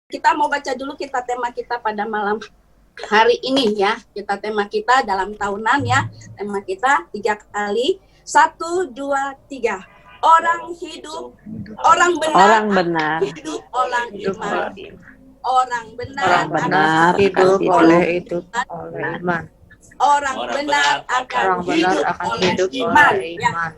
Kita mau baca dulu tema kita pada malam hari ini ya. Tema kita dalam tahunan ya. Tema kita 3 kali. 1, 2, 3. Orang hidup, orang benar. Hidup oleh iman. Orang benar hidup oleh iman. Orang benar akan hidup oleh iman. Ya.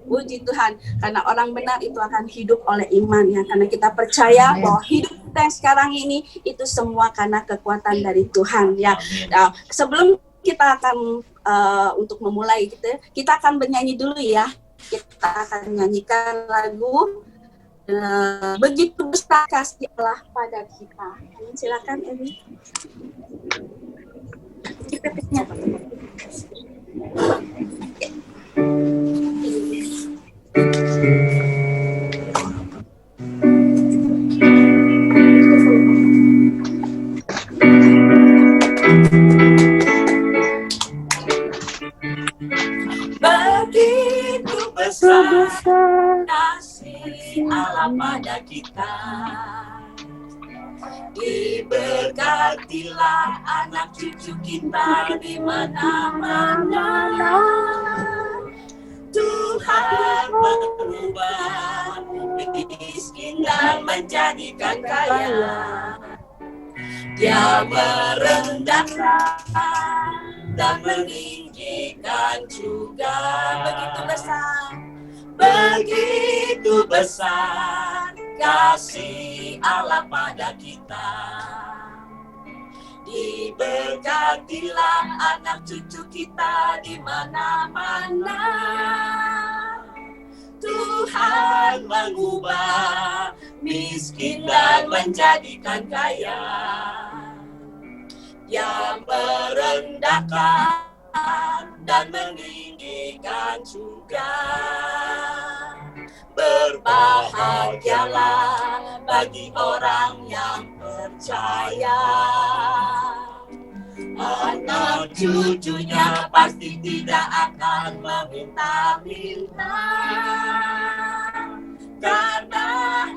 Puji Tuhan, karena orang benar itu akan hidup oleh iman ya, karena kita percaya bahwa hidup kita yang sekarang ini itu semua karena kekuatan dari Tuhan ya. Nah, sebelum kita akan untuk memulai kita akan bernyanyi dulu ya. Kita akan nyanyikan lagu Begitu Besar Kasih Allah pada kita. Silakan Evi. Begitu besar kasih Allah pada kita, diberkatilah anak cucu kita di mana-mana. Tuhan mengubah miskin dan menjadikan kaya. Dia merendahkan dan meninggikan juga. Begitu besar kasih Allah pada kita. Diberkatilah anak cucu kita di mana-mana. Tuhan mengubah miskin dan menjadikan kaya. Yang merendahkan dan meninggikan juga. Berbahagialah bagi orang yang percaya. Anak cucunya pasti tidak akan meminta-minta, karena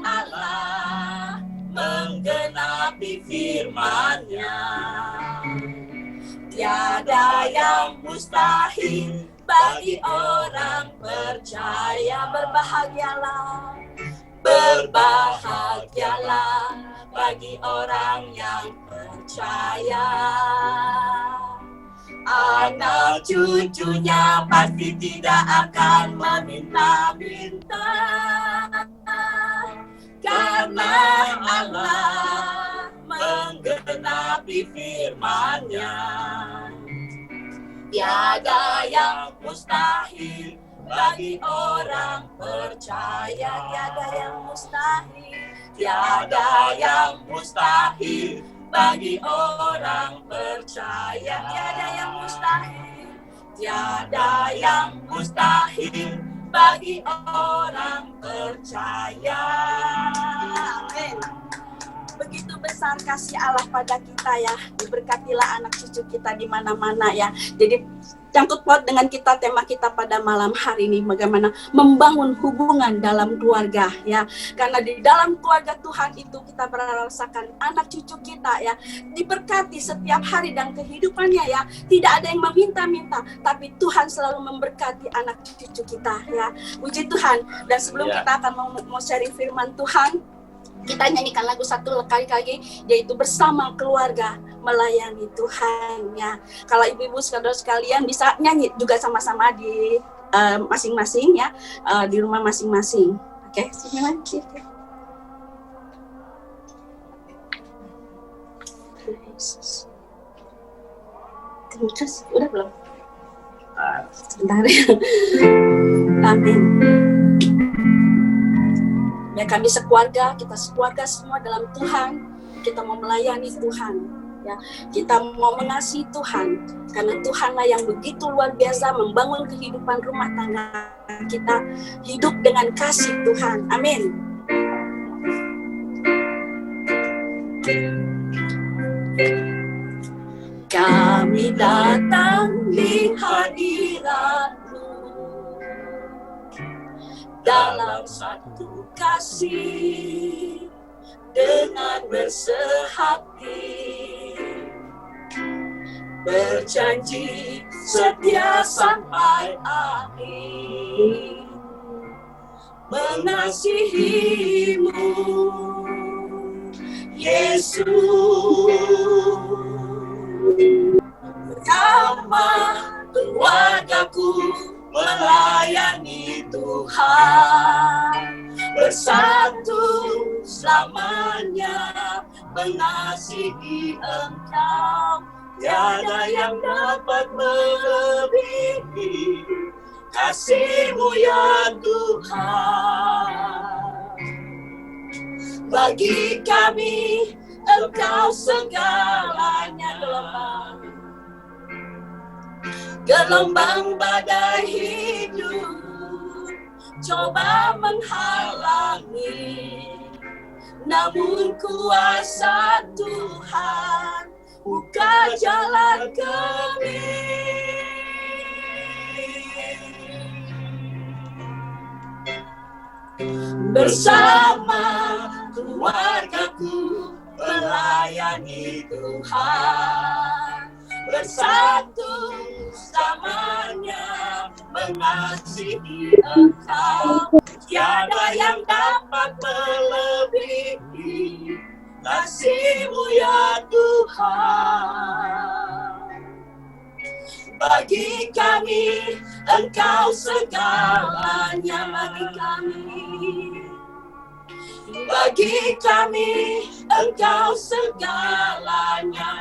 Allah menggenapi firman-Nya. Tiada yang mustahil bagi orang percaya. Berbahagialah bagi orang yang percaya. Anak cucunya pasti tidak akan meminta-minta, karena Allah menggenapi firman-Nya. Tiada yang mustahil bagi orang percaya. Tiada yang mustahil bagi orang percaya. Tiada yang mustahil bagi orang percaya. Amin. Begitu besar kasih Allah pada kita ya. Diberkatilah anak cucu kita di mana-mana ya. Jadi cangkut paut dengan tema kita pada malam hari ini, bagaimana membangun hubungan dalam keluarga ya. Karena di dalam keluarga Tuhan itu kita merasakan anak cucu kita ya diberkati setiap hari dan kehidupannya ya. Tidak ada yang meminta-minta, tapi Tuhan selalu memberkati anak cucu kita ya. Puji Tuhan. Dan sebelum kita akan mau sharing firman Tuhan, kita nyanyikan lagu satu kali lagi, yaitu Bersama Keluarga Melayani Tuhan ya. Kalau ibu-ibu saudara sekalian bisa nyanyi juga sama-sama di masing-masing ya, di rumah masing-masing. Oke, silakan. Terima kasih. Udah belum? Sebentar ya. Amin. Ya, kami sekeluarga, kita sekeluarga semua dalam Tuhan, kita mau melayani Tuhan, ya, kita mau mengasihi Tuhan, karena Tuhanlah yang begitu luar biasa membangun kehidupan rumah tangga kita, hidup dengan kasih Tuhan. Amin. Kami datang di hadirat-Mu dalam satu kasih, dengan bersehati, berjanji setia sampai akhir, mengasihimu Yesus. Bersama keluargaku melayani Tuhan, bersatu selamanya mengasihi Engkau. Tiada yang dapat melebihi kasih-Mu ya Tuhan. Bagi kami Engkau segalanya. Gelombang badai hidup coba menghalangi, namun kuasa Tuhan buka jalan kami. Bersama keluargaku melayani Tuhan, bersatu selamanya mengasihi Engkau. Tiada yang dapat melebihi kasih-Mu ya Tuhan. Bagi kami Engkau segalanya. Bagi kami Engkau segalanya.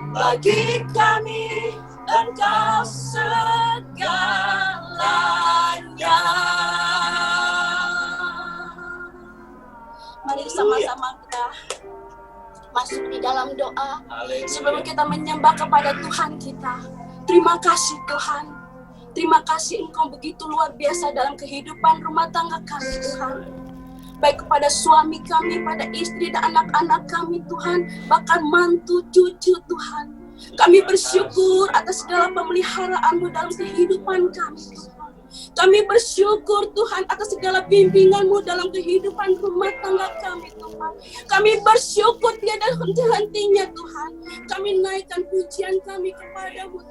Bagi kami Engkau segalanya. Mari sama-sama kita masuk di dalam doa. Sebelum kita menyembah kepada Tuhan kita, terima kasih Tuhan. Terima kasih Engkau begitu luar biasa dalam kehidupan rumah tangga kami Tuhan. Baik kepada suami kami, pada istri dan anak-anak kami Tuhan, bahkan mantu, cucu Tuhan. Kami bersyukur atas segala pemeliharaan-Mu dalam kehidupan kami Tuhan. Kami bersyukur Tuhan atas segala bimbingan-Mu dalam kehidupan rumah tangga kami Tuhan. Kami bersyukur tiada henti-hentinya Tuhan. Kami naikkan pujian kami kepada-Mu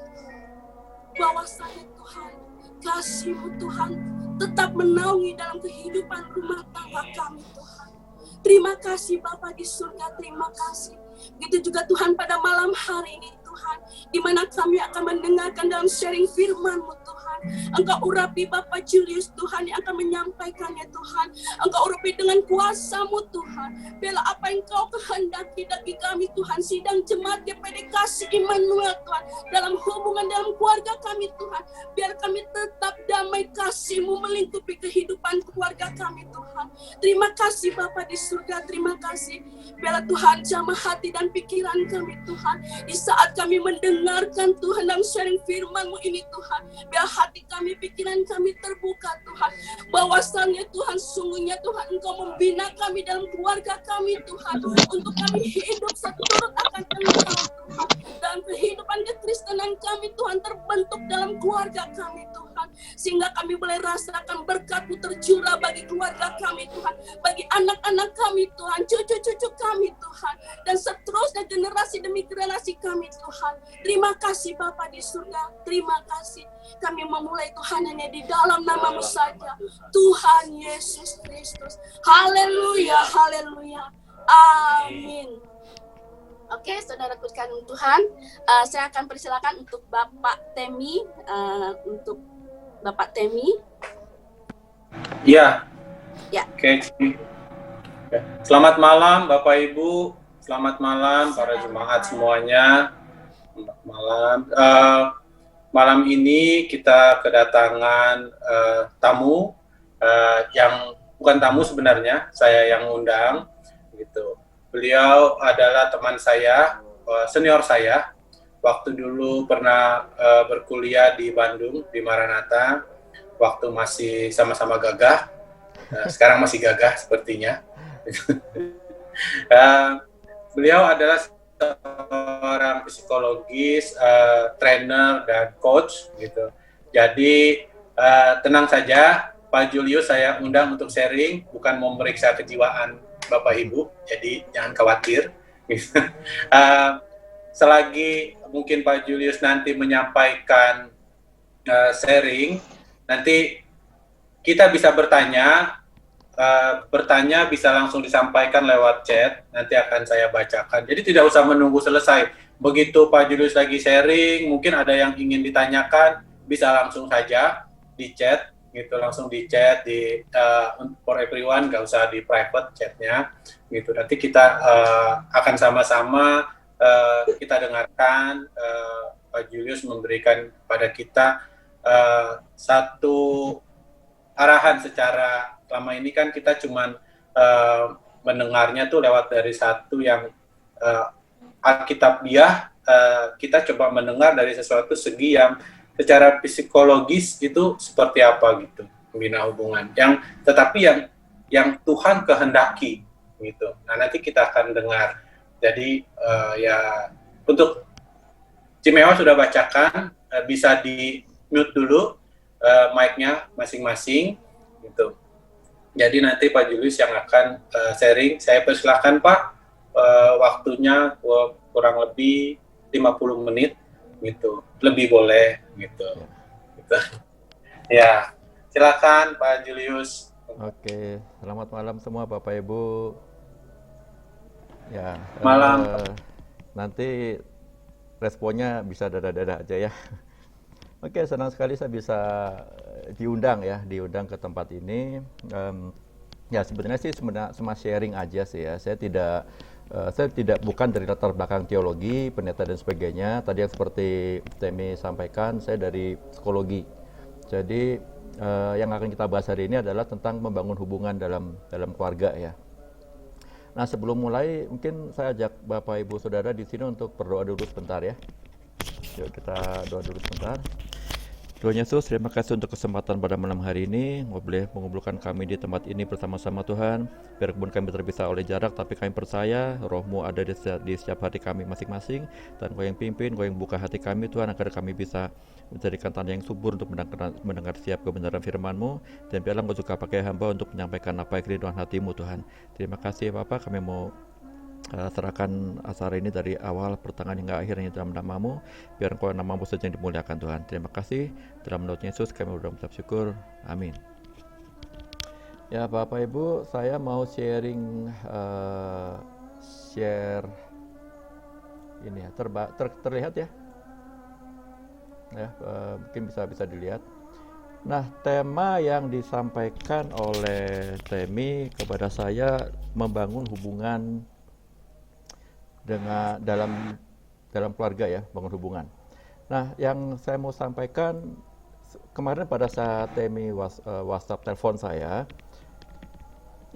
bahwasanya Tuhan, kasih-Mu Tuhan tetap menaungi dalam kehidupan rumah tangga kami Tuhan. Terima kasih Bapa di surga, terima kasih. Begitu juga Tuhan pada malam hari ini Tuhan, di mana kami akan mendengarkan dalam sharing firman-Mu Tuhan. Engkau urapi Bapak Julius Tuhan yang akan menyampaikannya Tuhan. Engkau urapi dengan kuasa-Mu Tuhan. Bila apa yang Kau kehendaki bagi kami Tuhan, sidang jemaat GPD Kasih Immanuel Tuhan, dalam hubungan dalam keluarga kami Tuhan, biar kami tetap damai, kasih-Mu melingkupi kehidupan keluarga kami Tuhan. Terima kasih Bapa di surga, terima kasih. Biarlah Tuhan jamah hati dan pikiran kami Tuhan, di saat kami mendengarkan Tuhan dalam sharing firman-Mu ini Tuhan, biar hati kami, pikiran kami terbuka Tuhan, bahwasannya Tuhan sungguhnya Tuhan Engkau membina kami dalam keluarga kami Tuhan, untuk kami hidup seturut akan Engkau Tuhan, dalam kehidupan kekristenan kami Tuhan terbentuk dalam keluarga kami Tuhan, sehingga kami boleh rasakan berkat-Mu tercurah bagi keluarga kami Tuhan, bagi anak-anak kami Tuhan, cucu-cucu kami Tuhan, dan seterusnya generasi demi generasi kami Tuhan. Terima kasih Bapa di surga, terima kasih. Kami memulai Tuhan hanya di dalam nama-Mu saja, Tuhan Yesus Kristus. Haleluya, haleluya, amin. Oke, saudaraku sekalian Tuhan, saya akan persilakan untuk Bapak Temi, Ya. Ya. Oke. Selamat malam Bapak Ibu, selamat malam para jemaat semuanya. Selamat malam. Malam ini kita kedatangan tamu yang bukan tamu sebenarnya, saya yang undang gitu. Beliau adalah teman saya, senior saya. Waktu dulu pernah berkuliah di Bandung, di Maranatha, waktu masih sama-sama gagah. Sekarang masih gagah sepertinya. Beliau adalah seorang psikologis, trainer dan coach gitu. Jadi tenang saja, Pak Julius saya undang untuk sharing, bukan mau meriksa kejiwaan Bapak Ibu, jadi jangan khawatir. Selagi mungkin Pak Julius nanti menyampaikan sharing, nanti kita bisa bertanya bisa langsung disampaikan lewat chat, nanti akan saya bacakan. Jadi tidak usah menunggu selesai. Begitu Pak Julius lagi sharing, mungkin ada yang ingin ditanyakan, bisa langsung saja di chat, gitu, langsung di chat di for everyone, nggak usah di private chatnya, gitu. Nanti kita akan sama-sama kita dengarkan Pak Julius memberikan pada kita satu arahan. Secara lama ini kan kita cuman mendengarnya tuh lewat dari satu yang alkitabiah, kita coba mendengar dari sesuatu segi yang secara psikologis itu seperti apa gitu, membina hubungan yang tetapi yang Tuhan kehendaki gitu. Nah, nanti kita akan dengar. Jadi ya untuk Cimewa sudah bacakan, bisa di mute dulu mic-nya masing-masing gitu. Jadi nanti Pak Julius yang akan sharing. Saya persilahkan Pak, waktunya kurang lebih 50 menit gitu, lebih boleh gitu. Ya, silakan Pak Julius. Oke, selamat malam semua Bapak Ibu. Ya, malam. Nanti responnya bisa dada-dada aja ya. Oke, senang sekali saya bisa diundang ke tempat ini. Ya sebenarnya sih cuma sharing aja sih ya. Saya tidak bukan dari latar belakang teologi, pendeta dan sebagainya. Tadi yang seperti Temi sampaikan, saya dari psikologi. Jadi yang akan kita bahas hari ini adalah tentang membangun hubungan dalam keluarga ya. Nah, sebelum mulai mungkin saya ajak Bapak Ibu Saudara di sini untuk berdoa dulu sebentar ya. Yuk kita doa dulu sebentar. Tuhan Yesus, terima kasih untuk kesempatan pada malam hari ini, boleh mengumpulkan kami di tempat ini bersama-sama Tuhan. Biarpun kami terpisah oleh jarak, tapi kami percaya Roh-Mu ada di setiap hati kami masing-masing, dan Kau yang pimpin, Kau yang buka hati kami Tuhan, agar kami bisa menjadikan tanah yang subur untuk mendengar setiap kebenaran firman-Mu, dan biarlah Kau juga pakai hamba untuk menyampaikan apa yang kerinduan hati-Mu Tuhan. Terima kasih Bapak, kami mau serahkan acara ini dari awal, pertengahan hingga akhirnya dalam nama-Mu. Biar Engkau nama-Mu saja yang dimuliakan Tuhan. Terima kasih. Dalam nama Yesus kami berdoa mengucap syukur. Amin. Ya Bapak Ibu, saya mau sharing share ini ya, terlihat ya? Ya, mungkin bisa dilihat. Nah, tema yang disampaikan oleh Temi kepada saya membangun hubungan dengan dalam keluarga ya, bangun hubungan. Nah, yang saya mau sampaikan kemarin pada saat Temi WhatsApp telepon saya,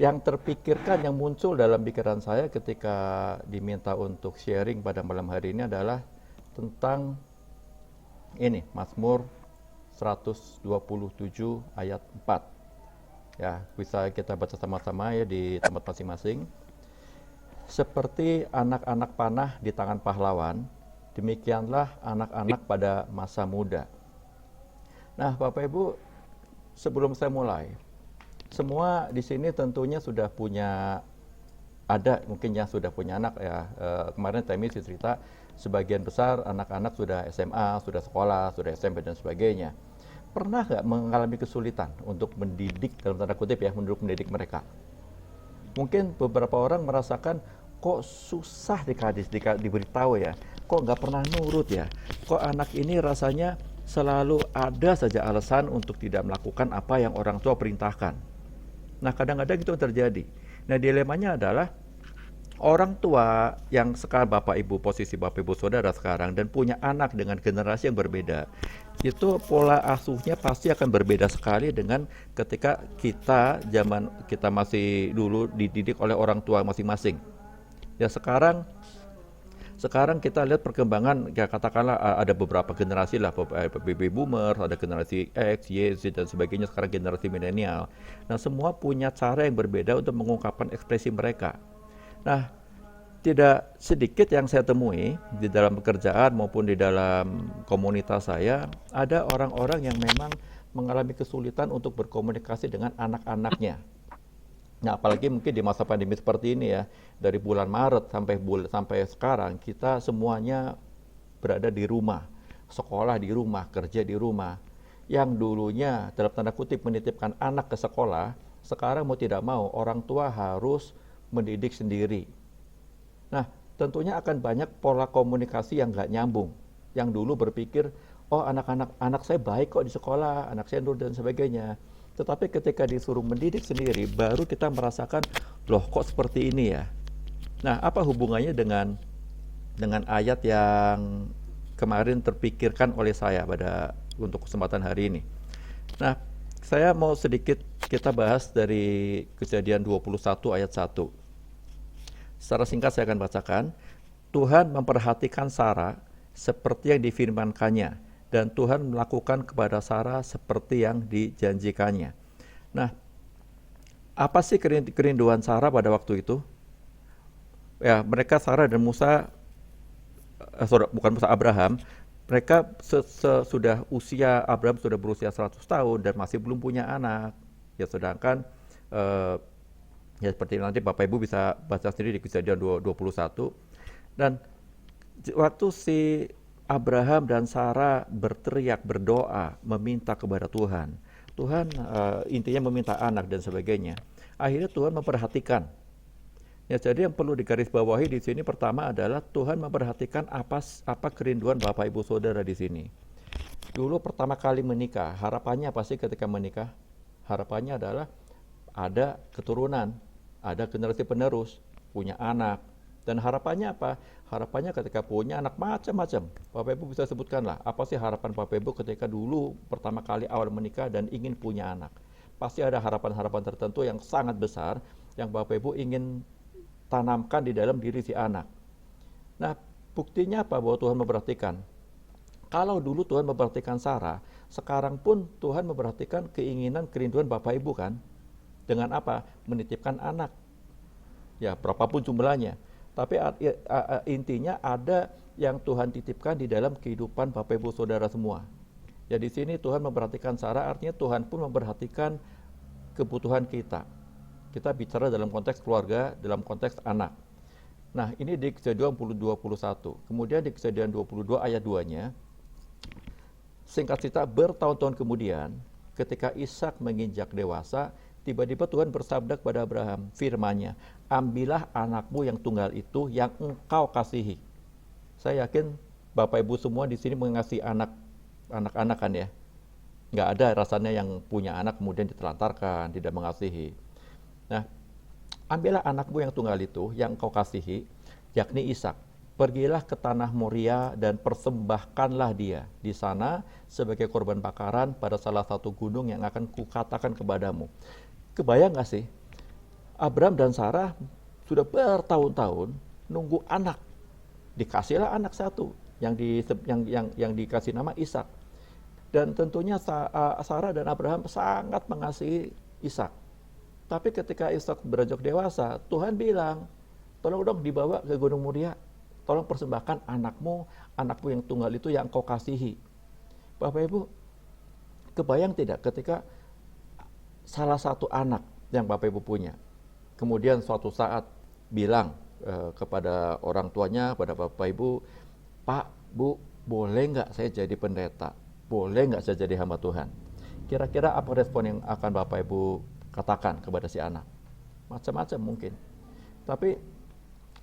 yang terpikirkan, yang muncul dalam pikiran saya ketika diminta untuk sharing pada malam hari ini adalah tentang ini, Mazmur 127 ayat 4. Ya, bisa kita baca sama-sama ya di tempat masing-masing. Seperti anak-anak panah di tangan pahlawan, demikianlah anak-anak pada masa muda. Nah, Bapak Ibu, sebelum saya mulai, semua di sini tentunya sudah punya, ada mungkin yang sudah punya anak ya. Kemarin Temi cerita, sebagian besar anak-anak sudah SMA, sudah sekolah, sudah SMP dan sebagainya. Pernah nggak mengalami kesulitan untuk mendidik, dalam tanda kutip ya, mendidik mereka? Mungkin beberapa orang merasakan kok susah diberitahu ya, kok nggak pernah nurut ya, kok anak ini rasanya selalu ada saja alasan untuk tidak melakukan apa yang orang tua perintahkan. Nah, kadang-kadang itu terjadi. Nah, dilemanya adalah orang tua yang sekarang posisi Bapak Ibu Saudara sekarang dan punya anak dengan generasi yang berbeda, itu pola asuhnya pasti akan berbeda sekali dengan ketika zaman kita masih dulu dididik oleh orang tua masing-masing. Ya sekarang kita lihat perkembangan, ya katakanlah ada beberapa generasi lah, baby boomer, ada generasi X, Y, Z dan sebagainya, sekarang generasi milenial. Nah, semua punya cara yang berbeda untuk mengungkapkan ekspresi mereka. Nah, tidak sedikit yang saya temui di dalam pekerjaan maupun di dalam komunitas saya, ada orang-orang yang memang mengalami kesulitan untuk berkomunikasi dengan anak-anaknya. Nah, apalagi mungkin di masa pandemi seperti ini ya, dari bulan Maret sampai sekarang kita semuanya berada di rumah, sekolah di rumah, kerja di rumah. Yang dulunya dalam tanda kutip menitipkan anak ke sekolah, sekarang mau tidak mau orang tua harus mendidik sendiri. Nah, tentunya akan banyak pola komunikasi yang nggak nyambung. Yang dulu berpikir, oh anak saya baik kok di sekolah, anak saya nurut dan sebagainya. Tetapi ketika disuruh mendidik sendiri, baru kita merasakan, loh kok seperti ini ya. Nah, apa hubungannya dengan ayat yang kemarin terpikirkan oleh saya untuk kesempatan hari ini? Nah, saya mau sedikit kita bahas dari Kejadian 21 ayat 1. Secara singkat saya akan bacakan. Tuhan memperhatikan Sarah seperti yang difirmankannya, dan Tuhan melakukan kepada Sarah seperti yang dijanjikannya. Nah, apa sih kerinduan Sarah pada waktu itu? Ya, mereka Sarah dan Abraham, mereka sudah Abraham sudah berusia 100 tahun dan masih belum punya anak. Ya, sedangkan ya seperti nanti Bapak Ibu bisa baca sendiri di Kejadian 21. Dan waktu si Abraham dan Sarah berteriak, berdoa, meminta kepada Tuhan. Tuhan intinya meminta anak dan sebagainya. Akhirnya Tuhan memperhatikan. Ya, jadi yang perlu digarisbawahi di sini pertama adalah Tuhan memperhatikan apa kerinduan Bapak Ibu Saudara di sini. Dulu pertama kali menikah, harapannya apa sih ketika menikah? Harapannya adalah ada keturunan, ada generasi penerus, punya anak. Dan harapannya apa? Harapannya ketika punya anak macam-macam. Bapak Ibu bisa sebutkan lah, apa sih harapan Bapak Ibu ketika dulu pertama kali awal menikah dan ingin punya anak? Pasti ada harapan-harapan tertentu yang sangat besar yang Bapak Ibu ingin tanamkan di dalam diri si anak. Nah, buktinya apa bahwa Tuhan memperhatikan? Kalau dulu Tuhan memperhatikan Sarah, sekarang pun Tuhan memperhatikan kerinduan Bapak Ibu kan? Dengan apa? Menitipkan anak. Ya, berapapun jumlahnya. Tapi intinya ada yang Tuhan titipkan di dalam kehidupan Bapak Ibu Saudara semua. Ya, di sini Tuhan memperhatikan Sarah, artinya Tuhan pun memperhatikan kebutuhan kita. Kita bicara dalam konteks keluarga, dalam konteks anak. Nah, ini di Kejadian 21. Kemudian di Kejadian 22 ayat 2-nya, singkat cerita, bertahun-tahun kemudian, ketika Ishak menginjak dewasa, tiba-tiba Tuhan bersabda kepada Abraham, firman-Nya, ambillah anakmu yang tunggal itu yang engkau kasihi. Saya yakin Bapak Ibu semua di sini mengasihi anak-anak kan ya. Nggak ada rasanya yang punya anak kemudian ditelantarkan, tidak mengasihi. Nah, ambillah anakmu yang tunggal itu yang engkau kasihi, yakni Ishak. Pergilah ke tanah Moria dan persembahkanlah dia di sana sebagai korban bakaran pada salah satu gunung yang akan kukatakan kepadamu. Kebayang gak sih? Abraham dan Sarah sudah bertahun-tahun nunggu anak. Dikasihlah anak satu yang dikasih nama Ishak. Dan tentunya Sarah dan Abraham sangat mengasihi Ishak. Tapi ketika Ishak beranjak dewasa, Tuhan bilang, tolong dong dibawa ke Gunung Moria. Tolong persembahkan anakmu yang tunggal itu yang kau kasihi. Bapak Ibu, kebayang tidak ketika salah satu anak yang Bapak Ibu punya, kemudian suatu saat bilang kepada orang tuanya, pada Bapak Ibu, Pak, Bu, boleh nggak saya jadi pendeta? Boleh nggak saya jadi hamba Tuhan? Kira-kira apa respon yang akan Bapak Ibu katakan kepada si anak? Macam-macam mungkin. Tapi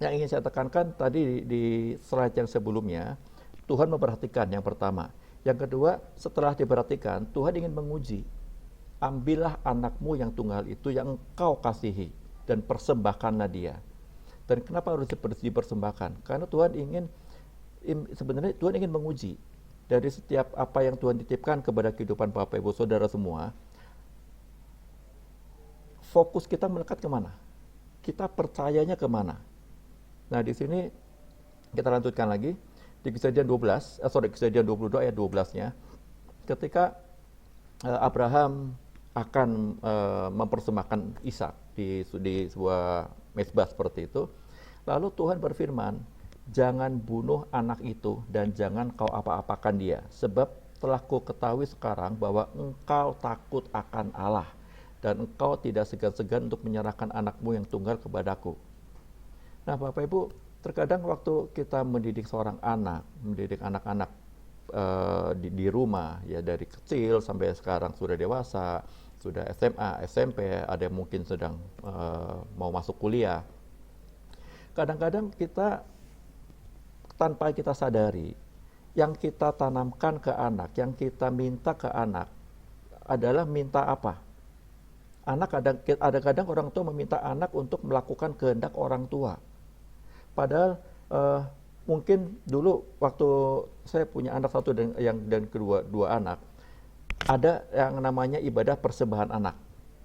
yang ingin saya tekankan tadi di slide yang sebelumnya, Tuhan memperhatikan yang pertama. Yang kedua, setelah diperhatikan, Tuhan ingin menguji. Ambillah anakmu yang tunggal itu yang engkau kasihi dan persembahkanlah dia. Dan kenapa harus dipersembahkan? Karena sebenarnya Tuhan ingin menguji dari setiap apa yang Tuhan titipkan kepada kehidupan Bapak Ibu Saudara semua. Fokus kita melekat kemana? Kita percayanya kemana? Nah, di sini kita lanjutkan lagi di Kejadian 22 ayat 12-nya, ketika Abraham akan mempersembahkan Ishak di sebuah mezbah seperti itu, lalu Tuhan berfirman, jangan bunuh anak itu dan jangan kau apa-apakan dia, sebab telah ku ketahui sekarang bahwa engkau takut akan Allah, dan engkau tidak segan-segan untuk menyerahkan anakmu yang tunggal kepadaku. Nah, Bapak Ibu, terkadang waktu kita mendidik seorang anak, mendidik anak-anak di rumah, ya dari kecil sampai sekarang sudah dewasa, sudah SMA, SMP, ada yang mungkin sedang mau masuk kuliah. Kadang-kadang kita tanpa kita sadari, yang kita tanamkan ke anak, yang kita minta ke anak adalah minta apa? Anak kadang-kadang orang tua meminta anak untuk melakukan kehendak orang tua. Padahal mungkin dulu waktu saya punya anak satu dan kedua dua anak, ada yang namanya ibadah persembahan anak.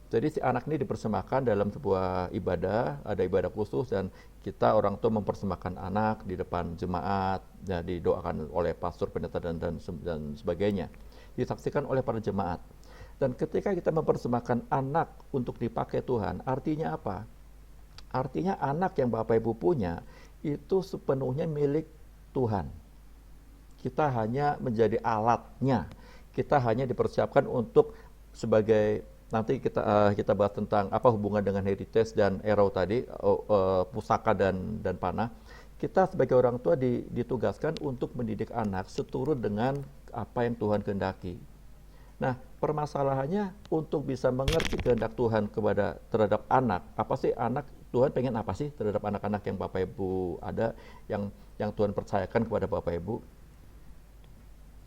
Jadi si anak ini dipersembahkan dalam sebuah ibadah, ada ibadah khusus, dan kita orang tua mempersembahkan anak di depan jemaat, ya, didoakan oleh pastor, pendeta dan sebagainya, disaksikan oleh para jemaat. Dan ketika kita mempersembahkan anak untuk dipakai Tuhan, artinya apa? Artinya anak yang Bapak Ibu punya itu sepenuhnya milik Tuhan. Kita hanya menjadi alatnya. Kita hanya dipersiapkan untuk sebagai, nanti kita bahas tentang apa hubungan dengan heritage dan arrow tadi, pusaka dan panah. Kita sebagai orang tua ditugaskan untuk mendidik anak seturut dengan apa yang Tuhan kehendaki. Nah, permasalahannya untuk bisa mengerti kehendak Tuhan terhadap anak, apa sih anak, Tuhan pengen apa sih terhadap anak-anak yang Bapak Ibu ada, yang Tuhan percayakan kepada Bapak Ibu.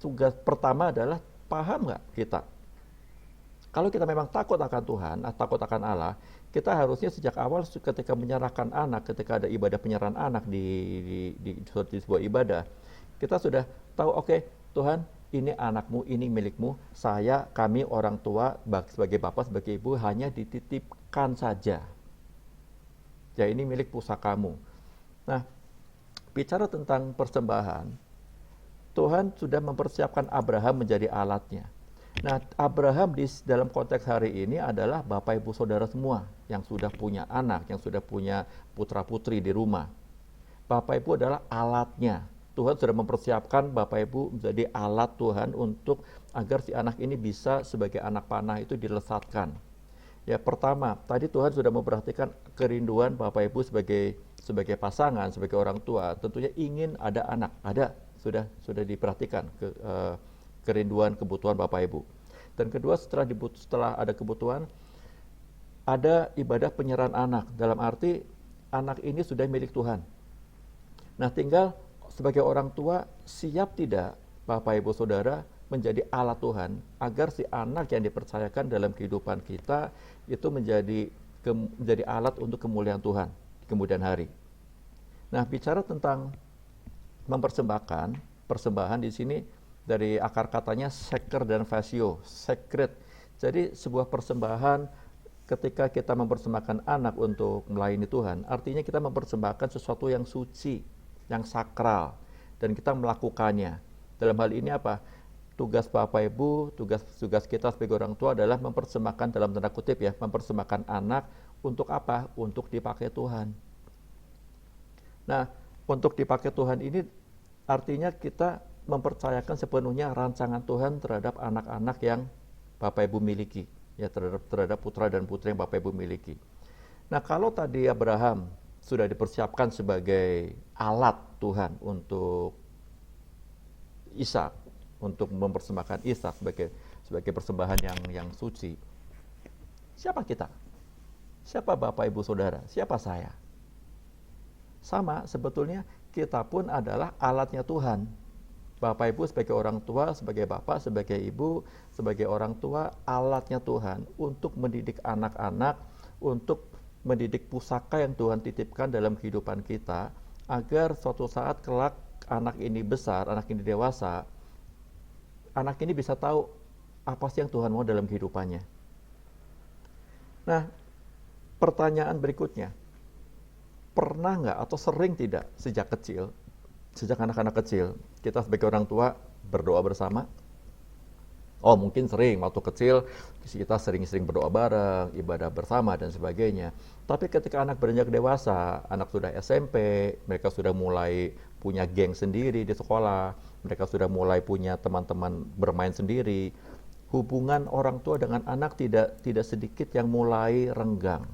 Tugas pertama adalah paham nggak kita? Kalau kita memang takut akan Tuhan, takut akan Allah, kita harusnya sejak awal ketika menyerahkan anak, ketika ada ibadah penyerahan anak di sebuah ibadah, kita sudah tahu, oke, Tuhan, ini anakmu, ini milikmu, kami orang tua, sebagai bapak, sebagai ibu, hanya dititipkan saja. Ya, ini milik pusakamu. Nah, bicara tentang persembahan, Tuhan sudah mempersiapkan Abraham menjadi alatnya. Nah, Abraham dalam konteks hari ini adalah Bapak Ibu Saudara semua yang sudah punya anak, yang sudah punya putra-putri di rumah. Bapak Ibu adalah alatnya. Tuhan sudah mempersiapkan Bapak Ibu menjadi alat Tuhan untuk agar si anak ini bisa sebagai anak panah itu dilesatkan. Ya, pertama, tadi Tuhan sudah memperhatikan kerinduan Bapak Ibu sebagai pasangan, sebagai orang tua, tentunya ingin ada anak. Ada, sudah diperhatikan kerinduan, kebutuhan Bapak Ibu. Dan kedua, setelah ada kebutuhan, ada ibadah penyerahan anak. Dalam arti anak ini sudah milik Tuhan. Nah, tinggal sebagai orang tua, siap tidak Bapak Ibu Saudara menjadi alat Tuhan agar si anak yang dipercayakan dalam kehidupan kita itu menjadi alat untuk kemuliaan Tuhan di kemudian hari. Nah, bicara tentang mempersembahkan, persembahan di sini dari akar katanya seker dan fasio, sacred. Jadi sebuah persembahan ketika kita mempersembahkan anak untuk melayani Tuhan, artinya kita mempersembahkan sesuatu yang suci, yang sakral, dan kita melakukannya. Dalam hal ini apa? Tugas Bapak Ibu, tugas kita sebagai orang tua adalah mempersembahkan, dalam tanda kutip ya, mempersembahkan anak untuk apa? Untuk dipakai Tuhan. Nah, untuk dipakai Tuhan ini artinya kita mempercayakan sepenuhnya rancangan Tuhan terhadap anak-anak yang Bapak Ibu miliki, ya, terhadap putra dan putri yang Bapak Ibu miliki. Nah, kalau tadi Abraham sudah dipersiapkan sebagai alat Tuhan untuk Ishak, untuk mempersembahkan Ishak sebagai persembahan yang suci. Siapa kita? Siapa Bapak Ibu Saudara? Siapa saya? Sama sebetulnya kita pun adalah alatnya Tuhan. Bapak Ibu sebagai orang tua, sebagai bapak, sebagai ibu, sebagai orang tua, alatnya Tuhan untuk mendidik anak-anak, untuk mendidik pusaka yang Tuhan titipkan dalam kehidupan kita, agar suatu saat kelak anak ini besar, anak ini dewasa, anak ini bisa tahu apa sih yang Tuhan mau dalam kehidupannya. Nah, pertanyaan berikutnya, pernah nggak atau sering tidak sejak kecil, sejak anak-anak kecil, kita sebagai orang tua berdoa bersama? Oh, mungkin sering, waktu kecil kita sering-sering berdoa bareng, ibadah bersama dan sebagainya. Tapi ketika anak beranjak dewasa, anak sudah SMP, mereka sudah mulai punya geng sendiri di sekolah, mereka sudah mulai punya teman-teman bermain sendiri, hubungan orang tua dengan anak tidak sedikit yang mulai renggang.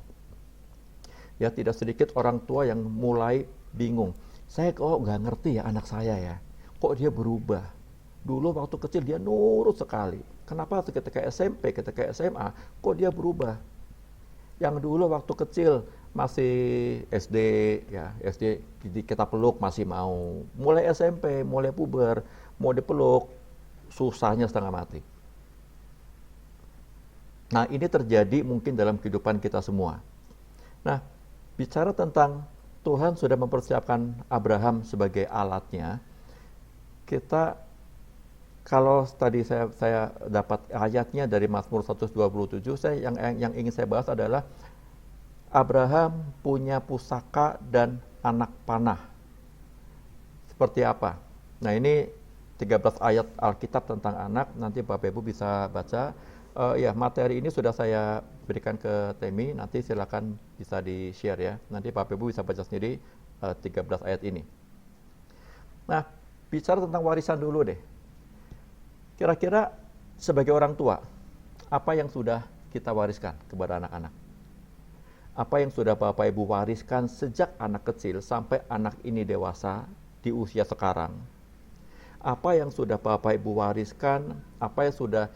Ya, tidak sedikit orang tua yang mulai bingung. Saya kok nggak ngerti ya anak saya ya, kok dia berubah. Dulu waktu kecil dia nurut sekali. Kenapa ketika SMP, ketika SMA, kok dia berubah? Yang dulu waktu kecil masih SD, ya SD kita peluk masih mau. Mulai SMP, mulai puber, mau dipeluk, susahnya setengah mati. Nah, ini terjadi mungkin dalam kehidupan kita semua. Nah, bicara tentang Tuhan sudah mempersiapkan Abraham sebagai alatnya, kita kalau tadi saya dapat ayatnya dari Mazmur 127, yang ingin saya bahas adalah Abraham punya pusaka dan anak panah. Seperti apa? Nah, ini 13 ayat Alkitab tentang anak, nanti Bapak Ibu bisa baca. Ya, materi ini sudah saya berikan ke Temi, nanti silakan bisa di-share ya. Nanti Bapak Ibu bisa baca sendiri 13 ayat ini. Nah, bicara tentang warisan dulu deh. Kira-kira sebagai orang tua, apa yang sudah kita wariskan kepada anak-anak? Apa yang sudah Bapak Ibu wariskan sejak anak kecil sampai anak ini dewasa di usia sekarang? Apa yang sudah Bapak Ibu wariskan? Apa yang sudah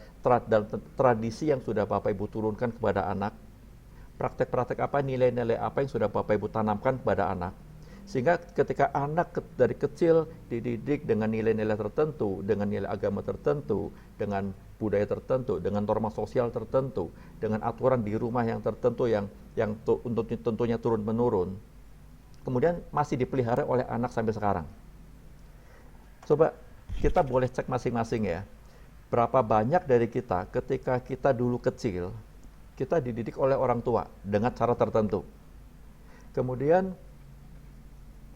tradisi yang sudah Bapak Ibu turunkan kepada anak? Praktek-praktek apa, nilai-nilai apa yang sudah Bapak Ibu tanamkan kepada anak? Sehingga ketika anak dari kecil dididik dengan nilai-nilai tertentu, dengan nilai agama tertentu, dengan budaya tertentu, dengan norma sosial tertentu, dengan aturan di rumah yang tertentu yang tentunya turun-menurun, kemudian masih dipelihara oleh anak sampai sekarang. Coba kita boleh cek masing-masing ya, berapa banyak dari kita ketika kita dulu kecil, kita dididik oleh orang tua dengan cara tertentu. Kemudian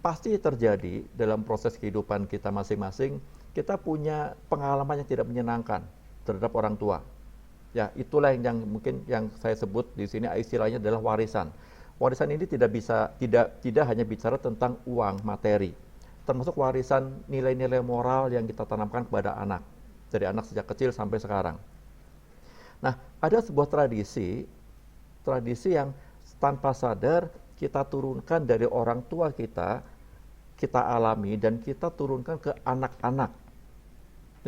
pasti terjadi dalam proses kehidupan kita masing-masing, kita punya pengalaman yang tidak menyenangkan terhadap orang tua. Ya, itulah yang mungkin yang saya sebut di sini istilahnya adalah warisan. Warisan ini tidak hanya bicara tentang uang, materi, termasuk warisan nilai-nilai moral yang kita tanamkan kepada anak, dari anak sejak kecil sampai sekarang. Nah, ada sebuah tradisi yang tanpa sadar kita turunkan dari orang tua kita alami dan kita turunkan ke anak-anak.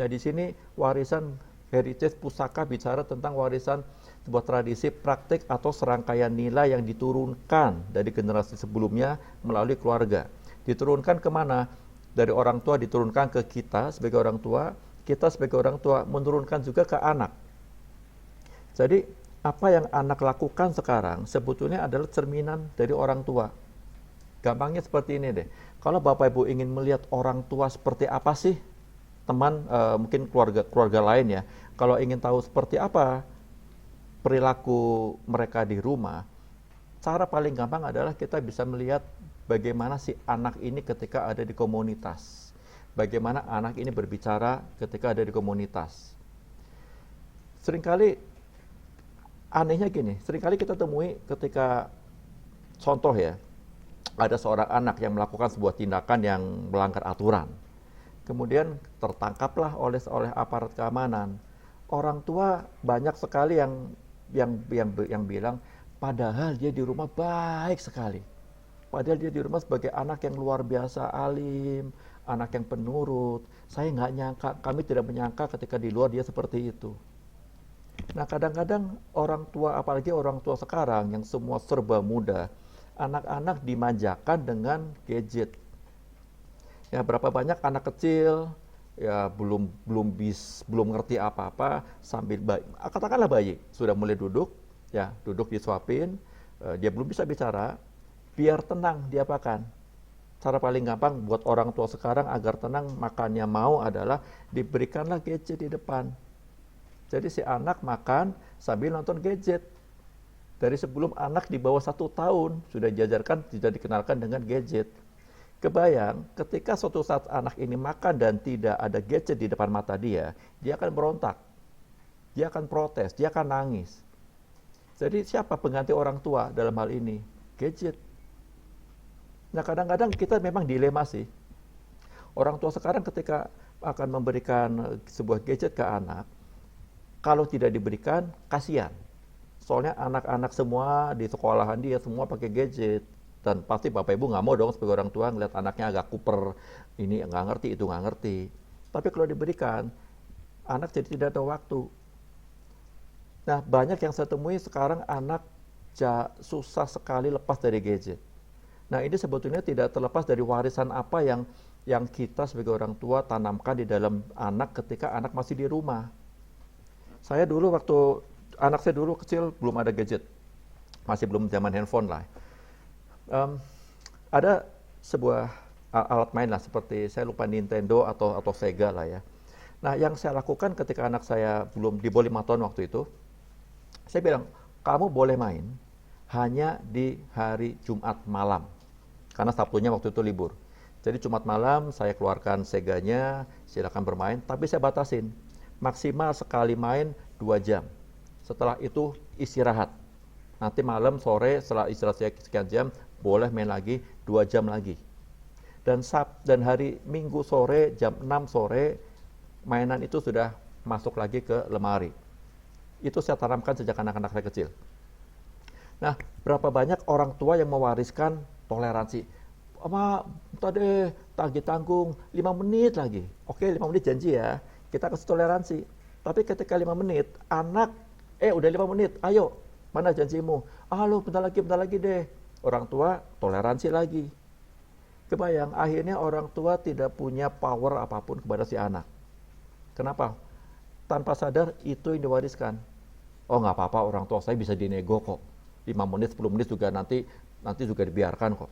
Nah, di sini warisan heritage pusaka bicara tentang warisan sebuah tradisi, praktik atau serangkaian nilai yang diturunkan dari generasi sebelumnya melalui keluarga. Diturunkan kemana? Dari orang tua diturunkan ke kita sebagai orang tua, kita sebagai orang tua menurunkan juga ke anak. Jadi apa yang anak lakukan sekarang sebetulnya adalah cerminan dari orang tua. Gampangnya seperti ini deh. Kalau Bapak Ibu ingin melihat orang tua seperti apa sih, teman mungkin keluarga lain ya, kalau ingin tahu seperti apa perilaku mereka di rumah, cara paling gampang adalah kita bisa melihat bagaimana si anak ini ketika ada di komunitas. Bagaimana anak ini berbicara ketika ada di komunitas. Seringkali anehnya gini, seringkali kita temui ketika contoh ya, ada seorang anak yang melakukan sebuah tindakan yang melanggar aturan. Kemudian tertangkaplah oleh aparat keamanan. Orang tua banyak sekali yang bilang, padahal dia di rumah baik sekali. Padahal dia di rumah sebagai anak yang luar biasa alim, anak yang penurut. Saya nggak nyangka, kami tidak menyangka ketika di luar dia seperti itu. Nah, kadang-kadang orang tua, apalagi orang tua sekarang yang semua serba mudah, anak-anak dimanjakan dengan gadget. Ya, berapa banyak anak kecil ya belum ngerti apa-apa sambil katakanlah bayi sudah mulai duduk disuapin, dia belum bisa bicara, biar tenang diapakan. Cara paling gampang buat orang tua sekarang agar tenang makannya mau adalah diberikanlah gadget di depan. Jadi si anak makan sambil nonton gadget. Dari sebelum anak di bawah 1 tahun sudah dikenalkan dengan gadget. Kebayang ketika suatu saat anak ini makan dan tidak ada gadget di depan mata dia akan berontak, dia akan protes, dia akan nangis. Jadi siapa pengganti orang tua dalam hal ini? Gadget. Nah, kadang-kadang kita memang dilema sih. Orang tua sekarang ketika akan memberikan sebuah gadget ke anak, kalau tidak diberikan, kasihan. Soalnya anak-anak semua di sekolahan dia semua pakai gadget. Dan pasti Bapak Ibu nggak mau dong sebagai orang tua ngeliat anaknya agak kuper, ini nggak ngerti, itu nggak ngerti. Tapi kalau diberikan, anak jadi tidak ada waktu. Nah, banyak yang saya temui sekarang anak susah sekali lepas dari gadget. Nah, ini sebetulnya tidak terlepas dari warisan apa yang kita sebagai orang tua tanamkan di dalam anak ketika anak masih di rumah. Saya dulu waktu anak saya dulu kecil belum ada gadget, masih belum zaman handphone lah. Ada sebuah alat main lah seperti saya lupa Nintendo atau Sega lah ya. Nah, yang saya lakukan ketika anak saya belum di bawah 5 tahun waktu itu, saya bilang, kamu boleh main hanya di hari Jumat malam. Karena Sabtunya waktu itu libur. Jadi Jumat malam saya keluarkan Seganya, silakan bermain, tapi saya batasin. Maksimal sekali main 2 jam. Setelah itu istirahat. Nanti malam, sore, setelah istirahat sekian jam, boleh main lagi 2 jam lagi. Dan hari Minggu sore, jam 6 sore, mainan itu sudah masuk lagi ke lemari. Itu saya tanamkan sejak anak-anak saya kecil. Nah, berapa banyak orang tua yang mewariskan toleransi. Tadi tagih tanggung 5 menit lagi. Oke, 5 menit janji ya. Kita kasih toleransi. Tapi ketika 5 menit, anak, udah 5 menit, ayo, mana janjimu? Lu bentar lagi deh. Orang tua toleransi lagi. Kebayang, akhirnya orang tua tidak punya power apapun kepada si anak. Kenapa? Tanpa sadar itu yang diwariskan. Oh nggak apa-apa, orang tua saya bisa dinego kok. 5 menit, 10 menit juga nanti juga dibiarkan kok.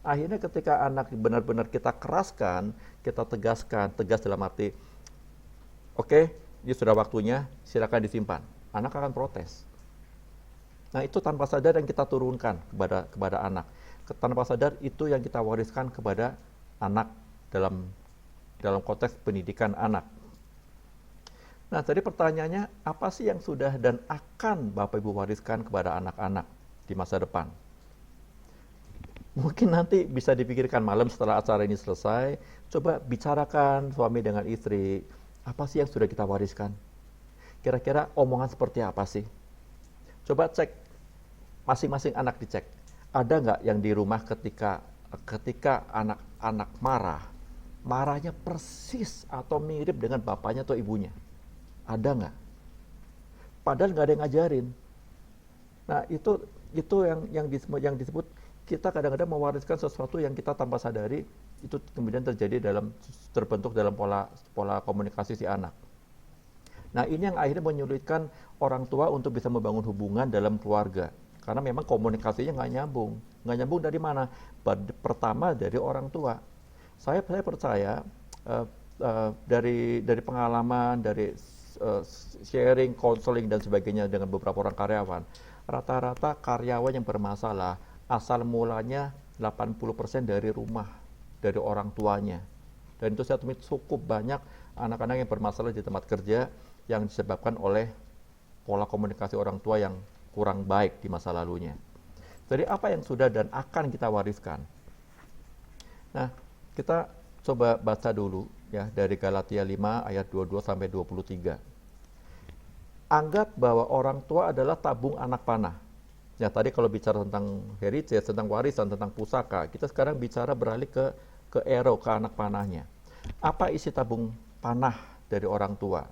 Akhirnya ketika anak benar-benar kita keraskan, kita tegaskan, tegas dalam arti, oke, ini sudah waktunya, silakan disimpan. Anak akan protes. Nah, itu tanpa sadar yang kita turunkan kepada anak. Tanpa sadar itu yang kita wariskan kepada anak dalam konteks pendidikan anak. Nah, tadi pertanyaannya, apa sih yang sudah dan akan Bapak Ibu wariskan kepada anak-anak di masa depan? Mungkin nanti bisa dipikirkan malam setelah acara ini selesai, coba bicarakan suami dengan istri, apa sih yang sudah kita wariskan? Kira-kira omongan seperti apa sih? Coba cek, masing-masing anak dicek. Ada nggak yang di rumah ketika anak-anak marahnya persis atau mirip dengan bapaknya atau ibunya? Ada nggak? Padahal nggak ada yang ngajarin. Nah, itu yang disebut kita kadang-kadang mewariskan sesuatu yang kita tanpa sadari itu kemudian terbentuk dalam pola komunikasi si anak. Nah, ini yang akhirnya menyulitkan orang tua untuk bisa membangun hubungan dalam keluarga. Karena memang komunikasinya nggak nyambung. Nggak nyambung dari mana? Pertama dari orang tua. Saya percaya dari pengalaman, dari sharing, counseling dan sebagainya dengan beberapa orang karyawan, rata-rata karyawan yang bermasalah asal mulanya 80% dari rumah, dari orang tuanya. Dan itu saya temui cukup banyak anak-anak yang bermasalah di tempat kerja yang disebabkan oleh pola komunikasi orang tua yang kurang baik di masa lalunya. Jadi apa yang sudah dan akan kita wariskan? Nah, kita coba baca dulu ya dari Galatia 5 ayat 22 sampai 23. Anggap bahwa orang tua adalah tabung anak panah. Ya, tadi kalau bicara tentang heritage, tentang warisan, tentang pusaka, kita sekarang bicara beralih ke arrow, ke anak panahnya. Apa isi tabung panah dari orang tua?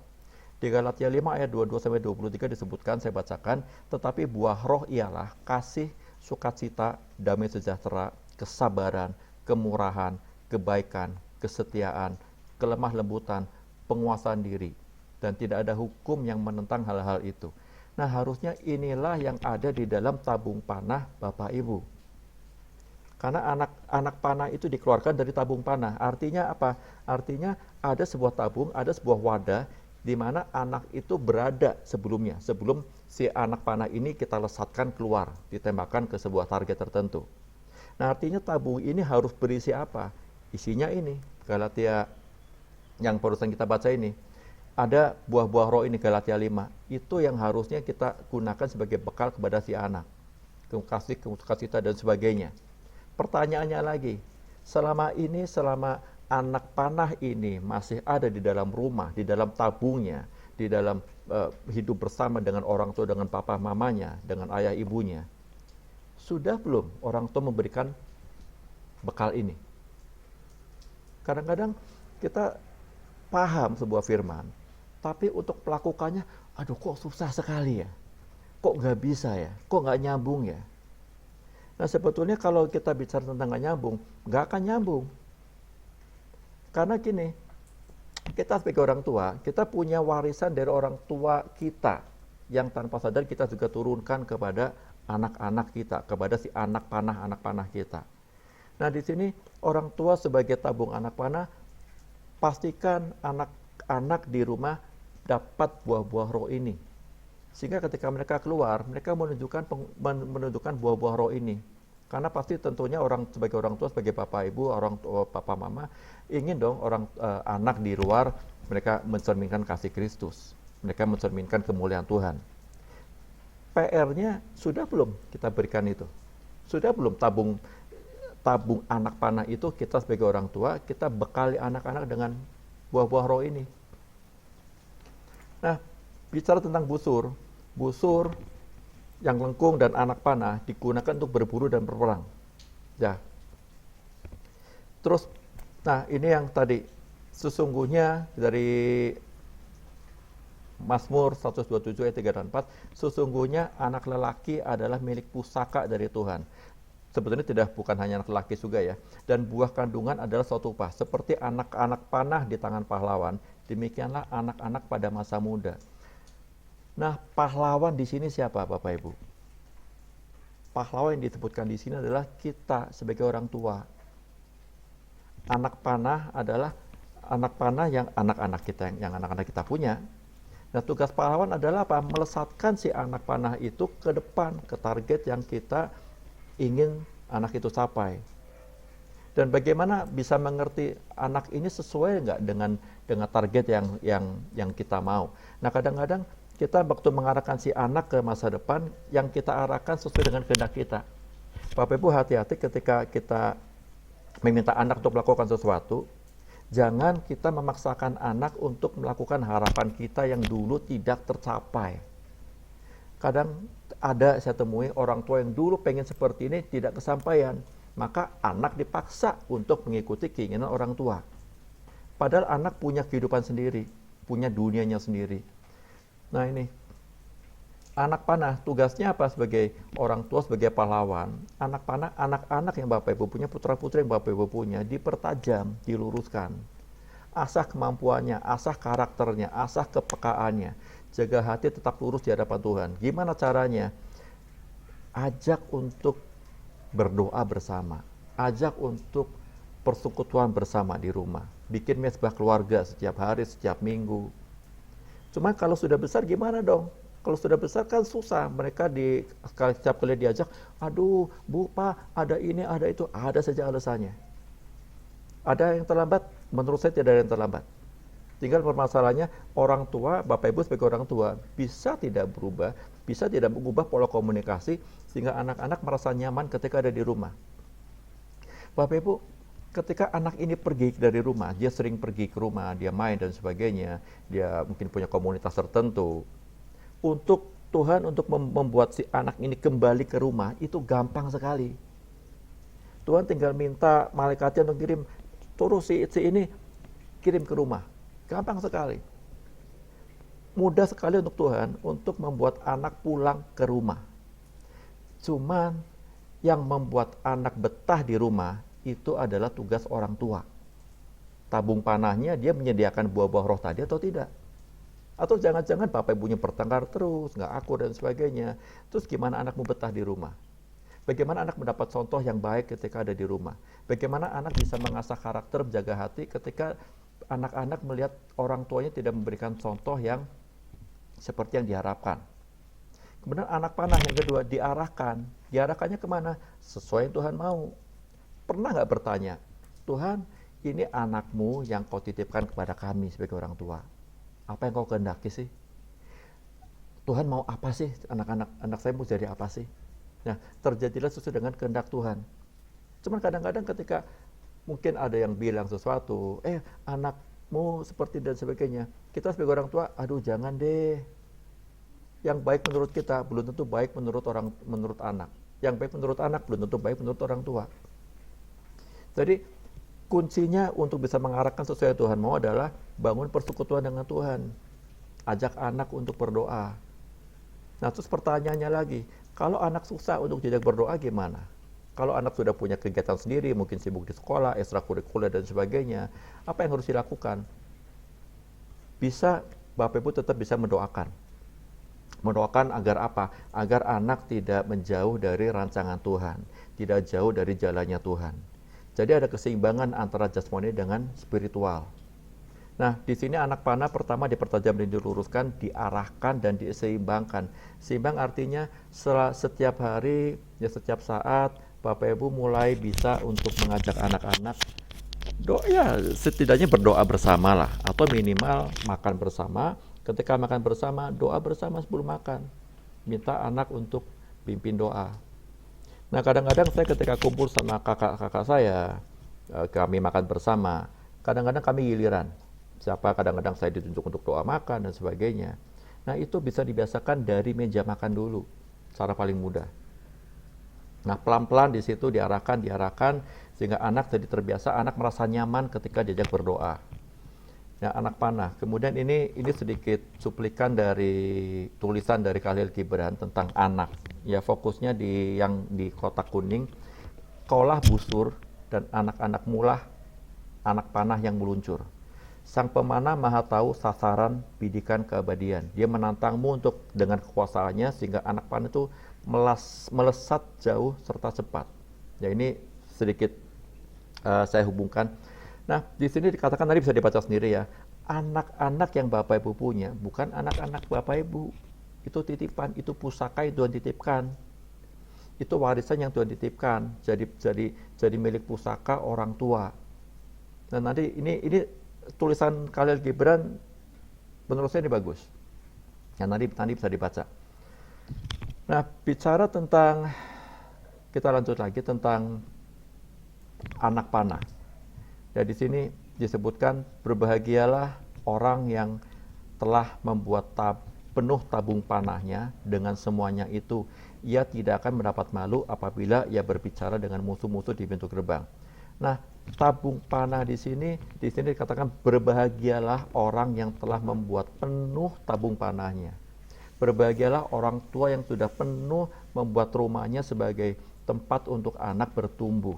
Di Galatia 5 ayat 22 sampai 23 disebutkan, saya bacakan, tetapi buah roh ialah kasih, sukacita, damai sejahtera, kesabaran, kemurahan, kebaikan, kesetiaan, kelemah lembutan, penguasaan diri, dan tidak ada hukum yang menentang hal-hal itu. Nah, harusnya inilah yang ada di dalam tabung panah Bapak Ibu. Karena anak panah itu dikeluarkan dari tabung panah. Artinya apa? Artinya ada sebuah tabung, ada sebuah wadah di mana anak itu berada sebelumnya. Sebelum si anak panah ini kita lesatkan keluar, ditembakkan ke sebuah target tertentu. Nah, artinya tabung ini harus berisi apa? Isinya ini, Galatia yang barusan kita baca ini. Ada buah-buah roh ini, Galatia 5. Itu yang harusnya kita gunakan sebagai bekal kepada si anak. Kasih, sukacita, dan sebagainya. Pertanyaannya lagi, selama anak panah ini masih ada di dalam rumah, di dalam tabungnya, di dalam hidup bersama dengan orang tua, dengan papa mamanya, dengan ayah ibunya, sudah belum orang tua memberikan bekal ini? Kadang-kadang kita paham sebuah firman, tapi untuk melakukannya, aduh kok susah sekali ya, kok nggak bisa ya, kok nggak nyambung ya. Nah sebetulnya kalau kita bicara tentang nggak nyambung, nggak akan nyambung. Karena gini, kita sebagai orang tua, kita punya warisan dari orang tua kita yang tanpa sadar kita juga turunkan kepada anak-anak kita, kepada si anak panah kita. Nah di sini orang tua sebagai tabung anak panah, pastikan anak-anak di rumah dapat buah-buah roh ini. Sehingga ketika mereka keluar, mereka menunjukkan buah-buah roh ini. Karena pasti tentunya sebagai orang tua, sebagai bapak ibu, orang tua papa mama, ingin dong anak di luar mereka mencerminkan kasih Kristus. Mereka mencerminkan kemuliaan Tuhan. PR-nya sudah belum kita berikan itu? Sudah belum tabung anak panah itu kita sebagai orang tua, kita bekali anak-anak dengan buah-buah roh ini. Nah, bicara tentang busur yang lengkung dan anak panah digunakan untuk berburu dan berperang. Ya. Terus, nah ini yang tadi, sesungguhnya dari Mazmur 127 ayat 3 dan 4, sesungguhnya anak lelaki adalah milik pusaka dari Tuhan. Sebetulnya bukan hanya anak lelaki juga ya. Dan buah kandungan adalah suatu upah. Seperti anak-anak panah di tangan pahlawan, demikianlah anak-anak pada masa muda. Nah, pahlawan di sini siapa, Bapak Ibu? Pahlawan yang disebutkan di sini adalah kita sebagai orang tua. Anak panah adalah anak panah yang anak-anak kita punya. Nah, tugas pahlawan adalah apa? Melesatkan si anak panah itu ke depan, ke target yang kita ingin anak itu capai. Dan bagaimana bisa mengerti anak ini sesuai nggak dengan target yang kita mau. Nah, kadang-kadang kita waktu mengarahkan si anak ke masa depan, yang kita arahkan sesuai dengan kehendak kita. Bapak Ibu hati-hati ketika kita meminta anak untuk melakukan sesuatu, jangan kita memaksakan anak untuk melakukan harapan kita yang dulu tidak tercapai. Kadang ada saya temui orang tua yang dulu pengen seperti ini tidak kesampaian, maka anak dipaksa untuk mengikuti keinginan orang tua. Padahal anak punya kehidupan sendiri, punya dunianya sendiri. Nah ini, anak panah tugasnya apa sebagai orang tua, sebagai pahlawan? Anak panah, anak-anak yang Bapak Ibu punya, putra-putri yang Bapak Ibu punya, dipertajam, diluruskan. Asah kemampuannya, asah karakternya, asah kepekaannya. Jaga hati tetap lurus di hadapan Tuhan. Gimana caranya? Ajak untuk berdoa bersama. Ajak untuk persekutuan bersama di rumah. Bikin mesbah keluarga setiap hari, setiap minggu. Cuma kalau sudah besar gimana dong? Kalau sudah besar kan susah. Mereka setiap kali diajak, aduh Bu, Pak, ada ini, ada itu. Ada saja alasannya. Ada yang terlambat? Menurut saya tidak ada yang terlambat. Tinggal permasalahannya orang tua, Bapak Ibu sebagai orang tua, bisa tidak berubah, bisa tidak mengubah pola komunikasi, sehingga anak-anak merasa nyaman ketika ada di rumah. Bapak Ibu, ketika anak ini pergi dari rumah, dia sering pergi ke rumah, dia main dan sebagainya, dia mungkin punya komunitas tertentu. Untuk Tuhan untuk membuat si anak ini kembali ke rumah, itu gampang sekali. Tuhan tinggal minta malaikatnya untuk kirim, terus si ini kirim ke rumah. Gampang sekali. Mudah sekali untuk Tuhan untuk membuat anak pulang ke rumah. Cuman yang membuat anak betah di rumah itu adalah tugas orang tua. Tabung panahnya dia menyediakan buah-buah roh tadi atau tidak? Atau jangan-jangan Bapak Ibunya bertengkar terus, nggak akur dan sebagainya. Terus gimana anakmu betah di rumah? Bagaimana anak mendapat contoh yang baik ketika ada di rumah? Bagaimana anak bisa mengasah karakter, menjaga hati ketika anak-anak melihat orang tuanya tidak memberikan contoh yang seperti yang diharapkan? Kemudian anak panah yang kedua diarahkannya kemana? Sesuai yang Tuhan mau. Pernah nggak bertanya, Tuhan, ini anakmu yang kau titipkan kepada kami sebagai orang tua. Apa yang kau kehendaki sih? Tuhan mau apa sih? Anak saya mau jadi apa sih? Nah, terjadilah sesuai dengan kehendak Tuhan. Cuman kadang-kadang ketika mungkin ada yang bilang sesuatu, anakmu seperti dan sebagainya. Kita sebagai orang tua, aduh jangan deh. Yang baik menurut kita belum tentu baik menurut anak. Yang baik menurut anak belum tentu baik menurut orang tua. Jadi kuncinya untuk bisa mengarahkan sesuai yang Tuhan mau adalah bangun persekutuan dengan Tuhan. Ajak anak untuk berdoa. Nah, terus pertanyaannya lagi, kalau anak susah untuk diajak berdoa gimana? Kalau anak sudah punya kegiatan sendiri, mungkin sibuk di sekolah, ekstrakurikuler dan sebagainya, apa yang harus dilakukan? Bisa, Bapak Ibu tetap bisa mendoakan. Mendoakan agar apa? Agar anak tidak menjauh dari rancangan Tuhan, tidak jauh dari jalannya Tuhan. Jadi ada keseimbangan antara jasmani dengan spiritual. Nah, di sini anak panah pertama dipertajam dan diluruskan, diarahkan dan diseimbangkan. Seimbang artinya setiap hari, ya setiap saat, Bapak Ibu mulai bisa untuk mengajak anak-anak doa, setidaknya berdoa bersama lah, atau minimal makan bersama. Ketika makan bersama, doa bersama sebelum makan. Minta anak untuk pimpin doa. Nah, kadang-kadang saya ketika kumpul sama kakak-kakak saya, kami makan bersama, kadang-kadang kami giliran. Kadang-kadang saya ditunjuk untuk doa makan dan sebagainya. Nah, itu bisa dibiasakan dari meja makan dulu, cara paling mudah. Nah, pelan-pelan di situ diarahkan sehingga anak jadi terbiasa, anak merasa nyaman ketika diajak berdoa. Nah, anak panah. Kemudian ini sedikit cuplikan dari tulisan dari Khalil Gibran tentang anak. Ya, fokusnya yang di kotak kuning, kaulah busur dan anak-anak mulah anak panah yang meluncur. Sang pemanah maha tahu sasaran bidikan keabadian. Dia menantangmu untuk dengan kekuasaannya sehingga anak panah itu melesat jauh serta cepat. Ya, ini sedikit saya hubungkan. Nah, di sini dikatakan tadi bisa dibaca sendiri ya. Anak-anak yang Bapak Ibu punya bukan anak-anak Bapak Ibu. Itu titipan, itu pusaka yang Tuhan titipkan. Itu warisan yang Tuhan titipkan. Jadi milik pusaka orang tua. Dan nanti ini tulisan Khalil Gibran menurut saya ini bagus. Yang nanti bisa dibaca. Nah, bicara tentang, kita lanjut lagi tentang anak panah. Ya, di sini disebutkan berbahagialah orang yang telah membuat penuh tabung panahnya dengan semuanya itu. Ia tidak akan mendapat malu apabila ia berbicara dengan musuh-musuh di pintu gerbang. Nah, tabung panah di sini dikatakan berbahagialah orang yang telah membuat penuh tabung panahnya. Berbahagialah orang tua yang sudah penuh membuat rumahnya sebagai tempat untuk anak bertumbuh,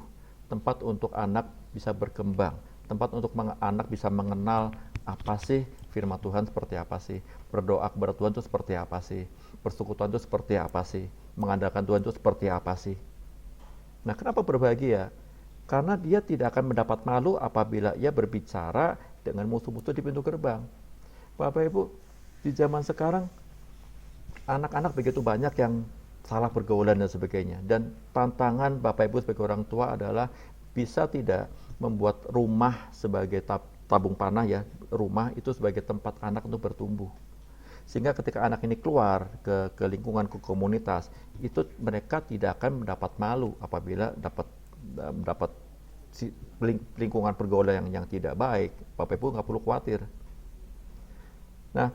tempat untuk anak bisa berkembang, tempat untuk anak bisa mengenal apa sih firman Tuhan, seperti apa sih, berdoa kepada Tuhan itu seperti apa sih, persekutuan itu seperti apa sih, mengandalkan Tuhan itu seperti apa sih. Nah, kenapa berbahagia? Karena dia tidak akan mendapat malu apabila ia berbicara dengan musuh-musuh di pintu gerbang. Bapak Ibu, di zaman sekarang anak-anak begitu banyak yang salah pergaulan dan sebagainya. Dan tantangan Bapak Ibu sebagai orang tua adalah bisa tidak membuat rumah sebagai tabung panah ya, rumah itu sebagai tempat anak untuk bertumbuh. Sehingga ketika anak ini keluar ke lingkungan, ke komunitas, itu mereka tidak akan mendapat malu apabila dapat lingkungan pergaulan yang tidak baik. Bapak Ibu nggak perlu khawatir. Nah,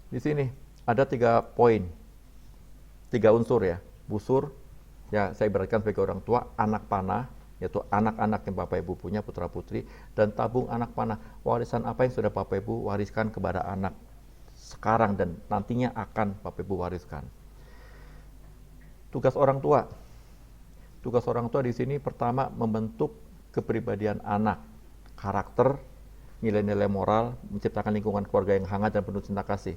di sini ada 3 poin, 3 unsur ya. Busur, ya saya ibaratkan sebagai orang tua, anak panah, yaitu anak-anak yang Bapak Ibu punya, putra putri, dan tabung anak panah. Warisan apa yang sudah Bapak Ibu wariskan kepada anak sekarang dan nantinya akan Bapak Ibu wariskan. Tugas orang tua. Tugas orang tua di sini pertama membentuk kepribadian anak, karakter, nilai-nilai moral, menciptakan lingkungan keluarga yang hangat dan penuh cinta kasih.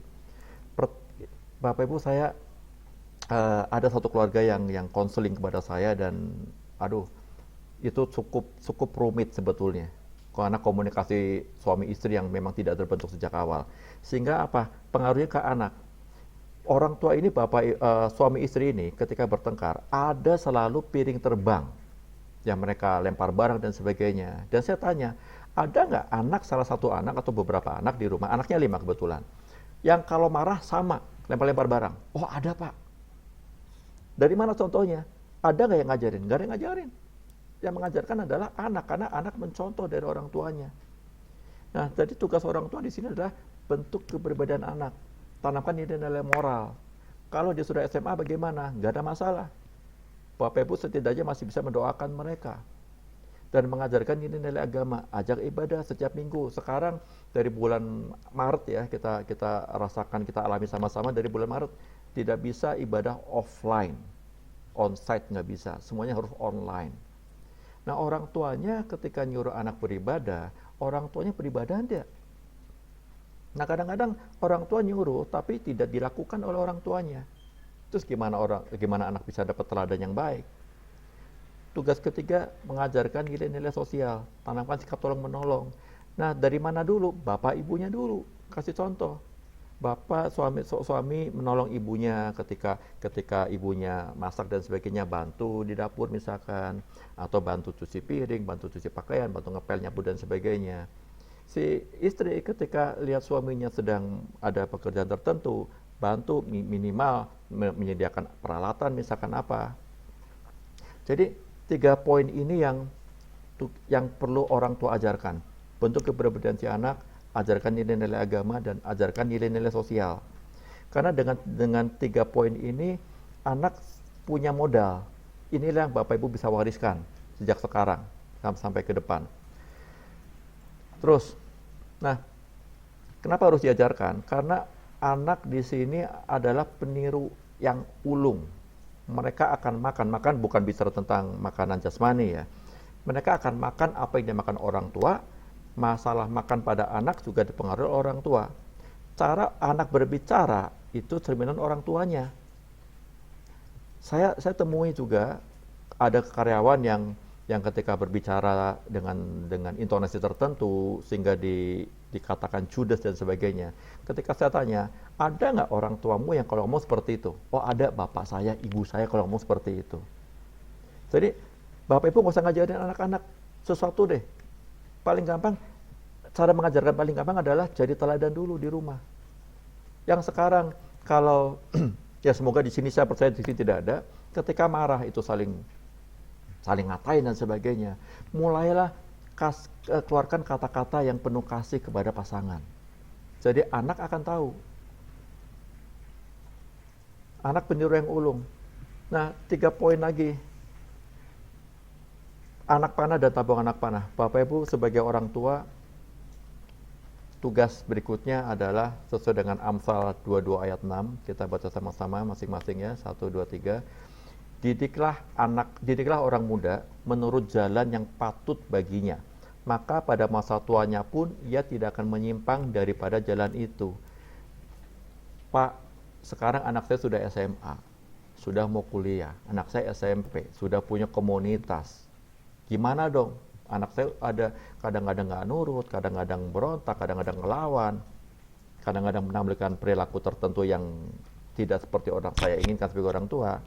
Bapak Ibu, saya ada satu keluarga yang konseling kepada saya dan itu cukup rumit sebetulnya. Karena komunikasi suami istri yang memang tidak terbentuk sejak awal. Sehingga apa? Pengaruhnya ke anak. Orang tua ini, suami istri ini ketika bertengkar, ada selalu piring terbang yang mereka lempar barang dan sebagainya. Dan saya tanya, ada nggak salah satu anak atau beberapa anak di rumah, anaknya 5 kebetulan, yang kalau marah sama, lempar-lempar barang? Oh, ada Pak. Dari mana contohnya? Ada nggak yang ngajarin? Nggak ada yang ngajarin. yang mengajarkan adalah anak, karena anak mencontoh dari orang tuanya. Nah, jadi tugas orang tua di sini adalah bentuk kepribadian anak, tanamkan nilai-nilai moral. Kalau dia sudah SMA bagaimana? Nggak ada masalah. Bapak Ibu setidaknya masih bisa mendoakan mereka dan mengajarkan nilai-nilai agama, ajak ibadah setiap minggu. Sekarang dari bulan Maret ya, kita rasakan, kita alami sama-sama dari bulan Maret tidak bisa ibadah offline, onsite nggak bisa, semuanya harus online. Nah, orang tuanya ketika nyuruh anak beribadah, orang tuanya beribadah tidak. Nah, kadang-kadang orang tua nyuruh tapi tidak dilakukan oleh orang tuanya. Terus gimana anak bisa dapat teladan yang baik? Tugas ketiga, mengajarkan nilai-nilai sosial, tanamkan sikap tolong menolong. Nah, dari mana dulu? Bapak ibunya dulu, kasih contoh. Bapak suami menolong ibunya ketika ibunya masak dan sebagainya, bantu di dapur misalkan, atau bantu cuci piring, bantu cuci pakaian, bantu ngepel, nyapu dan sebagainya. Si istri ketika lihat suaminya sedang ada pekerjaan tertentu, bantu minimal menyediakan peralatan misalkan apa. Jadi 3 poin ini yang perlu orang tua ajarkan. Bentuk kepribadian si anak, ajarkan nilai-nilai agama, dan ajarkan nilai-nilai sosial. Karena dengan 3 poin ini, anak punya modal. Inilah yang Bapak Ibu bisa wariskan sejak sekarang sampai ke depan. Terus, nah, kenapa harus diajarkan? Karena anak di sini adalah peniru yang ulung. Mereka akan makan bukan bicara tentang makanan jasmani ya. Mereka akan makan apa yang dimakan orang tua. Masalah makan pada anak juga dipengaruhi oleh orang tua. Cara anak berbicara itu cerminan orang tuanya. Saya temui juga ada karyawan yang ketika berbicara dengan intonasi tertentu sehingga dikatakan judes dan sebagainya. Ketika saya tanya, ada nggak orang tuamu yang kalau ngomong seperti itu? Oh, ada, bapak saya, ibu saya kalau ngomong seperti itu. Jadi Bapak Ibu nggak usah ngajarin anak-anak sesuatu deh. Paling gampang, cara mengajarkan paling gampang adalah jadi teladan dulu di rumah. Yang sekarang kalau ya semoga di sini, saya percaya di sini tidak ada, ketika marah itu saling ngatain dan sebagainya. Mulailah keluarkan kata-kata yang penuh kasih kepada pasangan. Jadi anak akan tahu. Anak peniru yang ulung. Nah, 3 poin lagi. Anak panah dan tabung anak panah. Bapak Ibu sebagai orang tua, tugas berikutnya adalah sesuai dengan Amsal 22 ayat 6. Kita baca sama-sama masing-masing ya. 1, 2, 3. Didiklah orang muda menurut jalan yang patut baginya. Maka pada masa tuanya pun ia tidak akan menyimpang daripada jalan itu. Pak, sekarang anak saya sudah SMA, sudah mau kuliah. Anak saya SMP, sudah punya komunitas. Gimana dong? Anak saya ada kadang-kadang nggak nurut, kadang-kadang berontak, kadang-kadang ngelawan, kadang-kadang menampilkan perilaku tertentu yang tidak seperti orang saya inginkan sebagai orang tua.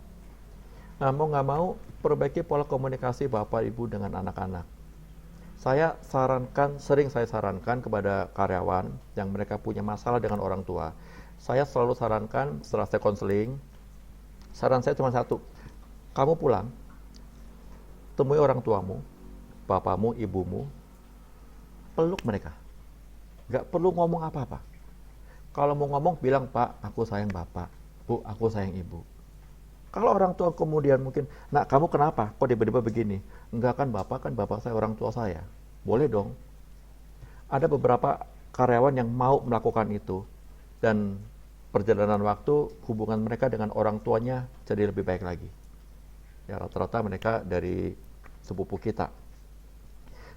Nah, mau nggak mau, perbaiki pola komunikasi Bapak Ibu dengan anak-anak. Sering saya sarankan kepada karyawan yang mereka punya masalah dengan orang tua. Saya selalu sarankan setelah saya konseling, saran saya cuma satu, kamu pulang, temui orang tuamu, bapakmu, ibumu, peluk mereka. Gak perlu ngomong apa-apa. Kalau mau ngomong, bilang, Pak, aku sayang Bapak, Bu, aku sayang Ibu. Kalau orang tua kemudian mungkin, nak kamu kenapa? Kok tiba-tiba begini? Enggak, kan Bapak saya orang tua saya. Boleh dong. Ada beberapa karyawan yang mau melakukan itu. Dan perjalanan waktu, hubungan mereka dengan orang tuanya jadi lebih baik lagi. Ya, rata-rata mereka dari sepupu kita.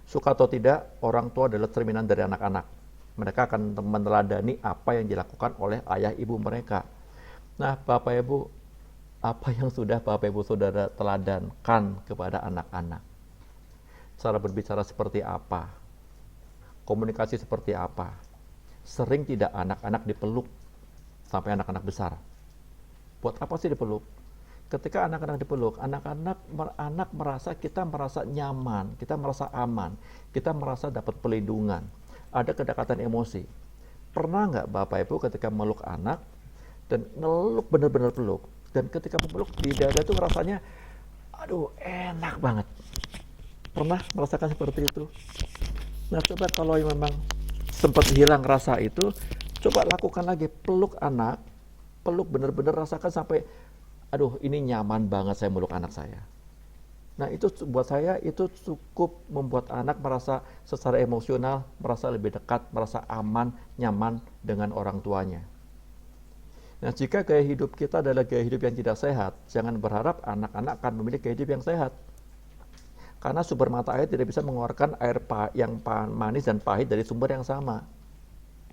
Suka atau tidak, orang tua adalah cerminan dari anak-anak. Mereka akan meneladani apa yang dilakukan oleh ayah ibu mereka. Nah, Bapak Ibu, apa yang sudah Bapak Ibu Saudara teladankan kepada anak-anak? Cara berbicara seperti apa? Komunikasi seperti apa? Sering tidak anak-anak dipeluk sampai anak-anak besar? Buat apa sih dipeluk? Ketika anak-anak dipeluk, anak merasa kita merasa nyaman, kita merasa aman, kita merasa dapat pelindungan. Ada kedekatan emosi. Pernah nggak Bapak Ibu ketika meluk anak dan ngeluk benar-benar peluk? Dan ketika memeluk di dada itu rasanya, aduh enak banget. Pernah merasakan seperti itu? Nah, coba kalau memang sempat hilang rasa itu, coba lakukan lagi, peluk anak, peluk benar-benar rasakan sampai, aduh ini nyaman banget saya meluk anak saya. Nah itu buat saya itu cukup membuat anak merasa secara emosional, merasa lebih dekat, merasa aman, nyaman dengan orang tuanya. Nah jika gaya hidup kita adalah gaya hidup yang tidak sehat, jangan berharap anak-anak akan memiliki gaya hidup yang sehat. Karena sumber mata air tidak bisa mengeluarkan air yang manis dan pahit dari sumber yang sama.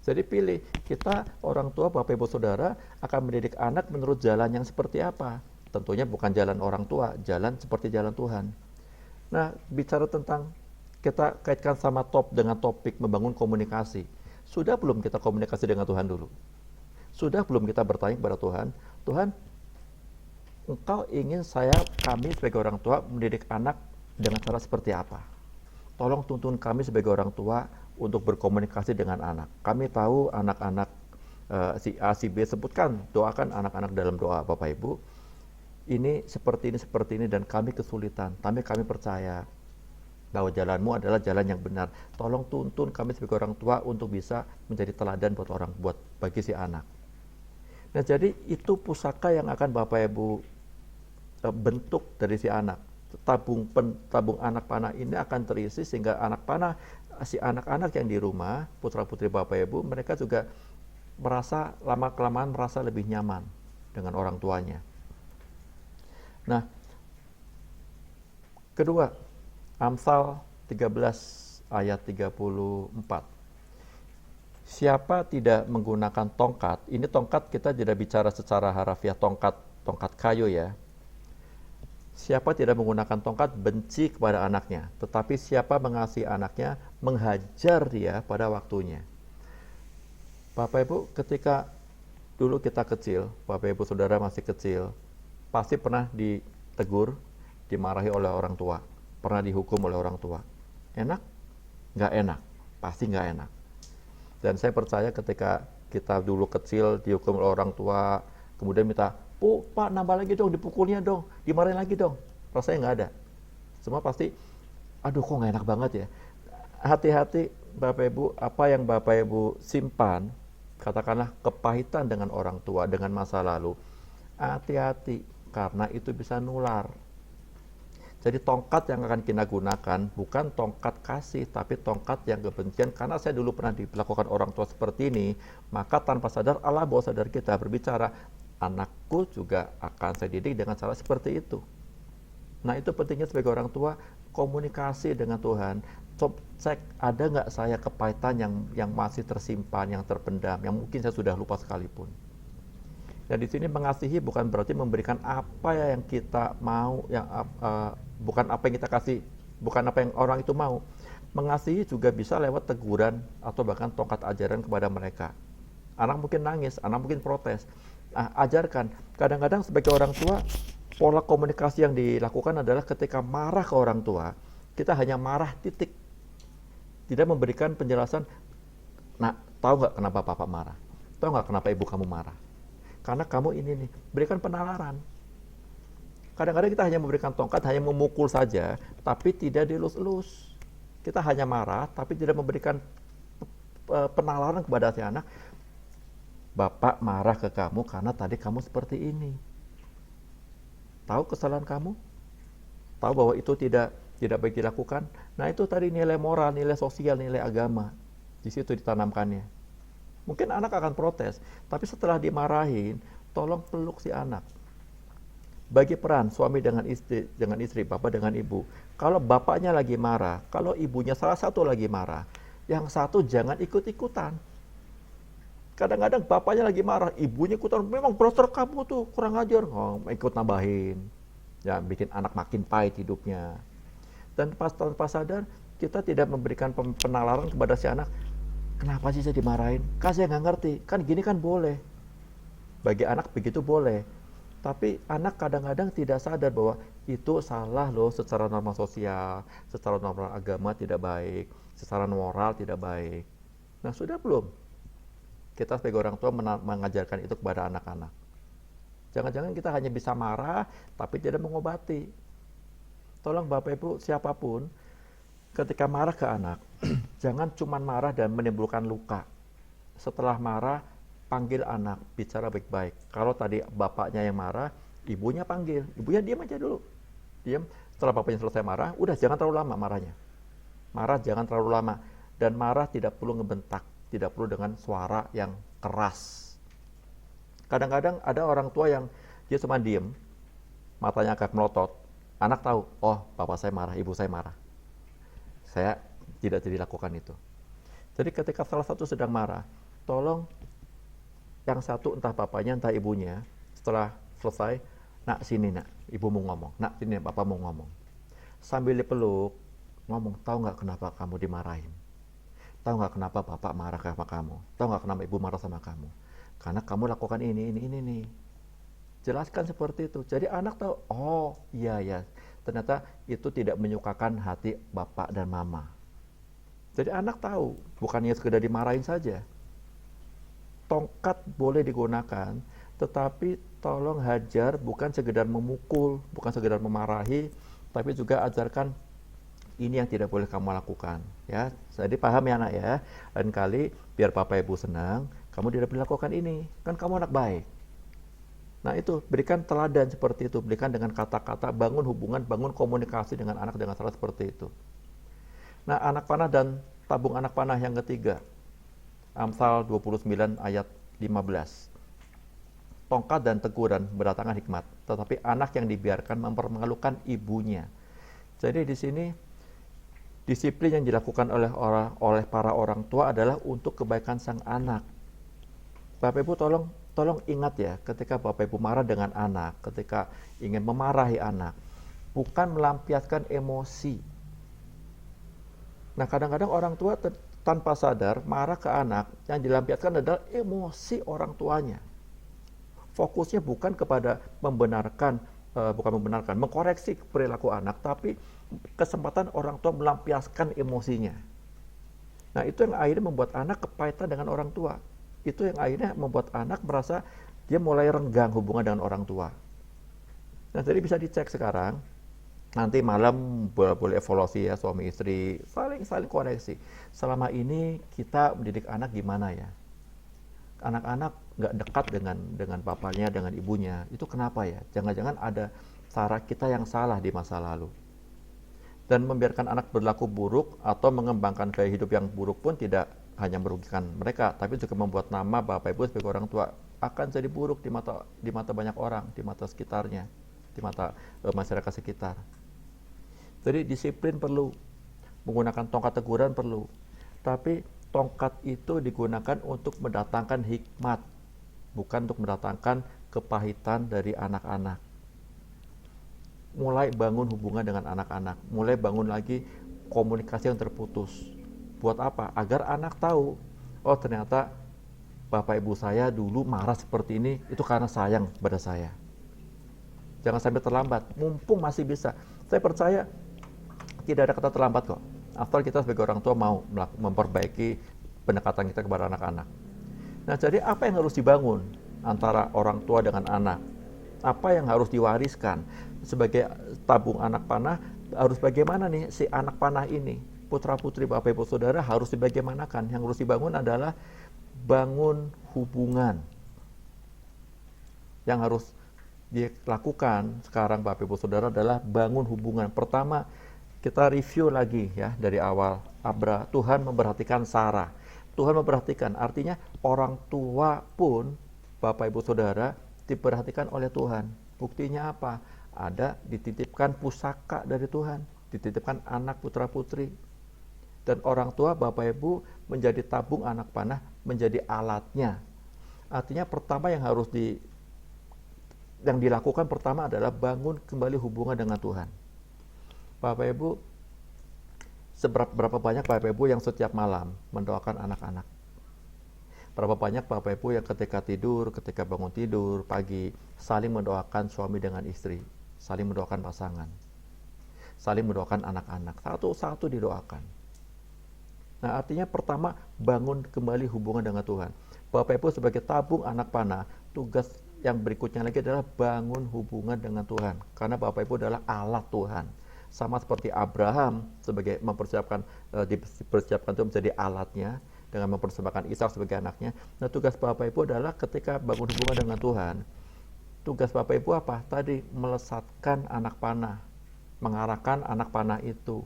Jadi pilih, kita orang tua, Bapak Ibu Saudara akan mendidik anak menurut jalan yang seperti apa. Tentunya bukan jalan orang tua, jalan seperti jalan Tuhan. Nah, bicara tentang kita kaitkan sama dengan topik membangun komunikasi. Sudah belum kita komunikasi dengan Tuhan dulu? Sudah belum kita bertanya kepada Tuhan, Tuhan, Engkau ingin kami sebagai orang tua mendidik anak dengan cara seperti apa? Tolong tuntun kami sebagai orang tua untuk berkomunikasi dengan anak. Kami tahu anak-anak si A, si B, sebutkan, doakan anak-anak dalam doa Bapak Ibu. Ini, seperti ini, dan kami kesulitan. Kami percaya bahwa jalanmu adalah jalan yang benar. Tolong tuntun kami sebagai orang tua untuk bisa menjadi teladan bagi si anak. Nah, jadi itu pusaka yang akan Bapak Ibu bentuk dari si anak. Tabung anak panah ini akan terisi sehingga si anak-anak yang di rumah, putra-putri Bapak Ibu, mereka juga merasa lama-kelamaan merasa lebih nyaman dengan orang tuanya. Nah, kedua, Amsal 13 ayat 34. Siapa tidak menggunakan tongkat, ini tongkat kita tidak bicara secara harafiah tongkat kayu ya. Siapa tidak menggunakan tongkat benci kepada anaknya, tetapi siapa mengasihi anaknya menghajar dia pada waktunya. Bapak Ibu, ketika dulu kita kecil, Bapak Ibu Saudara masih kecil, pasti pernah ditegur, dimarahi oleh orang tua, pernah dihukum oleh orang tua. Enak? Nggak enak, pasti nggak enak. Dan saya percaya ketika kita dulu kecil dihukum oleh orang tua, kemudian minta, Pak nambah lagi dong, dipukulnya dong, dimarahin lagi dong. Rasanya nggak ada. Semua pasti, aduh kok nggak enak banget ya. Hati-hati Bapak Ibu, apa yang Bapak Ibu simpan, katakanlah kepahitan dengan orang tua, dengan masa lalu, hati-hati, karena itu bisa nular. Jadi tongkat yang akan kita gunakan bukan tongkat kasih, tapi tongkat yang kebencian. Karena saya dulu pernah dilakukan orang tua seperti ini, maka tanpa sadar Allah bawah sadar kita berbicara, anakku juga akan saya didik dengan cara seperti itu. Nah itu pentingnya sebagai orang tua, komunikasi dengan Tuhan. Cek ada nggak saya kepahitan yang masih tersimpan, yang terpendam, yang mungkin saya sudah lupa sekalipun. Dan di sini mengasihi bukan berarti memberikan apa yang kita mau, bukan apa yang kita kasih, bukan apa yang orang itu mau. Mengasihi juga bisa lewat teguran atau bahkan tongkat ajaran kepada mereka. Anak mungkin nangis, anak mungkin protes. Nah, ajarkan. Kadang-kadang sebagai orang tua, pola komunikasi yang dilakukan adalah ketika marah ke orang tua, kita hanya marah titik. Tidak memberikan penjelasan, nah tahu nggak kenapa Bapak marah? Tahu nggak kenapa Ibu kamu marah? Karena kamu ini nih, berikan penalaran. Kadang-kadang kita hanya memberikan tongkat, hanya memukul saja, tapi tidak dilus-lus. Kita hanya marah, tapi tidak memberikan penalaran kepada si anak. Bapak marah ke kamu karena tadi kamu seperti ini. Tahu kesalahan kamu? Tahu bahwa itu tidak baik dilakukan? Nah itu tadi nilai moral, nilai sosial, nilai agama. Di situ ditanamkannya. Mungkin anak akan protes, tapi setelah dimarahin, tolong peluk si anak. Bagi peran suami dengan istri, bapak dengan ibu. Kalau bapaknya lagi marah, kalau ibunya salah satu lagi marah, yang satu jangan ikut-ikutan. Kadang-kadang bapaknya lagi marah, ibunya ikutan, memang brother kamu tuh kurang ajar, ikut nambahin. Ya, bikin anak makin pahit hidupnya. Dan tanpa sadar, kita tidak memberikan penalaran kepada si anak. Kenapa sih saya dimarahin? Kan saya nggak ngerti. Kan gini kan boleh. Bagi anak begitu boleh. Tapi anak kadang-kadang tidak sadar bahwa itu salah loh secara norma sosial, secara norma agama tidak baik, secara moral tidak baik. Nah sudah belum? Kita sebagai orang tua mengajarkan itu kepada anak-anak. Jangan-jangan kita hanya bisa marah, tapi tidak mengobati. Tolong Bapak Ibu, siapapun, ketika marah ke anak, jangan cuma marah dan menimbulkan luka. Setelah marah, panggil anak, bicara baik-baik. Kalau tadi bapaknya yang marah, ibunya panggil. Ibunya diam aja dulu. Diam. Setelah bapaknya selesai marah, udah jangan terlalu lama marahnya. Marah jangan terlalu lama. Dan marah tidak perlu ngebentak, tidak perlu dengan suara yang keras. Kadang-kadang ada orang tua yang dia cuma diem, matanya agak melotot. Anak tahu, oh bapak saya marah, ibu saya marah. Saya tidak jadi lakukan itu. Jadi ketika salah satu sedang marah, tolong yang satu entah bapaknya entah ibunya, setelah selesai, nak sini nak, ibu mau ngomong, nak sini bapak mau ngomong. Sambil dipeluk, ngomong, tahu nggak kenapa kamu dimarahin? Tahu nggak kenapa bapak marah sama kamu? Tahu nggak kenapa ibu marah sama kamu? Karena kamu lakukan ini nih. Jelaskan seperti itu. Jadi anak tahu, oh iya ya, ternyata itu tidak menyukakan hati bapak dan mama. Jadi anak tahu, bukannya sekedar dimarahin saja. Tongkat boleh digunakan, tetapi tolong hajar bukan sekedar memukul, bukan sekedar memarahi, tapi juga ajarkan ini yang tidak boleh kamu lakukan. Ya, jadi paham ya anak ya. Lain kali biar papa ibu senang, kamu tidak boleh lakukan ini, kan kamu anak baik. Nah itu, berikan teladan seperti itu, berikan dengan kata-kata, bangun hubungan, bangun komunikasi dengan anak dengan cara seperti itu. Nah anak panah dan tabung anak panah yang ketiga, Amsal 29 ayat 15. Tongkat dan teguran berdatangan hikmat, tetapi anak yang dibiarkan mempermalukan ibunya. Jadi di sini disiplin yang dilakukan oleh para orang tua adalah untuk kebaikan sang anak. Bapak Ibu tolong ingat ya, ketika Bapak Ibu marah dengan anak, ketika ingin memarahi anak, bukan melampiaskan emosi. Nah kadang-kadang orang tua tanpa sadar marah ke anak, yang dilampiaskan adalah emosi orang tuanya. Fokusnya bukan kepada mengkoreksi perilaku anak, tapi kesempatan orang tua melampiaskan emosinya. Nah itu yang akhirnya membuat anak kepahitan dengan orang tua. Itu yang akhirnya membuat anak merasa dia mulai renggang hubungan dengan orang tua. Nah jadi bisa dicek sekarang, nanti malam boleh evaluasi ya suami istri, saling koreksi. Selama ini kita mendidik anak gimana ya? Anak-anak nggak dekat dengan bapaknya, dengan ibunya. Itu kenapa ya? Jangan-jangan ada cara kita yang salah di masa lalu. Dan membiarkan anak berlaku buruk atau mengembangkan gaya hidup yang buruk pun tidak hanya merugikan mereka, tapi juga membuat nama Bapak Ibu sebagai orang tua akan jadi buruk di mata banyak orang, di mata sekitarnya, di mata masyarakat sekitar. Jadi disiplin perlu, menggunakan tongkat teguran perlu, tapi tongkat itu digunakan untuk mendatangkan hikmat, bukan untuk mendatangkan kepahitan dari anak-anak. Mulai bangun hubungan dengan anak-anak, mulai bangun lagi komunikasi yang terputus. Buat apa? Agar anak tahu, oh ternyata bapak ibu saya dulu marah seperti ini, itu karena sayang pada saya. Jangan sampai terlambat, mumpung masih bisa. Saya percaya tidak ada kata terlambat kok. Asal kita sebagai orang tua mau memperbaiki pendekatan kita kepada anak-anak. Nah jadi apa yang harus dibangun antara orang tua dengan anak? Apa yang harus diwariskan? Sebagai tabung anak panah, harus bagaimana nih si anak panah ini? Putra-putri Bapak Ibu Saudara harus dibagaimanakan? Yang harus dibangun adalah bangun hubungan. Yang harus dilakukan sekarang Bapak Ibu Saudara adalah bangun hubungan. Pertama, kita review lagi ya dari awal. Tuhan memperhatikan Sarah. Tuhan memperhatikan, artinya orang tua pun Bapak Ibu Saudara diperhatikan oleh Tuhan. Buktinya apa? Ada dititipkan pusaka dari Tuhan, dititipkan anak putra-putri. Dan orang tua Bapak Ibu menjadi tabung anak panah, menjadi alatnya. Artinya pertama yang harus dilakukan pertama adalah bangun kembali hubungan dengan Tuhan. Bapak Ibu, berapa banyak Bapak Ibu yang setiap malam mendoakan anak-anak? Berapa banyak Bapak Ibu yang ketika tidur, ketika bangun tidur, pagi, saling mendoakan suami dengan istri, saling mendoakan pasangan, saling mendoakan anak-anak, satu-satu didoakan. Nah artinya pertama bangun kembali hubungan dengan Tuhan. Bapak Ibu sebagai tabung anak panah, tugas yang berikutnya lagi adalah bangun hubungan dengan Tuhan. Karena Bapak Ibu adalah alat Tuhan. sama seperti Abraham sebagai dipersiapkan untuk menjadi alatnya dengan mempersembahkan Ishak sebagai anaknya. Nah, tugas Bapak Ibu adalah ketika bangun hubungan dengan Tuhan, tugas Bapak Ibu apa? Tadi melesatkan anak panah, mengarahkan anak panah itu,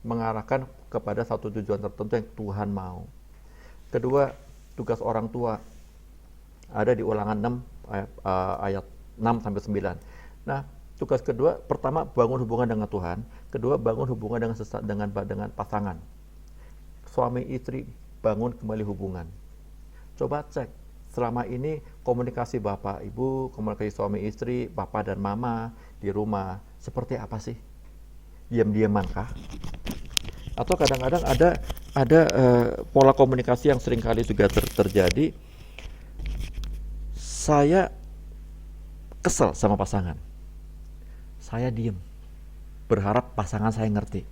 mengarahkan kepada satu tujuan tertentu yang Tuhan mau. Kedua, tugas orang tua ada di Ulangan 6 ayat 6 sampai 9. Nah, tugas kedua, pertama bangun hubungan dengan Tuhan, kedua bangun hubungan dengan pasangan. Suami istri bangun kembali hubungan. Coba cek selama ini komunikasi Bapak Ibu, komunikasi suami istri, Bapak dan Mama di rumah seperti apa sih? Diam-diaman kah? Atau kadang-kadang ada pola komunikasi yang seringkali juga terjadi. Saya kesel sama pasangan, saya diem, berharap pasangan saya ngerti.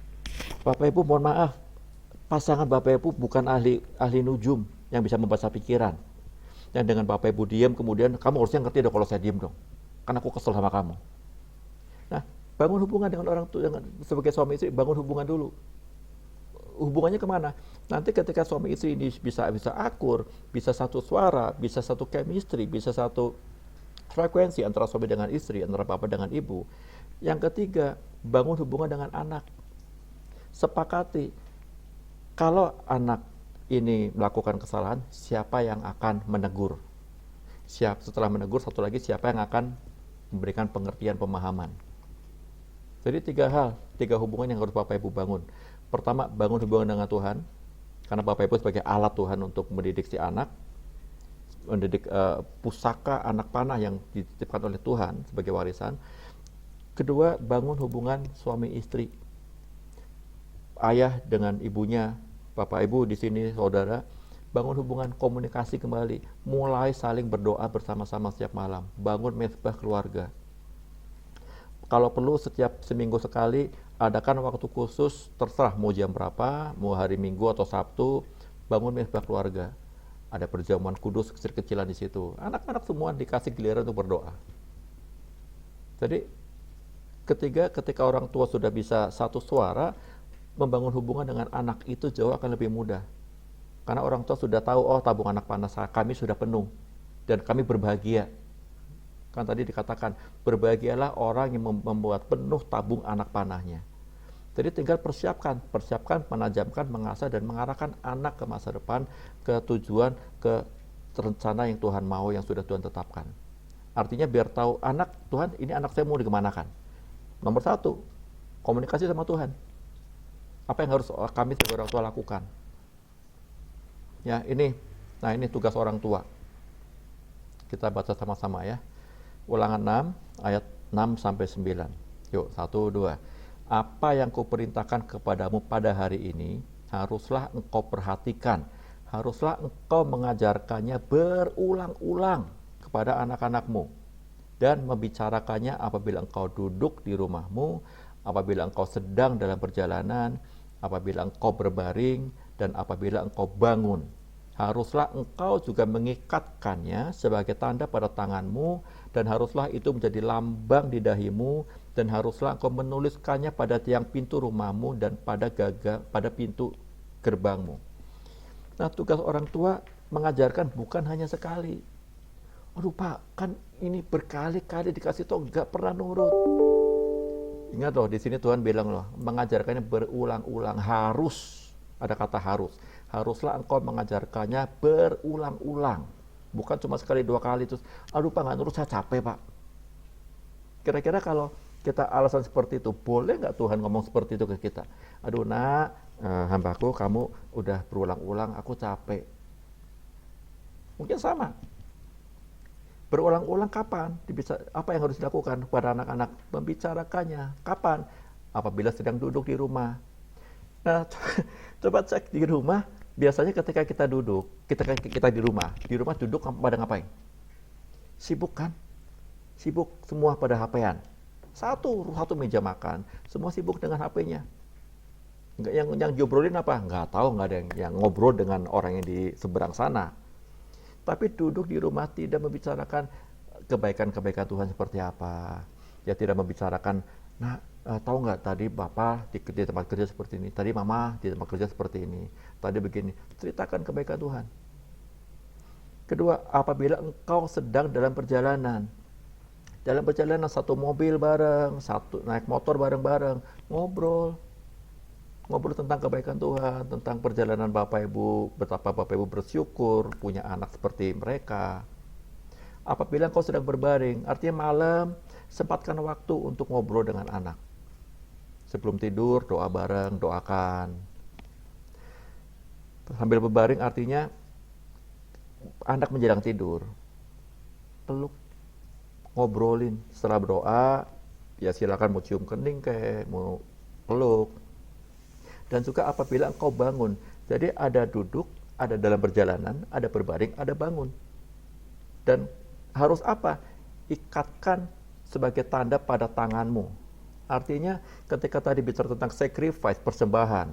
Bapak Ibu mohon maaf, pasangan Bapak Ibu bukan ahli nujum yang bisa membaca pikiran. Yang dengan Bapak Ibu diem, kemudian kamu harusnya ngerti dong kalau saya diem dong, karena aku kesel sama kamu. Nah, bangun hubungan dengan orang tua, sebagai suami istri, bangun hubungan dulu. Hubungannya kemana? Nanti ketika suami istri ini bisa akur, bisa satu suara, bisa satu chemistry, bisa satu frekuensi antara suami dengan istri, antara bapak dengan ibu. Yang ketiga, bangun hubungan dengan anak. Sepakati, kalau anak ini melakukan kesalahan, siapa yang akan menegur? Setelah menegur, satu lagi siapa yang akan memberikan pengertian, pemahaman. Jadi tiga hubungan yang harus Bapak Ibu bangun. Pertama, bangun hubungan dengan Tuhan, karena Bapak Ibu sebagai alat Tuhan untuk mendidik si anak, mendidik pusaka anak panah yang dititipkan oleh Tuhan sebagai warisan. Kedua, bangun hubungan suami istri, ayah dengan ibunya, Bapak Ibu di sini saudara, bangun hubungan komunikasi kembali, mulai saling berdoa bersama-sama setiap malam, bangun mezbah keluarga. Kalau perlu setiap seminggu sekali adakan waktu khusus, terserah mau jam berapa, mau hari Minggu atau Sabtu, bangun mezbah keluarga. Ada perjamuan kudus kecil-kecilan di situ. Anak-anak semua dikasih giliran untuk berdoa. Jadi ketika orang tua sudah bisa satu suara, membangun hubungan dengan anak itu jauh akan lebih mudah. Karena orang tua sudah tahu, oh tabung anak panah kami sudah penuh dan kami berbahagia. Kan tadi dikatakan, berbahagialah orang yang membuat penuh tabung anak panahnya. Jadi tinggal persiapkan, menajamkan, mengasah dan mengarahkan anak ke masa depan, ke tujuan, ke rencana yang Tuhan mau, yang sudah Tuhan tetapkan. Artinya biar tahu anak, Tuhan ini anak saya mau dikemanakan. Nomor 1, komunikasi sama Tuhan. Apa yang harus kami sebagai orang tua lakukan? Ya, ini tugas orang tua. Kita baca sama-sama ya. Ulangan 6 ayat 6 sampai 9. Yuk, 1 2. Apa yang kuperintahkan kepadamu pada hari ini haruslah engkau perhatikan, haruslah engkau mengajarkannya berulang-ulang kepada anak-anakmu dan membicarakannya apabila engkau duduk di rumahmu, apabila engkau sedang dalam perjalanan, apabila engkau berbaring dan apabila engkau bangun. Haruslah engkau juga mengikatkannya sebagai tanda pada tanganmu, dan haruslah itu menjadi lambang di dahimu, dan haruslah engkau menuliskannya pada tiang pintu rumahmu dan pada pintu gerbangmu. Nah, tugas orang tua mengajarkan bukan hanya sekali. Aduh Pak, kan ini berkali-kali dikasih tahu nggak pernah nurut. Ingat loh, di sini Tuhan bilang loh, mengajarkannya berulang-ulang, harus. Ada kata harus. Haruslah engkau mengajarkannya berulang-ulang. Bukan cuma sekali 2 kali terus, aduh Pak nggak nurut, saya capek Pak. Kira-kira kalau kita alasan seperti itu, boleh nggak Tuhan ngomong seperti itu ke kita? Aduh nak, hambaku kamu udah berulang-ulang, aku capek. Mungkin sama. Berulang-ulang kapan? Apa yang harus dilakukan kepada anak-anak? Membicarakannya. Kapan? Apabila sedang duduk di rumah. Nah, coba cek di rumah. Biasanya ketika kita duduk, kita di rumah duduk pada ngapain? Sibuk kan? Sibuk, semua pada HP-an. Satu meja makan, semua sibuk dengan HP-nya. Yang diobrolin apa? Nggak tahu, nggak ada yang ngobrol dengan orang yang di seberang sana. Tapi duduk di rumah tidak membicarakan kebaikan-kebaikan Tuhan seperti apa. Ya tidak membicarakan, nah Tahu nggak tadi Bapak di tempat kerja seperti ini, tadi Mama di tempat kerja seperti ini, tadi begini. Ceritakan kebaikan Tuhan. Kedua, apabila engkau sedang dalam perjalanan satu mobil bareng, satu naik motor bareng-bareng, ngobrol tentang kebaikan Tuhan, tentang perjalanan Bapak Ibu, betapa Bapak Ibu bersyukur punya anak seperti mereka. Apabila engkau sedang berbaring, artinya malam, sempatkan waktu untuk ngobrol dengan anak. Sebelum tidur, doa bareng, doakan. Sambil berbaring artinya anak menjelang tidur, peluk, ngobrolin. Setelah berdoa, ya silakan mau cium kening kayak mau peluk. Dan juga apabila engkau bangun, jadi ada duduk, ada dalam perjalanan, ada berbaring, ada bangun. Dan harus apa? Ikatkan sebagai tanda pada tanganmu. Artinya ketika tadi bicara tentang sacrifice, persembahan,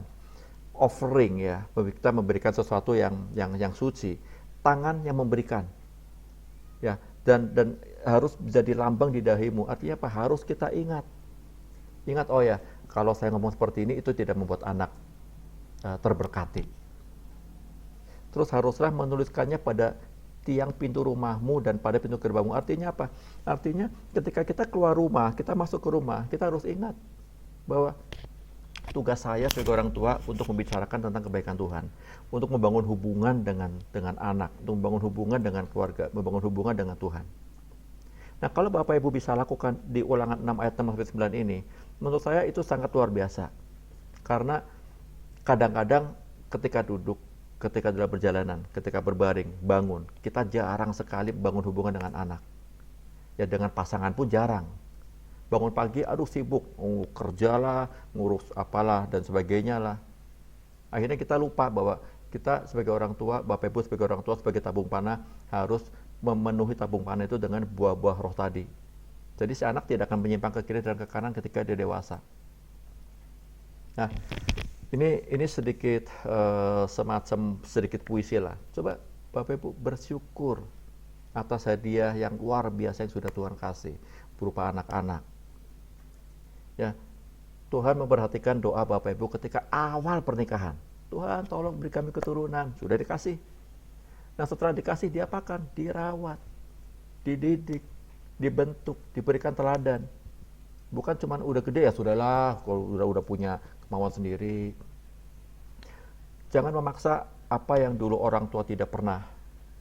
offering ya, kita memberikan sesuatu yang suci, tangan yang memberikan. Ya, dan harus jadi lambang di dahimu. Artinya apa? Harus kita ingat. Ingat, oh ya, kalau saya ngomong seperti ini itu tidak membuat anak terberkati. Terus haruslah menuliskannya pada tiang pintu rumahmu dan pada pintu gerbangmu. Artinya apa? Artinya ketika kita keluar rumah, kita masuk ke rumah, kita harus ingat bahwa tugas saya sebagai orang tua untuk membicarakan tentang kebaikan Tuhan, untuk membangun hubungan dengan anak, untuk membangun hubungan dengan keluarga, membangun hubungan dengan Tuhan. Nah, kalau Bapak Ibu bisa lakukan di Ulangan 6 ayat 6-9 ini, menurut saya itu sangat luar biasa. Karena kadang-kadang ketika duduk, ketika dalam perjalanan, ketika berbaring, bangun, kita jarang sekali bangun hubungan dengan anak. Ya, dengan pasangan pun jarang. Bangun pagi, aduh sibuk, kerjalah, ngurus apalah, dan sebagainya lah. Akhirnya kita lupa bahwa kita sebagai orang tua, Bapak Ibu sebagai orang tua, sebagai tabung panah, harus memenuhi tabung panah itu dengan buah-buah roh tadi. Jadi si anak tidak akan menyimpang ke kiri dan ke kanan ketika dia dewasa. Nah, ini sedikit semacam sedikit puisi lah. Coba Bapak Ibu bersyukur atas hadiah yang luar biasa yang sudah Tuhan kasih berupa anak-anak. Ya, Tuhan memperhatikan doa Bapak Ibu ketika awal pernikahan. Tuhan tolong beri kami keturunan. Sudah dikasih. Nah, setelah dikasih diapakan? Dirawat, dididik, dibentuk, diberikan teladan. Bukan cuman udah gede ya sudahlah, kalau udah punya kemauan sendiri. Jangan memaksa apa yang dulu orang tua tidak pernah,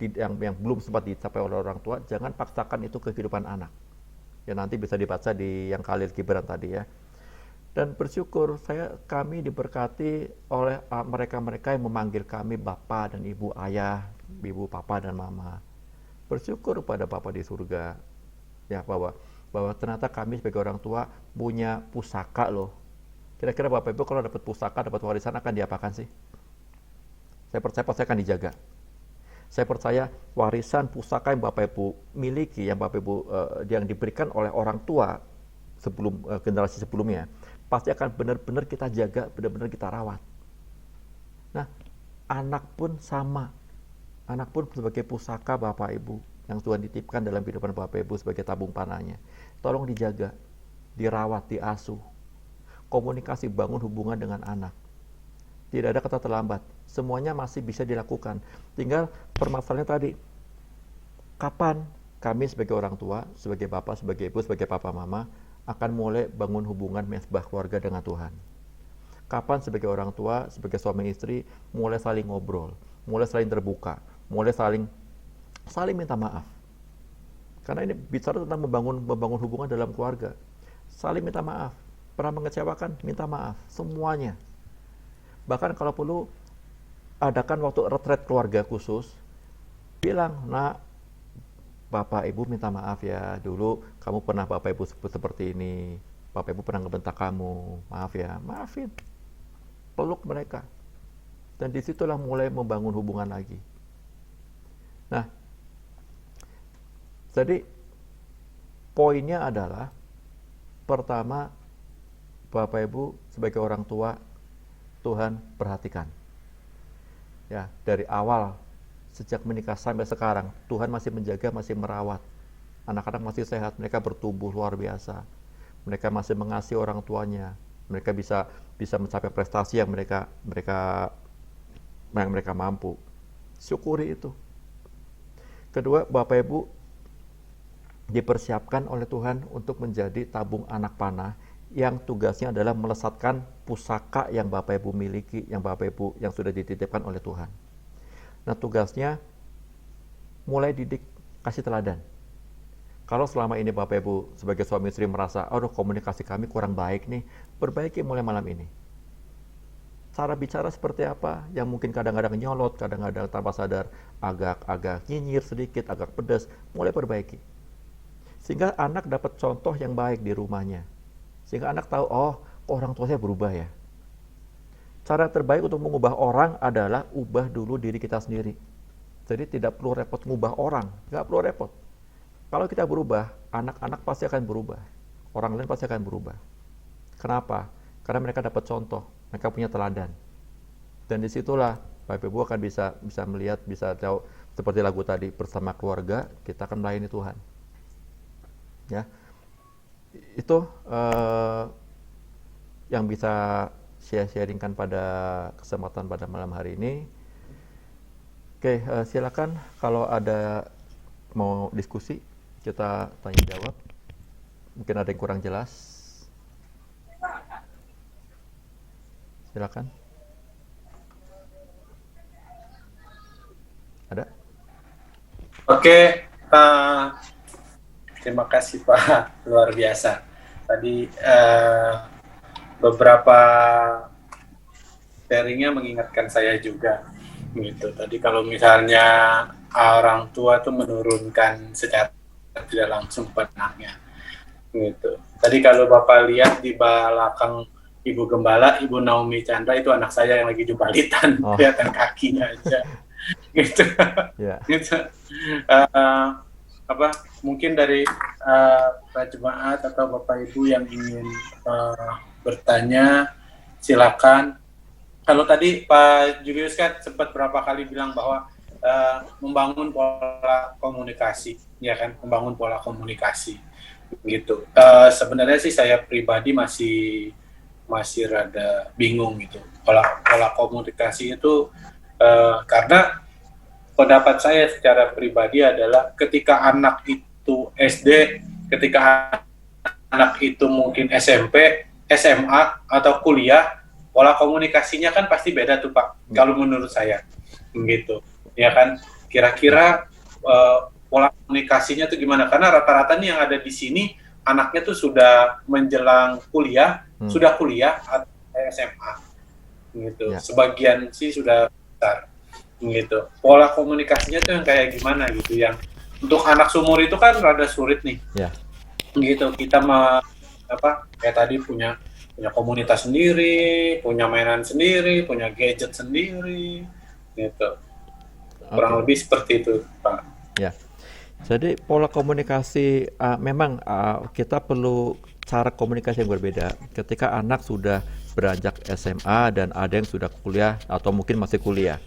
yang belum sempat dicapai oleh orang tua, jangan paksakan itu ke kehidupan anak. Ya, nanti bisa dibaca di yang Khalil Gibran tadi ya. Dan bersyukur kami diberkati oleh mereka-mereka yang memanggil kami Bapak dan Ibu, Ayah, Ibu, Papa dan Mama. Bersyukur pada Bapa di surga. Ya, bahwa ternyata kami sebagai orang tua punya pusaka loh. Kira-kira Bapak Ibu kalau dapat pusaka, dapat warisan akan diapakan sih? Saya percaya pasti akan dijaga. Saya percaya warisan pusaka yang Bapak Ibu miliki, yang Bapak Ibu yang diberikan oleh orang tua sebelum generasi sebelumnya, pasti akan benar-benar kita jaga, benar-benar kita rawat. Nah, anak pun sama. Anak pun sebagai pusaka Bapak Ibu yang Tuhan titipkan dalam kehidupan Bapak Ibu sebagai tabung panahnya. Tolong dijaga, dirawat, diasuh. Komunikasi, bangun hubungan dengan anak. Tidak ada kata terlambat. Semuanya masih bisa dilakukan. Tinggal permasalahannya tadi. Kapan kami sebagai orang tua, sebagai bapak, sebagai ibu, sebagai papa mama, akan mulai bangun hubungan mesbah keluarga dengan Tuhan. Kapan sebagai orang tua, sebagai suami istri, mulai saling ngobrol, mulai saling terbuka, mulai saling minta maaf. Karena ini bicara tentang membangun hubungan dalam keluarga. Saling minta maaf. Pernah mengecewakan, minta maaf. Semuanya. Bahkan kalau perlu, adakan waktu retret keluarga khusus. Bilang, nak, Bapak Ibu minta maaf ya. Dulu kamu pernah Bapak Ibu sebut seperti ini. Bapak Ibu pernah ngebentak kamu. Maaf ya, maafin. Peluk mereka. Dan disitulah mulai membangun hubungan lagi. Nah, jadi poinnya adalah, pertama, Bapak Ibu sebagai orang tua, Tuhan perhatikan. Ya, dari awal sejak menikah sampai sekarang, Tuhan masih menjaga, masih merawat. Anak-anak masih sehat, mereka bertumbuh luar biasa. mereka masih mengasihi orang tuanya, mereka bisa mencapai prestasi yang mereka mampu. Syukuri itu. Kedua, Bapak Ibu dipersiapkan oleh Tuhan untuk menjadi tabung anak panah yang tugasnya adalah melesatkan pusaka yang Bapak Ibu miliki, yang Bapak Ibu yang sudah dititipkan oleh Tuhan. Nah, tugasnya mulai didik, kasih teladan. Kalau selama ini Bapak Ibu sebagai suami istri merasa, aduh komunikasi kami kurang baik nih, perbaiki mulai malam ini. Cara bicara seperti apa yang mungkin kadang-kadang nyolot, kadang-kadang tanpa sadar agak nyinyir sedikit, agak pedas, mulai perbaiki. Sehingga anak dapat contoh yang baik di rumahnya. Sehingga anak tahu, oh orang tua saya berubah ya. Cara terbaik untuk mengubah orang adalah ubah dulu diri kita sendiri. Jadi tidak perlu repot mengubah orang, nggak perlu repot. Kalau kita berubah, anak-anak pasti akan berubah. Orang lain pasti akan berubah. Kenapa? Karena mereka dapat contoh, mereka punya teladan. Dan disitulah Bapak Ibu akan bisa melihat, bisa tahu seperti lagu tadi, bersama keluarga kita akan melayani Tuhan. Ya, itu yang bisa saya sharingkan pada kesempatan pada malam hari ini. Oke, silakan kalau ada mau diskusi, kita tanya jawab. Mungkin ada yang kurang jelas. Silakan. Ada? Oke, terima kasih Pak, luar biasa. Tadi beberapa sharingnya mengingatkan saya juga, gitu. Tadi kalau misalnya orang tua tuh menurunkan secara tidak langsung pada anaknya, gitu. Tadi kalau Bapak lihat di belakang Ibu Gembala, Ibu Naomi Chandra itu anak saya yang lagi jubalitan, kelihatan kakinya aja, gitu. Yeah. Gitu. Mungkin dari Pak Jemaat atau Bapak Ibu yang ingin bertanya, silakan. Kalau tadi Pak Julius kan sempat berapa kali bilang bahwa membangun pola komunikasi, ya kan, membangun pola komunikasi, gitu. Sebenarnya sih saya pribadi masih rada bingung gitu, pola komunikasi itu, karena pendapat saya secara pribadi adalah ketika anak itu SD, ketika anak itu mungkin SMP, SMA, atau kuliah, pola komunikasinya kan pasti beda tuh Pak, kalau menurut saya, gitu. Ya kan, kira-kira pola komunikasinya tuh gimana? Karena rata-rata nih yang ada di sini, anaknya tuh sudah menjelang kuliah, sudah kuliah atau SMA, gitu. Ya. Sebagian sih sudah besar. Gitu. Pola komunikasinya tuh yang kayak gimana gitu, yang untuk anak seumur itu kan rada sulit nih. Ya. Gitu, kita kayak tadi punya komunitas sendiri, punya mainan sendiri, punya gadget sendiri, gitu. Kurang lebih seperti itu, Pak. Ya. Jadi pola komunikasi memang kita perlu cara komunikasi yang berbeda. Ketika anak sudah beranjak SMA dan ada yang sudah kuliah atau mungkin masih kuliah.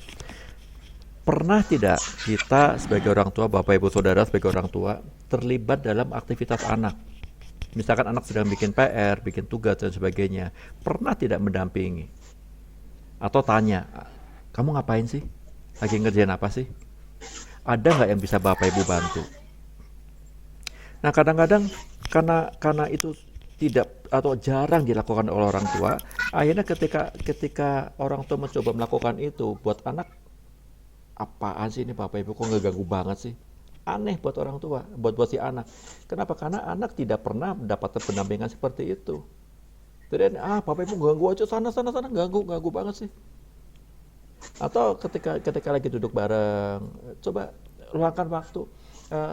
Pernah tidak kita sebagai orang tua, Bapak Ibu Saudara sebagai orang tua terlibat dalam aktivitas anak? Misalkan anak sedang bikin PR, bikin tugas dan sebagainya, pernah tidak mendampingi? Atau tanya, kamu ngapain sih? Lagi ngerjain apa sih? Ada nggak yang bisa Bapak Ibu bantu? Nah kadang-kadang karena itu tidak atau jarang dilakukan oleh orang tua, akhirnya ketika orang tua mencoba melakukan itu buat anak, apaan sih ini Bapak Ibu kok ngeganggu banget sih? Aneh buat orang tua, buat si anak. Kenapa? Karena anak tidak pernah mendapatkan pendampingan seperti itu. Jadi Bapak Ibu ganggu aja sana ganggu banget sih. Atau ketika lagi duduk bareng, coba luangkan waktu.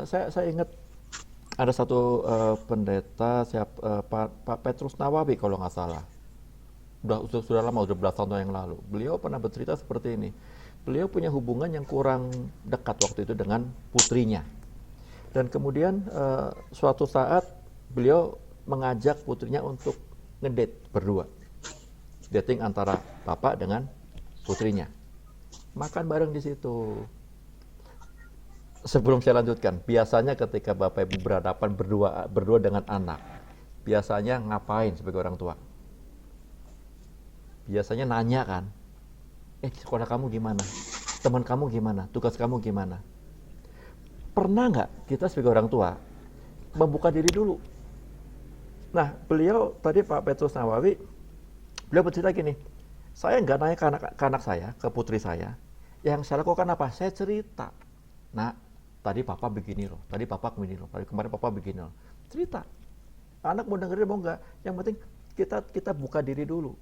Saya ingat ada satu pendeta Pak Petrus Nawawi kalau nggak salah. Sudah lama, udah belasan tahun yang lalu. Beliau pernah bercerita seperti ini. Beliau punya hubungan yang kurang dekat waktu itu dengan putrinya. Dan kemudian suatu saat beliau mengajak putrinya untuk ngedate berdua. Dating antara bapak dengan putrinya. Makan bareng di situ. Sebelum saya lanjutkan, biasanya ketika Bapak Ibu berhadapan berdua dengan anak, biasanya ngapain sebagai orang tua? Biasanya nanya kan, sekolah kamu gimana? Teman kamu gimana? Tugas kamu gimana? Pernah nggak kita sebagai orang tua membuka diri dulu? Nah, beliau tadi Pak Petrus Nawawi, beliau bercerita gini, saya nggak nanya ke anak saya, ke putri saya, yang saya lakukan apa? Saya cerita. Nah, tadi papa begini loh, tadi papa begini loh, tadi kemarin papa begini loh. Cerita. Anak mau dengerin mau nggak? Yang penting kita buka diri dulu.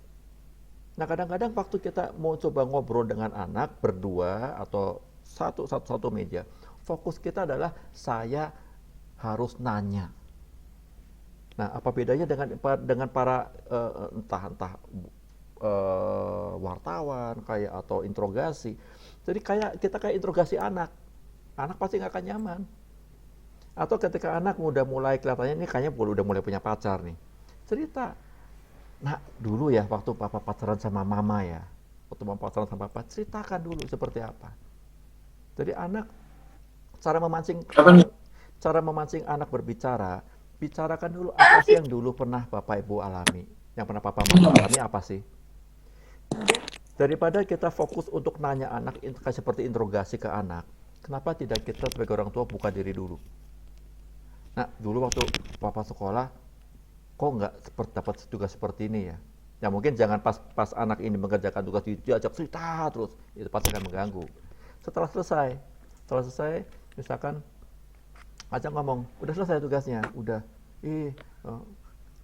Nah, kadang-kadang waktu kita mau coba ngobrol dengan anak berdua atau satu meja, fokus kita adalah saya harus nanya. Nah, apa bedanya dengan para entah wartawan kayak atau interogasi? Jadi kita kayak interogasi anak pasti nggak akan nyaman. Atau ketika anak udah mulai kelihatannya ini kayaknya udah mulai punya pacar nih, cerita. Nah, dulu ya waktu papa pacaran sama mama ya, waktu mama pacaran sama papa, ceritakan dulu seperti apa. Jadi anak cara memancing anak berbicara, bicarakan dulu apa sih yang dulu pernah bapak ibu alami, yang pernah papa mama alami apa sih. Daripada kita fokus untuk nanya anak seperti interogasi ke anak, kenapa tidak kita sebagai orang tua buka diri dulu. Nah, dulu waktu papa sekolah kok nggak dapat tugas seperti ini ya? Ya mungkin jangan pas anak ini mengerjakan tugas diajak cerita terus, itu pasti akan mengganggu. Setelah selesai, misalkan ajak ngomong, udah selesai tugasnya, udah,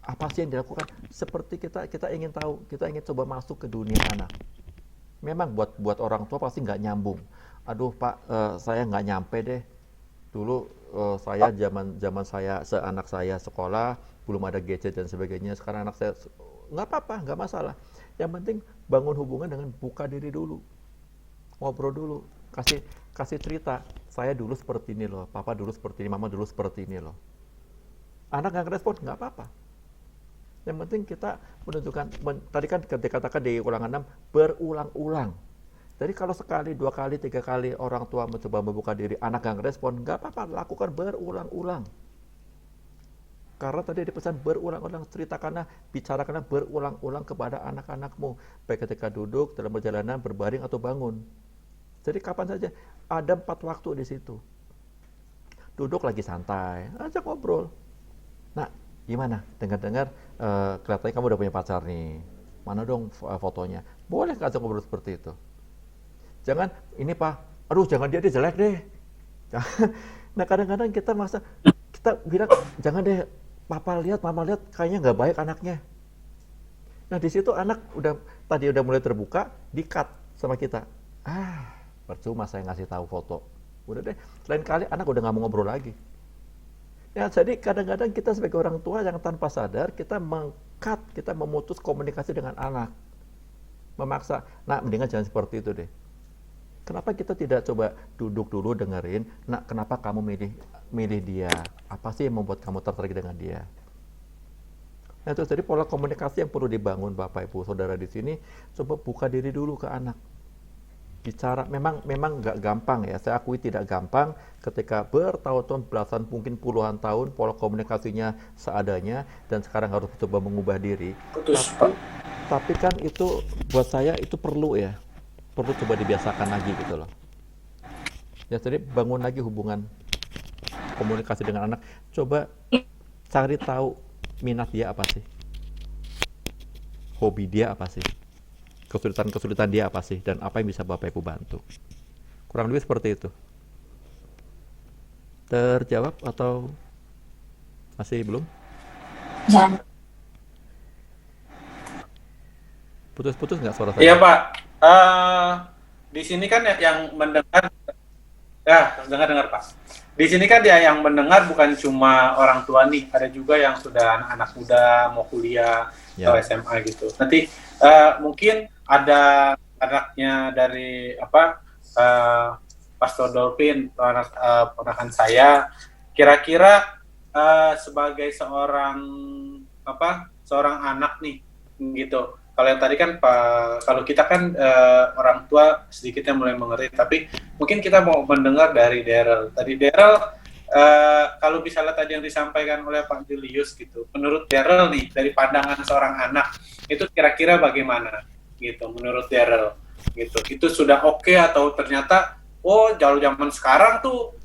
apa sih yang dilakukan? Seperti kita ingin tahu, kita ingin coba masuk ke dunia anak. Memang buat orang tua pasti nggak nyambung. Aduh Pak, saya nggak nyampe deh. Dulu saya zaman saya anak saya sekolah belum ada gadget dan sebagainya. Sekarang anak saya nggak apa-apa, nggak masalah. Yang penting bangun hubungan dengan buka diri dulu, ngobrol dulu, kasih cerita. Saya dulu seperti ini loh, papa dulu seperti ini, mama dulu seperti ini loh. Anak nggak respon, nggak apa-apa. Yang penting kita menunjukkan, tadi kan dikatakan di ulangan 6, berulang-ulang. Jadi kalau sekali, 2 kali, 3 kali orang tua mencoba membuka diri, anak nggak respon, nggak apa-apa, lakukan berulang-ulang. Karena tadi dipesan berulang-ulang, ceritakanlah, bicarakanlah berulang-ulang kepada anak-anakmu. Baik ketika duduk, dalam perjalanan, berbaring, atau bangun. Jadi kapan saja, ada 4 waktu di situ. Duduk lagi santai, ajak ngobrol. Nah, gimana? Dengar-dengar, kelihatannya kamu udah punya pacar nih. Mana dong fotonya? Boleh ajak ngobrol seperti itu. Jangan, ini Pak, aduh jangan dia jelek deh. Nah kadang-kadang kita bilang, jangan deh, Papa lihat, Mama lihat, kayaknya nggak baik anaknya. Nah di situ anak tadi udah mulai terbuka, di-cut sama kita. Percuma saya ngasih tahu foto. Udah deh, lain kali anak udah nggak mau ngobrol lagi. Ya jadi kadang-kadang kita sebagai orang tua yang tanpa sadar, kita meng-cut, kita memutus komunikasi dengan anak. Memaksa, nah mendingan jangan seperti itu deh. Kenapa kita tidak coba duduk dulu dengerin, nak kenapa kamu milih dia? Apa sih yang membuat kamu tertarik dengan dia? Nah itu jadi pola komunikasi yang perlu dibangun Bapak Ibu Saudara di sini, coba buka diri dulu ke anak. Bicara, memang nggak gampang ya, saya akui tidak gampang ketika bertahun-tahun, belasan, mungkin puluhan tahun, pola komunikasinya seadanya, dan sekarang harus coba mengubah diri. Tapi kan itu, buat saya itu perlu ya, perlu coba dibiasakan lagi gitu loh. Ya jadi bangun lagi hubungan komunikasi dengan anak, coba cari tahu minat dia apa sih, hobi dia apa sih, kesulitan dia apa sih, dan apa yang bisa Bapak Ibu bantu. Kurang lebih seperti itu. Terjawab atau masih belum? Jangan. Putus-putus nggak suara saya? Iya Pak, di sini kan yang mendengar, ya dengar Pak. Di sini kan dia yang mendengar bukan cuma orang tua nih, ada juga yang sudah anak-anak muda mau kuliah atau SMA gitu. Nanti mungkin ada anaknya dari Pastor Dolphin, ponakan saya, kira-kira sebagai seorang anak nih gitu. Kalau yang tadi kan kalau kita kan orang tua sedikitnya mulai mengerti, tapi mungkin kita mau mendengar dari Daryl. Tadi Daryl kalau misalnya tadi yang disampaikan oleh Pak Julius gitu, menurut Daryl nih dari pandangan seorang anak itu kira-kira bagaimana gitu menurut Daryl gitu, itu sudah oke atau ternyata jauh zaman sekarang tuh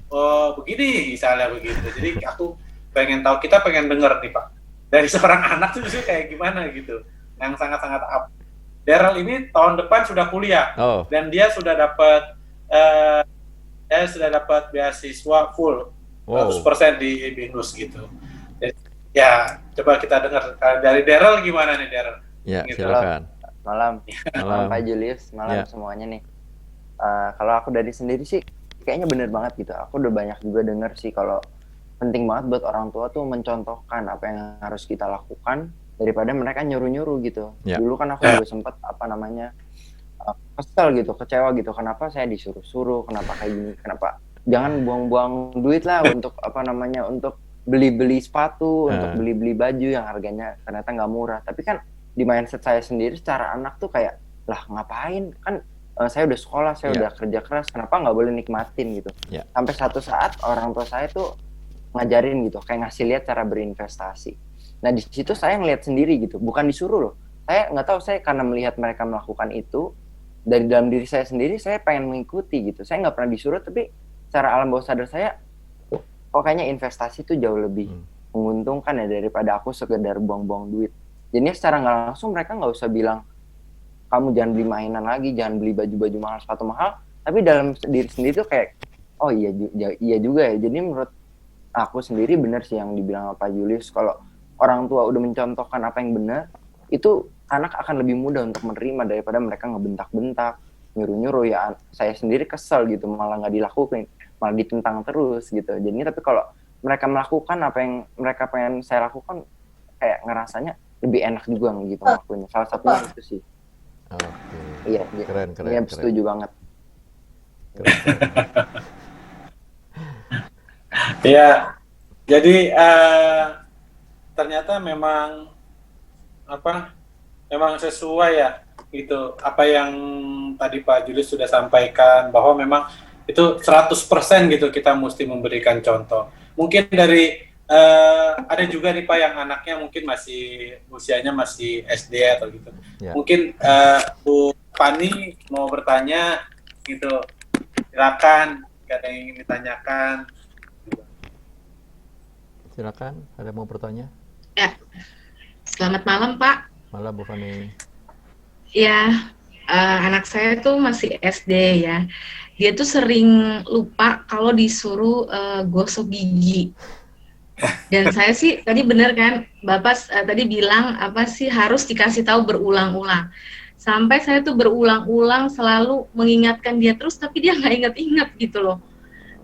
begini misalnya begitu. Jadi aku pengen tahu, kita pengen dengar nih Pak dari seorang anak tuh kayak gimana gitu, yang sangat-sangat up. Daryl ini tahun depan sudah kuliah dan dia sudah dapat beasiswa full 100% di BINUS gitu. Jadi, ya coba kita dengar dari Daryl gimana nih Daryl? Ya, gitu. silakan. Malam Pak Julius, malam semuanya nih. Kalau aku dari sendiri sih kayaknya bener banget gitu. Aku udah banyak juga denger sih kalau penting banget buat orang tua tuh mencontohkan apa yang harus kita lakukan daripada mereka nyuruh-nyuruh gitu. Dulu kan aku juga sempat kesel gitu, kecewa gitu. Kenapa saya disuruh-suruh? Kenapa kayak gini? Kenapa jangan buang-buang duit lah untuk untuk beli-beli sepatu, untuk beli-beli baju yang harganya ternyata nggak murah. Tapi kan di mindset saya sendiri secara anak tuh kayak, lah ngapain? Kan saya udah sekolah, saya udah kerja keras, kenapa nggak boleh nikmatin gitu? Sampai satu saat orang tua saya tuh ngajarin gitu, kayak ngasih lihat cara berinvestasi. Nah di situ saya ngeliat sendiri gitu, bukan disuruh loh. Saya nggak tahu, saya karena melihat mereka melakukan itu dari dalam diri saya sendiri, saya pengen mengikuti gitu. Saya nggak pernah disuruh, tapi secara alam bawah sadar saya, kayaknya investasi itu jauh lebih menguntungkan ya daripada aku sekedar buang-buang duit. Jadinya secara nggak langsung mereka nggak usah bilang, kamu jangan beli mainan lagi, jangan beli baju-baju mahal, sepatu mahal. Tapi dalam diri sendiri tuh kayak, oh iya juga ya. Jadi menurut aku sendiri benar sih yang dibilang Pak Julius, kalau orang tua udah mencontohkan apa yang benar, itu anak akan lebih mudah untuk menerima daripada mereka ngebentak-bentak, nyuruh-nyuruh. Ya saya sendiri kesel gitu, malah nggak dilakukan, malah ditentang terus gitu. Jadi tapi kalau mereka melakukan apa yang mereka pengen saya lakukan, kayak ngerasanya lebih enak juga gitu ngelakuinnya. Salah satunya itu sih. Iya, keren. Iya, setuju banget. Ya, jadi ternyata memang memang sesuai ya gitu apa yang tadi Pak Julius sudah sampaikan, bahwa memang itu 100% gitu kita mesti memberikan contoh. Mungkin dari ada juga nih Pak yang anaknya mungkin masih usianya masih SD atau gitu. Mungkin Bu Fani mau bertanya gitu, silakan, ada yang ingin ditanyakan. Silakan, ada yang mau bertanya? Ya, selamat malam Pak. Malam Bu Fani. Ya, anak saya tuh masih SD ya. Dia tuh sering lupa kalau disuruh gosok gigi. Dan saya sih tadi benar kan, Bapak tadi bilang apa sih harus dikasih tahu berulang-ulang. Sampai saya tuh berulang-ulang selalu mengingatkan dia terus, tapi dia nggak ingat-ingat gitu loh.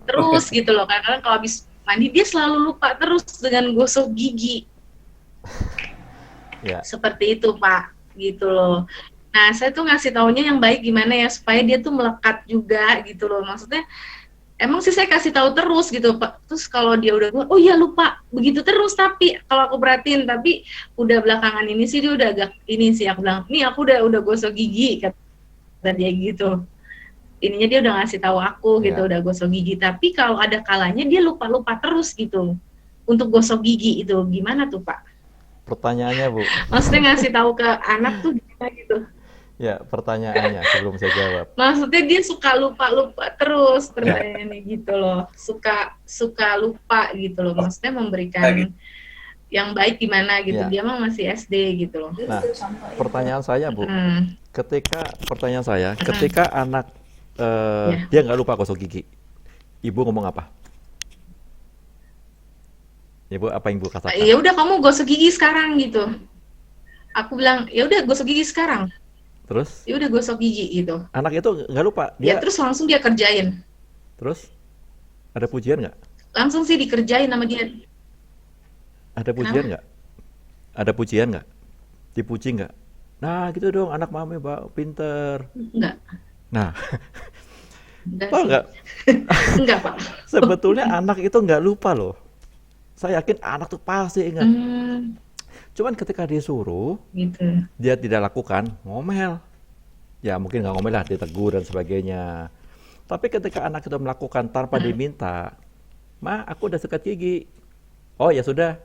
Terus gitu loh, kadang-kadang kalau habis mandi dia selalu lupa terus dengan gosok gigi. Seperti itu Pak, gitu loh. Nah saya tuh ngasih taunya yang baik gimana ya supaya dia tuh melekat juga gitu loh. Maksudnya emang sih saya kasih tahu terus gitu Pak. Terus kalau dia udah, oh iya lupa begitu terus, tapi kalau aku perhatiin, tapi udah belakangan ini sih dia udah agak ini sih, aku bilang nih aku udah gosok gigi kata dia gitu. Ininya dia udah ngasih tahu aku gitu, udah gosok gigi. Tapi kalau ada kalanya dia lupa terus gitu untuk gosok gigi itu gimana tuh Pak? Pertanyaannya Bu. Maksudnya ngasih tahu ke anak tuh gimana gitu? Ya, pertanyaannya sebelum saya jawab. Maksudnya dia suka lupa terus pertanyaannya gitu loh. Suka lupa gitu loh. Maksudnya memberikan yang baik gimana gitu. Dia mah masih SD gitu loh. Nah, pertanyaan saya Bu, ketika anak dia nggak lupa gosok gigi, Ibu ngomong apa? Ibu apa yang Ibu katakan? Ya udah kamu gosok gigi sekarang gitu. Aku bilang ya udah gosok gigi sekarang. Terus? Ya udah gosok gigi gitu. Anak itu nggak lupa. Ya terus langsung dia kerjain. Terus? Ada pujian nggak? Langsung sih dikerjain sama dia. Ada pujian nggak? Ada pujian nggak? Dipuji nggak? Nah gitu dong, anak mami pinter. Enggak. Nah, tahu nggak? Enggak Pak. Sebetulnya anak itu nggak lupa loh. Saya yakin anak tuh pasti ingat. Cuman ketika disuruh, gitu, dia tidak lakukan, ngomel. Ya mungkin nggak ngomel lah, ditegur dan sebagainya. Tapi ketika anak itu melakukan tanpa diminta, Ma, aku udah sikat gigi. Oh ya sudah.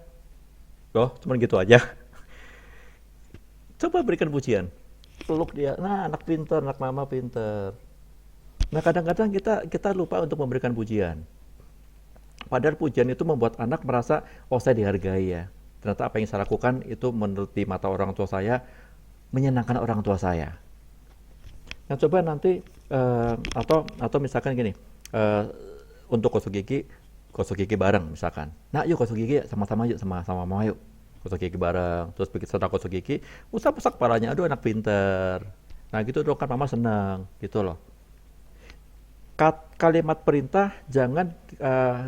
Loh, cuma gitu aja. Coba berikan pujian. Peluk dia. Nah, anak pinter, anak mama pinter. Nah, kadang-kadang kita lupa untuk memberikan pujian. Padahal pujian itu membuat anak merasa, oh saya dihargai ya. Ternyata apa yang saya lakukan itu menurut di mata orang tua saya menyenangkan orang tua saya. Nah, coba nanti atau misalkan gini, untuk gosok gigi bareng misalkan. Nah, yuk gosok gigi sama-sama yuk sama mama yuk. Gosok gigi bareng. Terus begitu setelah gosok gigi, usap-usap kepalanya. Aduh, anak pinter. Nah, gitu dong kan mama senang, gitu loh. Kalimat perintah jangan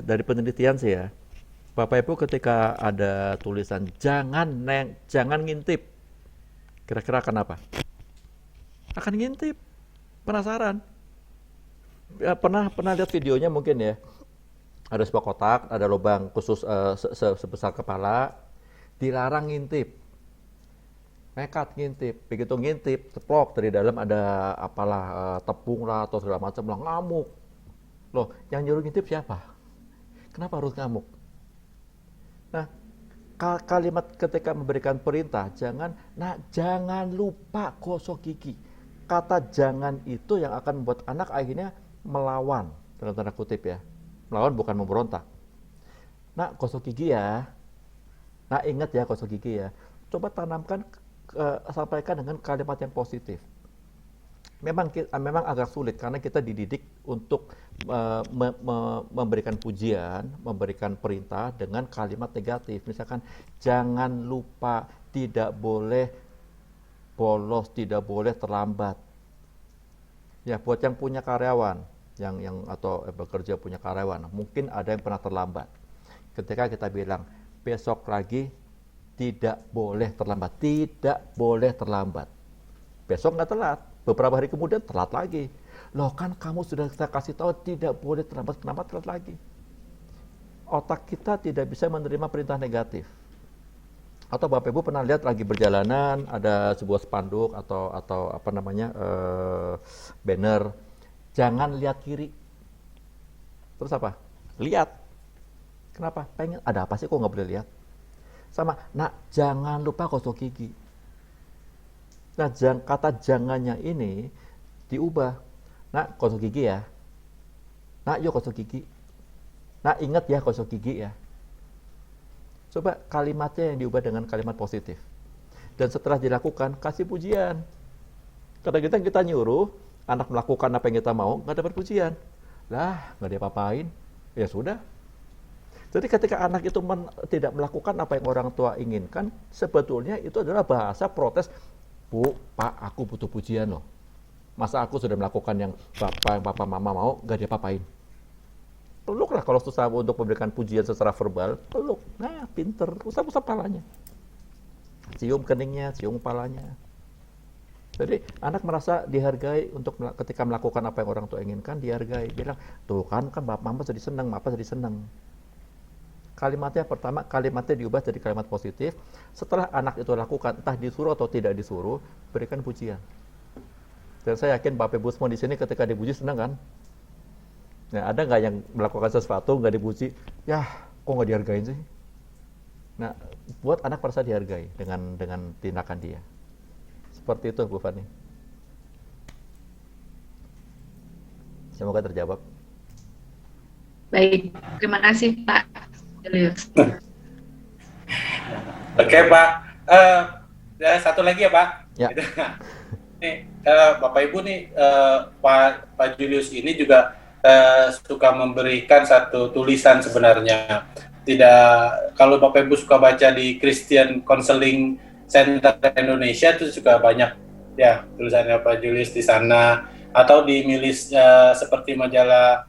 dari penelitian sih ya. Bapak Ibu ketika ada tulisan jangan ngintip. Kira-kira kenapa? Akan ngintip. Penasaran. Pernah lihat videonya mungkin ya. Ada sebuah kotak, ada lubang khusus sebesar kepala, dilarang ngintip. Nekat ngintip, begitu ngintip, ceplok dari dalam ada apalah tepung lah atau segala macam lah, ngamuk. Loh, yang nyuruh ngintip siapa? Kenapa harus ngamuk? Nah, kalimat ketika memberikan perintah, jangan lupa gosok gigi. Kata jangan itu yang akan membuat anak akhirnya melawan, dalam tanda kutip ya. Melawan bukan memberontak. Nak, gosok gigi ya. Nah, ingat ya gosok gigi ya. Coba tanamkan, sampaikan dengan kalimat yang positif. Memang agak sulit karena kita dididik untuk memberikan pujian, memberikan perintah dengan kalimat negatif. Misalkan, jangan lupa, tidak boleh bolos, tidak boleh terlambat. Ya, buat yang punya karyawan, atau bekerja punya karyawan, mungkin ada yang pernah terlambat. Ketika kita bilang besok lagi tidak boleh terlambat. Besok nggak telat, beberapa hari kemudian telat lagi. Loh kan kamu sudah saya kasih tahu tidak boleh terlambat, kenapa telat lagi? Otak kita tidak bisa menerima perintah negatif. Atau Bapak Ibu pernah lihat lagi berjalanan ada sebuah spanduk atau apa namanya banner, jangan lihat kiri. Terus apa? Lihat. Kenapa? Pengen ada apa sih kok nggak boleh lihat? Sama, nak jangan lupa gosok gigi. Nah, kata jangannya ini diubah. Nak gosok gigi ya. Nak yuk gosok gigi. Nak ingat ya gosok gigi ya. Coba kalimatnya yang diubah dengan kalimat positif. Dan setelah dilakukan, kasih pujian. Kadang-kadang kita nyuruh anak melakukan apa yang kita mau, nggak dapat pujian. Lah, nggak diapa-apain. Ya sudah. Jadi ketika anak itu tidak melakukan apa yang orang tua inginkan, sebetulnya itu adalah bahasa protes. Bu, Pak, aku butuh pujian loh. Masa aku sudah melakukan yang Papa Mama mau, nggak diapa-apain. Peluklah kalau susah untuk memberikan pujian secara verbal, peluk. Nah, pinter, usap-usap kepalanya. Cium keningnya, cium kepalanya. Jadi anak merasa dihargai ketika melakukan apa yang orang tua inginkan, dihargai. Bilang, tuh kan Mama jadi senang, Papa jadi senang. Kalimatnya pertama, kalimatnya diubah jadi kalimat positif. Setelah anak itu lakukan, entah disuruh atau tidak disuruh, berikan pujian. Dan saya yakin Bapak Ibu semua di sini ketika dipuji senang kan? Nah, ada nggak yang melakukan sesuatu nggak dipuji? Ya, kok nggak dihargain sih? Nah, buat anak merasa dihargai dengan tindakan dia. Seperti itu, Bu Fani. Semoga terjawab. Baik, terima kasih Pak Julius. Oke, Pak. Satu lagi ya, Pak. Ya. Nih, Bapak Ibu nih, Pak Julius ini juga suka memberikan satu tulisan sebenarnya. Kalau Bapak Ibu suka baca di Christian Counseling Center Indonesia itu juga banyak ya tulisannya Pak Julius di sana, atau di milis seperti majalah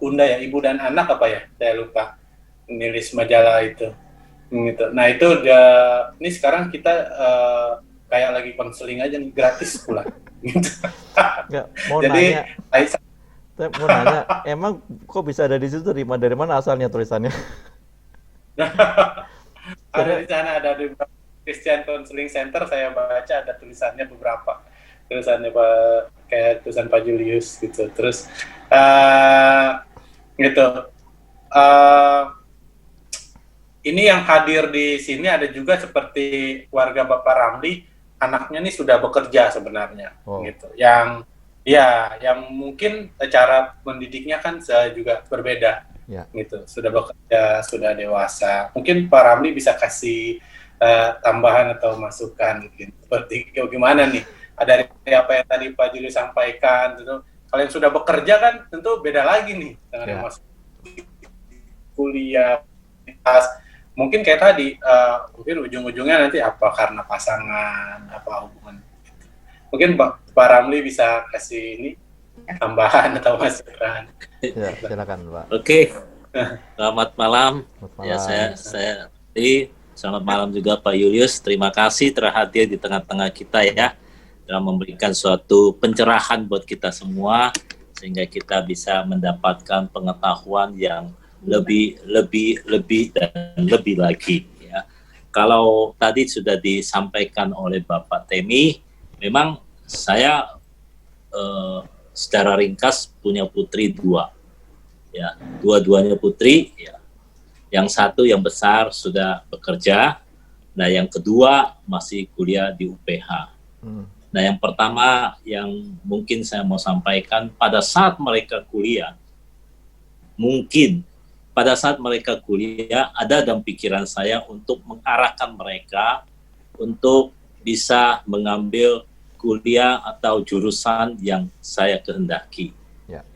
Bunda ya, Ibu dan Anak apa ya, saya lupa, milis majalah itu gitu. Nah itu ini sekarang kita kayak lagi konseling aja nih, gratis pula gitu. Nggak, mau Jadi nanya, emang kok bisa ada di situ, dari mana asalnya tulisannya? Ada di sana, ada di Christian Counseling Center, saya baca ada tulisannya beberapa. tulisannya kayak tulisan Pak Julius gitu. Terus gitu. Ini yang hadir di sini ada juga seperti keluarga Bapak Ramli, anaknya nih sudah bekerja sebenarnya, gitu. Yang mungkin cara mendidiknya kan juga berbeda, gitu. Sudah bekerja, sudah dewasa. Mungkin Pak Ramli bisa kasih tambahan atau masukan, gitu. Seperti gimana nih? Dari apa yang tadi Pak Julius sampaikan, tentu kalau yang sudah bekerja kan tentu beda lagi nih dengan yang masih kuliah. Mungkin kayak tadi, mungkin ujung-ujungnya nanti apa karena pasangan, apa hubungan. Mungkin Pak Ramli bisa kasih ini tambahan atau masukan. Ya, silakan Pak. Oke. Selamat malam. Ya, saya selamat malam juga Pak Julius. Terima kasih telah hadir di tengah-tengah kita ya, dalam memberikan suatu pencerahan buat kita semua sehingga kita bisa mendapatkan pengetahuan yang lebih dan lebih lagi ya. Kalau tadi sudah disampaikan oleh Bapak Temi, memang saya secara ringkas punya putri 2 ya, dua-duanya putri ya. Yang satu yang besar sudah bekerja, nah yang kedua masih kuliah di UPH. Nah, yang pertama yang mungkin saya mau sampaikan, pada saat mereka kuliah, mungkin pada saat mereka kuliah, ada dalam pikiran saya untuk mengarahkan mereka untuk bisa mengambil kuliah atau jurusan yang saya kehendaki. Ya.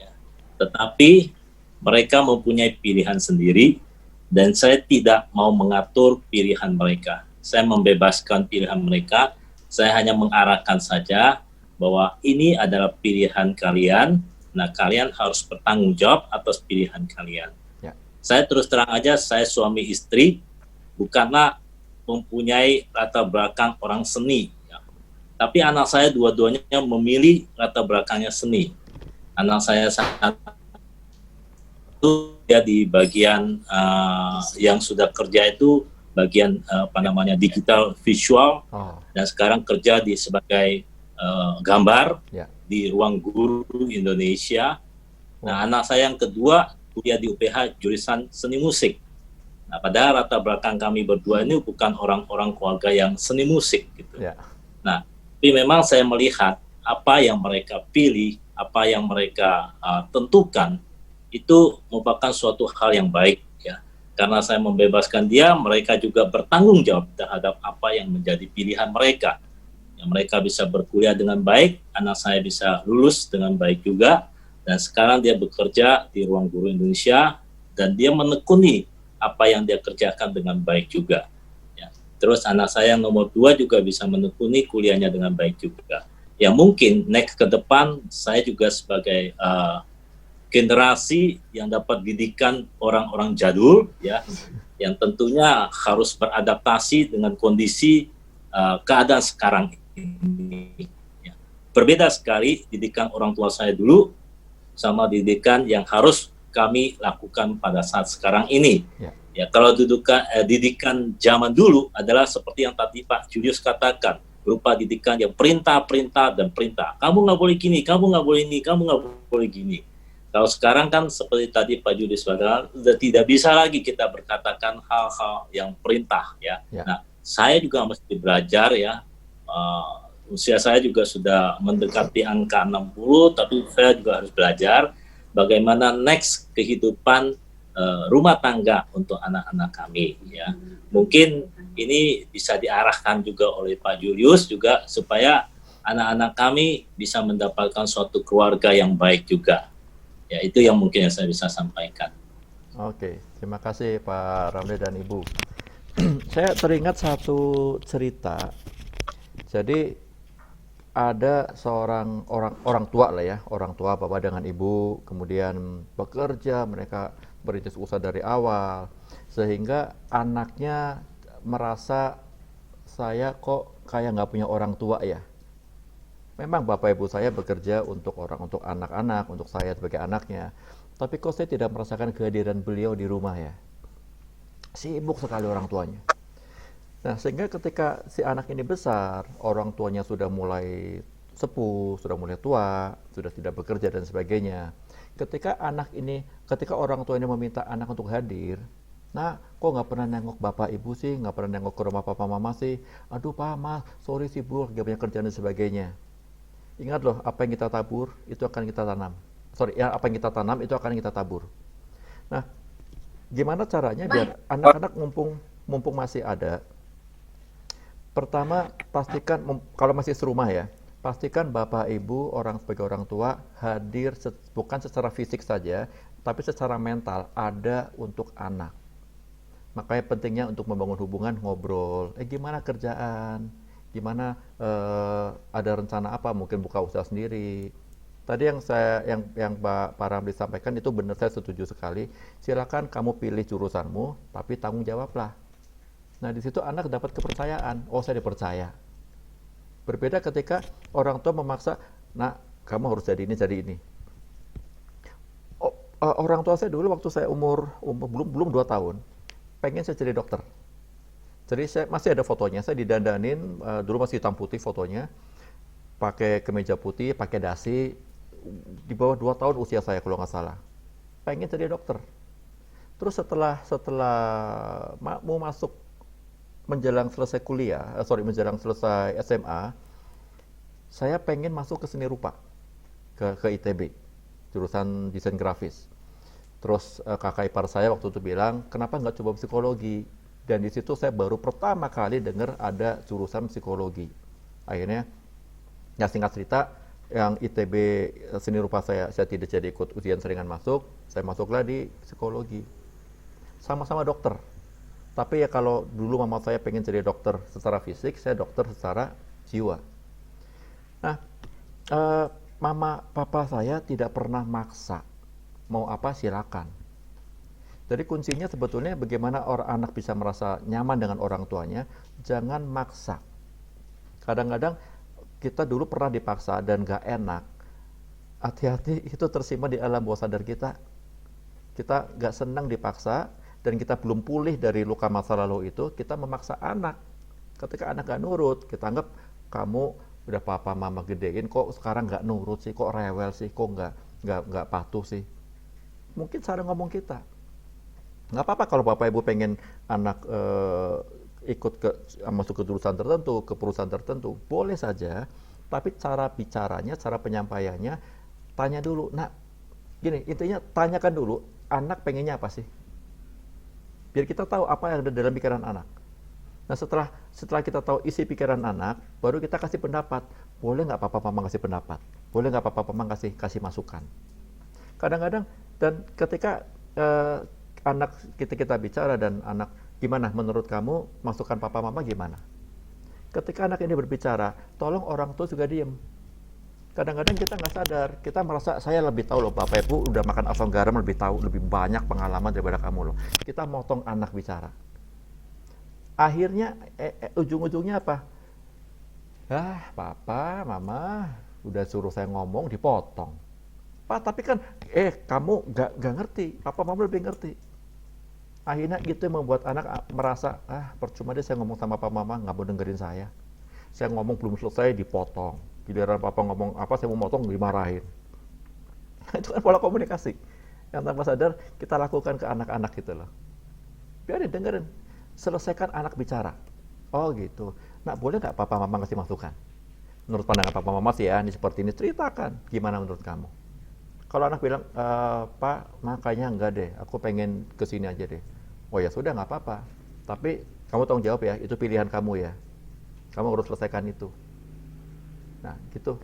Tetapi mereka mempunyai pilihan sendiri, dan saya tidak mau mengatur pilihan mereka. Saya membebaskan pilihan mereka. Saya hanya mengarahkan saja bahwa ini adalah pilihan kalian. Nah, kalian harus bertanggung jawab atas pilihan kalian. Ya. Saya terus terang aja, saya suami istri, bukanlah mempunyai latar belakang orang seni. Ya. Tapi anak saya dua-duanya memilih latar belakangnya seni. Anak saya satu dia di bagian yang sudah kerja itu bagian digital visual, dan sekarang kerja sebagai gambar di Ruang Guru Indonesia. Nah, anak saya yang kedua kuliah di UPH jurusan seni musik. Nah, padahal latar belakang kami berdua ini bukan orang-orang keluarga yang seni musik gitu. Nah, tapi memang saya melihat apa yang mereka pilih, apa yang mereka tentukan itu merupakan suatu hal yang baik. Karena saya membebaskan dia, mereka juga bertanggung jawab terhadap apa yang menjadi pilihan mereka. Yang mereka bisa berkuliah dengan baik, anak saya bisa lulus dengan baik juga, dan sekarang dia bekerja di Ruang Guru Indonesia, dan dia menekuni apa yang dia kerjakan dengan baik juga. Ya. Terus anak saya yang nomor 2 juga bisa menekuni kuliahnya dengan baik juga. Ya mungkin next ke depan, saya juga sebagai generasi yang dapat didikan orang-orang jadul ya, yang tentunya harus beradaptasi dengan kondisi keadaan sekarang ini. Ya. Berbeda sekali didikan orang tua saya dulu sama didikan yang harus kami lakukan pada saat sekarang ini. Ya, kalau didikan zaman dulu adalah seperti yang tadi Pak Julius katakan, berupa didikan yang perintah dan perintah. Kamu nggak boleh gini, kamu nggak boleh ini, kamu nggak boleh gini. Kalau sekarang kan seperti tadi Pak Julius katakan, sudah tidak bisa lagi kita berkatakan hal-hal yang perintah ya. Nah, saya juga mesti belajar ya. Usia saya juga sudah mendekati angka 60, tapi saya juga harus belajar bagaimana next kehidupan rumah tangga untuk anak-anak kami ya. Mungkin ini bisa diarahkan juga oleh Pak Julius juga supaya anak-anak kami bisa mendapatkan suatu keluarga yang baik juga. Ya, itu yang mungkin yang saya bisa sampaikan. Oke, terima kasih Pak Ramli dan Ibu. Saya teringat satu cerita. Jadi ada seorang orang tua lah ya, orang tua bapak dengan ibu, kemudian bekerja, mereka berintis usaha dari awal, sehingga anaknya merasa saya kok kayak nggak punya orang tua ya. Memang bapak ibu saya bekerja untuk anak-anak, untuk saya sebagai anaknya. Tapi kok saya tidak merasakan kehadiran beliau di rumah ya. Sibuk sekali orang tuanya. Nah, sehingga ketika si anak ini besar, orang tuanya sudah mulai sepuh, sudah mulai tua, sudah tidak bekerja dan sebagainya. Ketika orang tua ini meminta anak untuk hadir, nah kok nggak pernah nengok bapak ibu sih, nggak pernah nengok ke rumah papa mama sih, aduh pak ma, sorry sih bu, gak punya kerjaan dan sebagainya. Ingat loh, apa yang kita tabur itu akan kita tanam. Apa yang kita tanam itu akan kita tabur. Nah, gimana caranya biar anak-anak mumpung masih ada? Pertama, pastikan kalau masih serumah ya, pastikan bapak ibu sebagai orang tua hadir bukan secara fisik saja, tapi secara mental ada untuk anak. Makanya pentingnya untuk membangun hubungan, ngobrol. Gimana kerjaan? Gimana ada rencana apa? Mungkin buka usaha sendiri. Tadi yang Pak Ramli sampaikan itu benar, saya setuju sekali. Silakan kamu pilih jurusanmu, tapi tanggung jawablah. Nah di situ anak dapat kepercayaan. Oh saya dipercaya. Berbeda ketika orang tua memaksa, nah kamu harus jadi ini. Orang tua saya dulu waktu saya umur belum 2 tahun, pengen saya jadi dokter. Jadi saya masih ada fotonya, saya didandanin, dulu masih hitam putih fotonya, pakai kemeja putih, pakai dasi, di bawah 2 tahun usia saya kalau nggak salah. Pengen jadi dokter. Terus setelah mau masuk menjelang selesai menjelang selesai SMA, saya pengen masuk ke seni rupa, ke ITB, jurusan desain grafis. Terus kakak ipar saya waktu itu bilang, kenapa nggak coba psikologi? Dan di situ saya baru pertama kali dengar ada jurusan psikologi. Akhirnya, ya singkat cerita, yang ITB seni rupa saya tidak jadi ikut ujian saringan masuk, saya masuklah di psikologi. Sama-sama dokter. Tapi ya kalau dulu mama saya pengen jadi dokter secara fisik, saya dokter secara jiwa. Nah, mama papa saya tidak pernah maksa. Mau apa silakan. Jadi kuncinya sebetulnya bagaimana anak bisa merasa nyaman dengan orang tuanya, jangan maksa. Kadang-kadang kita dulu pernah dipaksa dan gak enak. Hati-hati, itu tersimpan di alam bawah sadar kita. Kita gak senang dipaksa dan kita belum pulih dari luka masa lalu itu, kita memaksa anak. Ketika anak gak nurut, kita anggap kamu udah papa mama gedein, kok sekarang gak nurut sih, kok rewel sih, kok gak patuh sih. Mungkin cara ngomong kita. Nggak apa-apa kalau bapak ibu pengen anak masuk ke jurusan tertentu, ke perusahaan tertentu, boleh saja. Tapi cara bicaranya, cara penyampaiannya, tanya dulu. Nah, gini, intinya tanyakan dulu, anak pengennya apa sih? Biar kita tahu apa yang ada dalam pikiran anak. Nah, setelah kita tahu isi pikiran anak, baru kita kasih pendapat. Boleh nggak papa mama kasih pendapat? Boleh nggak papa mama kasih masukan? Kadang-kadang, dan ketika anak kita bicara dan anak, gimana menurut kamu masukan papa mama gimana? Ketika anak ini berbicara, tolong orang tua juga diem. Kadang-kadang kita nggak sadar, kita merasa saya lebih tahu loh, bapak ibu udah makan asam garam, lebih tahu, lebih banyak pengalaman daripada kamu loh. Kita motong anak bicara. Akhirnya ujung-ujungnya apa? Papa, mama udah suruh saya ngomong dipotong. Pak, tapi kan kamu gak ngerti, papa mama lebih ngerti. Akhirnya itu yang membuat anak merasa, percuma deh saya ngomong sama papa mama, nggak mau dengerin saya. Saya ngomong belum selesai, dipotong. Giliran papa ngomong apa, saya mau motong, dimarahin. Itu kan pola komunikasi. Yang tanpa sadar, kita lakukan ke anak-anak gitu loh. Biarin, dengerin. Selesaikan anak bicara. Oh gitu. Nah, boleh nggak papa mama ngasih masukan? Menurut pandangan papa mama sih ya, ini seperti ini, ceritakan. Gimana menurut kamu? Kalau anak bilang, Pak, makanya enggak deh, aku pengen kesini aja deh. Oh ya sudah, nggak apa-apa. Tapi kamu tanggung jawab ya, itu pilihan kamu ya. Kamu harus selesaikan itu. Nah, gitu.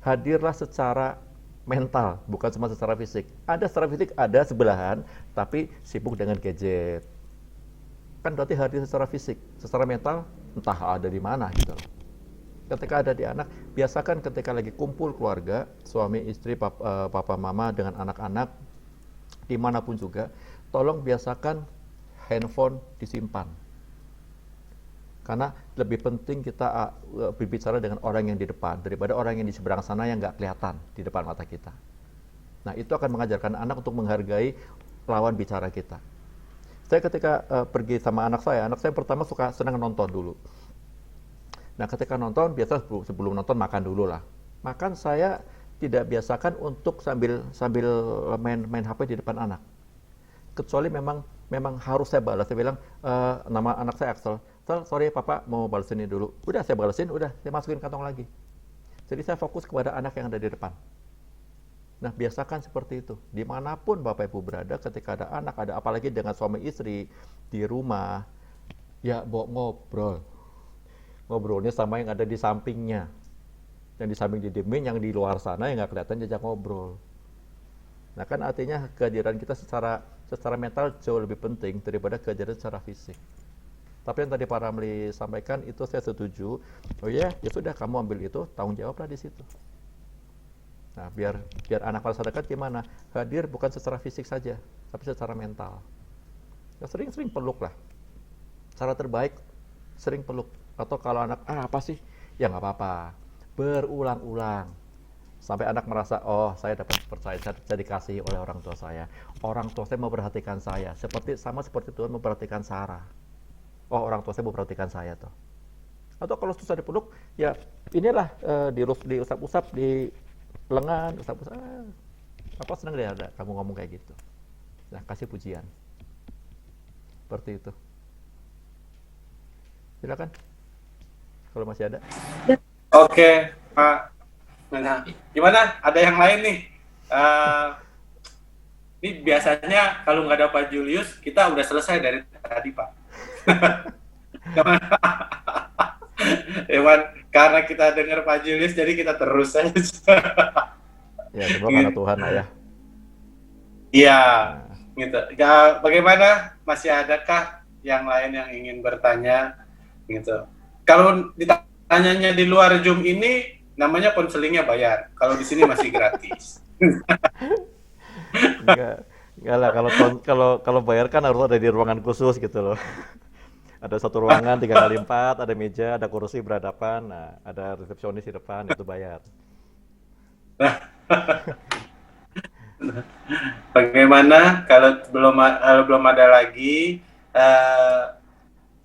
Hadirlah secara mental, bukan cuma secara fisik. Ada secara fisik, ada sebelahan, tapi sibuk dengan gadget. Kan berarti hadir secara fisik, secara mental, entah ada di mana gitu. Ketika ada di anak, biasakan ketika lagi kumpul keluarga, suami, istri, papa, mama dengan anak-anak, dimanapun juga, tolong biasakan handphone disimpan. Karena lebih penting kita berbicara dengan orang yang di depan, daripada orang yang di seberang sana yang nggak kelihatan di depan mata kita. Nah, itu akan mengajarkan anak untuk menghargai lawan bicara kita. Saya ketika pergi sama anak saya pertama senang nonton dulu. Nah, ketika nonton, biasa sebelum nonton makan dulu lah. Makan saya tidak biasakan untuk sambil main HP di depan anak. Kecuali memang harus saya balas. Saya bilang, nama anak saya Axel. Sorry papa mau balas ini dulu. Udah saya balasin, udah saya masukin kantong lagi. Jadi saya fokus kepada anak yang ada di depan. Nah, biasakan seperti itu. Dimanapun Bapak Ibu berada, ketika ada anak, ada apalagi dengan suami istri di rumah, ya bawa ngobrol. Ngobrolnya sama yang ada di sampingnya. Yang di samping didiemin, yang di luar sana yang nggak kelihatan jejak ngobrol. Nah, kan artinya kehadiran kita secara mental jauh lebih penting daripada kehadiran secara fisik. Tapi yang tadi Pak Ramli sampaikan itu saya setuju. Oh ya sudah kamu ambil itu, tanggung jawablah di situ. Nah, biar anak pada dekat gimana? Hadir bukan secara fisik saja, tapi secara mental. Ya, sering peluk lah. Cara terbaik sering peluk. Atau kalau anak apa sih? Ya nggak apa-apa. Berulang-ulang. Sampai anak merasa, oh saya dapat percaya, saya dikasihi oleh orang tua saya. Orang tua saya memperhatikan saya. Sama seperti Tuhan memperhatikan Sarah. Oh orang tua saya memperhatikan saya toh. Atau kalau susah dipeluk, ya inilah diusap-usap di lengan, usap-usap. Apa senang deh ada kamu ngomong kayak gitu. Nah, kasih pujian. Seperti itu. Silakan. Kalau masih ada. Oke, Pak. Nah, gimana? Ada yang lain nih? Ini biasanya kalau nggak ada Pak Julius, kita udah selesai dari tadi, Pak. Cuman karena kita dengar Pak Julius, jadi kita terus aja. Ya, semua karena Tuhan lah ya. Iya, gitu. Ya, bagaimana? Masih adakah yang lain yang ingin bertanya? Gitu. Kalau ditanyanya di luar Zoom ini, namanya konselingnya bayar. Kalau di sini masih gratis. Enggak lah, kalau bayar kan harus ada di ruangan khusus gitu loh. Ada satu ruangan 3x4, ada meja, ada kursi berhadapan, nah, ada resepsionis di depan, itu bayar. Bagaimana kalau belum ada lagi?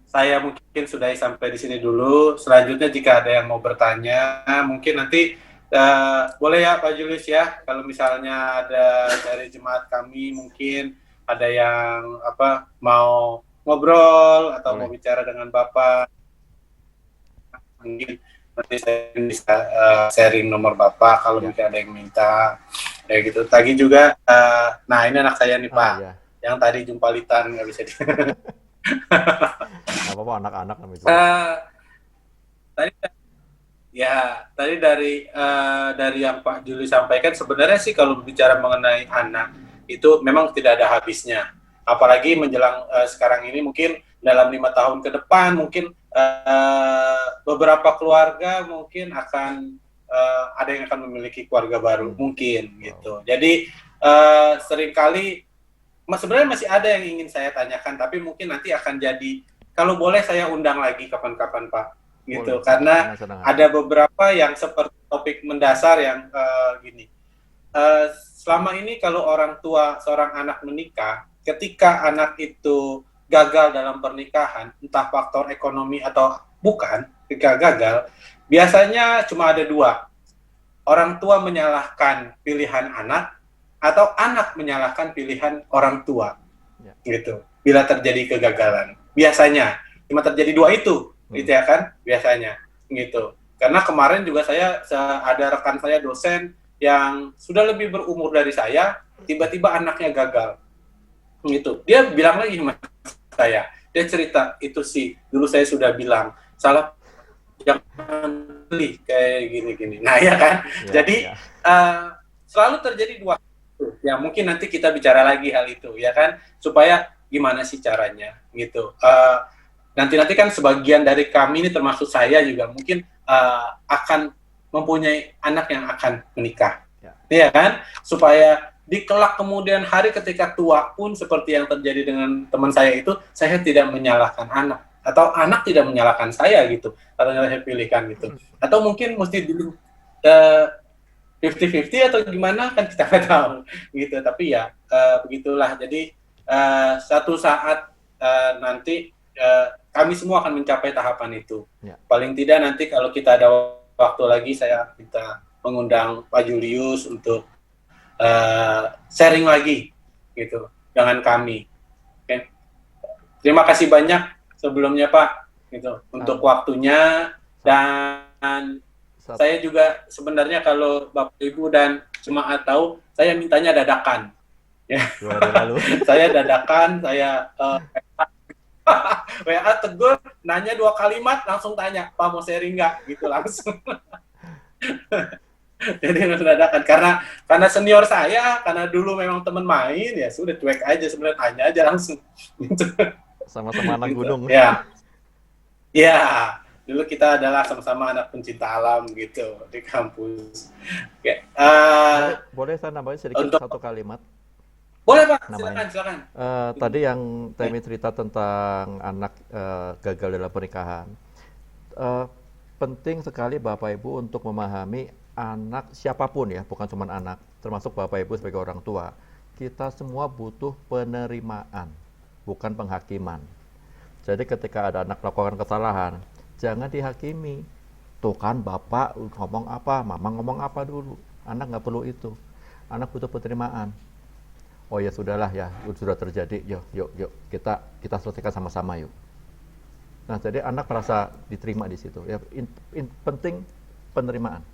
Saya mungkin sudah sampai di sini dulu. Selanjutnya jika ada yang mau bertanya, mungkin nanti boleh ya Pak Julius ya. Kalau misalnya ada dari jemaat kami mungkin ada yang mau ngobrol atau mau bicara dengan Bapak, mungkin nanti saya bisa sharing nomor Bapak kalau mungkin ada yang minta kayak gitu. Tadi juga, nah ini anak saya nih Pak, yang tadi jumpalitan nggak bisa di. Apa anak-anak namanya. Tadi dari yang Pak Juli sampaikan, sebenarnya sih kalau bicara mengenai anak itu memang tidak ada habisnya. Apalagi menjelang sekarang ini mungkin dalam 5 tahun ke depan mungkin beberapa keluarga mungkin akan ada yang akan memiliki keluarga baru mungkin gitu. Jadi seringkali sebenarnya masih ada yang ingin saya tanyakan, tapi mungkin nanti akan jadi, kalau boleh saya undang lagi kapan-kapan Pak, gitu. Boleh. Karena ada beberapa yang seperti topik mendasar yang gini. Selama ini kalau orang tua seorang anak menikah, ketika anak itu gagal dalam pernikahan, entah faktor ekonomi atau bukan, ketika gagal, biasanya cuma ada 2. Orang tua menyalahkan pilihan anak, atau anak menyalahkan pilihan orang tua, gitu. Bila terjadi kegagalan, biasanya cuma terjadi 2 itu, gitu ya kan? Biasanya, gitu. Karena kemarin juga ada rekan saya dosen yang sudah lebih berumur dari saya, tiba-tiba anaknya gagal, gitu. Dia bilang lagi sama saya, dia cerita itu sih, dulu saya sudah bilang salah, jangan beli kayak gini-gini. Nah ya kan, jadi selalu terjadi 2. Ya mungkin nanti kita bicara lagi hal itu ya kan, supaya gimana sih caranya gitu. Nanti kan sebagian dari kami ini termasuk saya juga mungkin akan mempunyai anak yang akan menikah, ya kan, supaya di kelak kemudian hari ketika tua pun seperti yang terjadi dengan teman saya itu, saya tidak menyalahkan anak atau anak tidak menyalahkan saya gitu karena saya pilihkan gitu, atau mungkin mesti dulu 50-50 atau gimana kan kita nggak tahu gitu. Tapi ya begitulah. Jadi satu saat nanti kami semua akan mencapai tahapan itu. Paling tidak nanti kalau kita ada waktu lagi, saya minta mengundang Pak Julius untuk sharing lagi gitu dengan kami. Okay. Terima kasih banyak sebelumnya Pak gitu untuk waktunya, dan saya juga sebenarnya kalau Bapak Ibu dan jemaat tahu, saya mintanya dadakan. Ya. Saya dadakan, saya WA tegur, nanya 2 kalimat, langsung tanya, Pak mau sharing nggak? Gitu langsung. Jadi dadakan, karena senior saya, karena dulu memang teman main, ya sudah cuek aja sebenarnya, tanya aja langsung. Sama-sama anak gunung. Ya, dulu kita adalah sama-sama anak pencinta alam gitu di kampus. Oke. Boleh saya nambahin sedikit satu kalimat? Boleh Pak, silakan. Tadi yang Temi cerita tentang anak gagal dalam pernikahan. Penting sekali Bapak Ibu untuk memahami anak siapapun ya, bukan cuma anak, termasuk Bapak Ibu sebagai orang tua. Kita semua butuh penerimaan, bukan penghakiman. Jadi ketika ada anak melakukan kesalahan, jangan dihakimi. Tuh kan Bapak ngomong apa, Mama ngomong apa dulu. Anak nggak perlu itu. Anak butuh penerimaan. Oh ya sudahlah ya, sudah terjadi, yuk kita selesaikan sama-sama yuk. Nah jadi anak merasa diterima di situ. Ya penting penerimaan.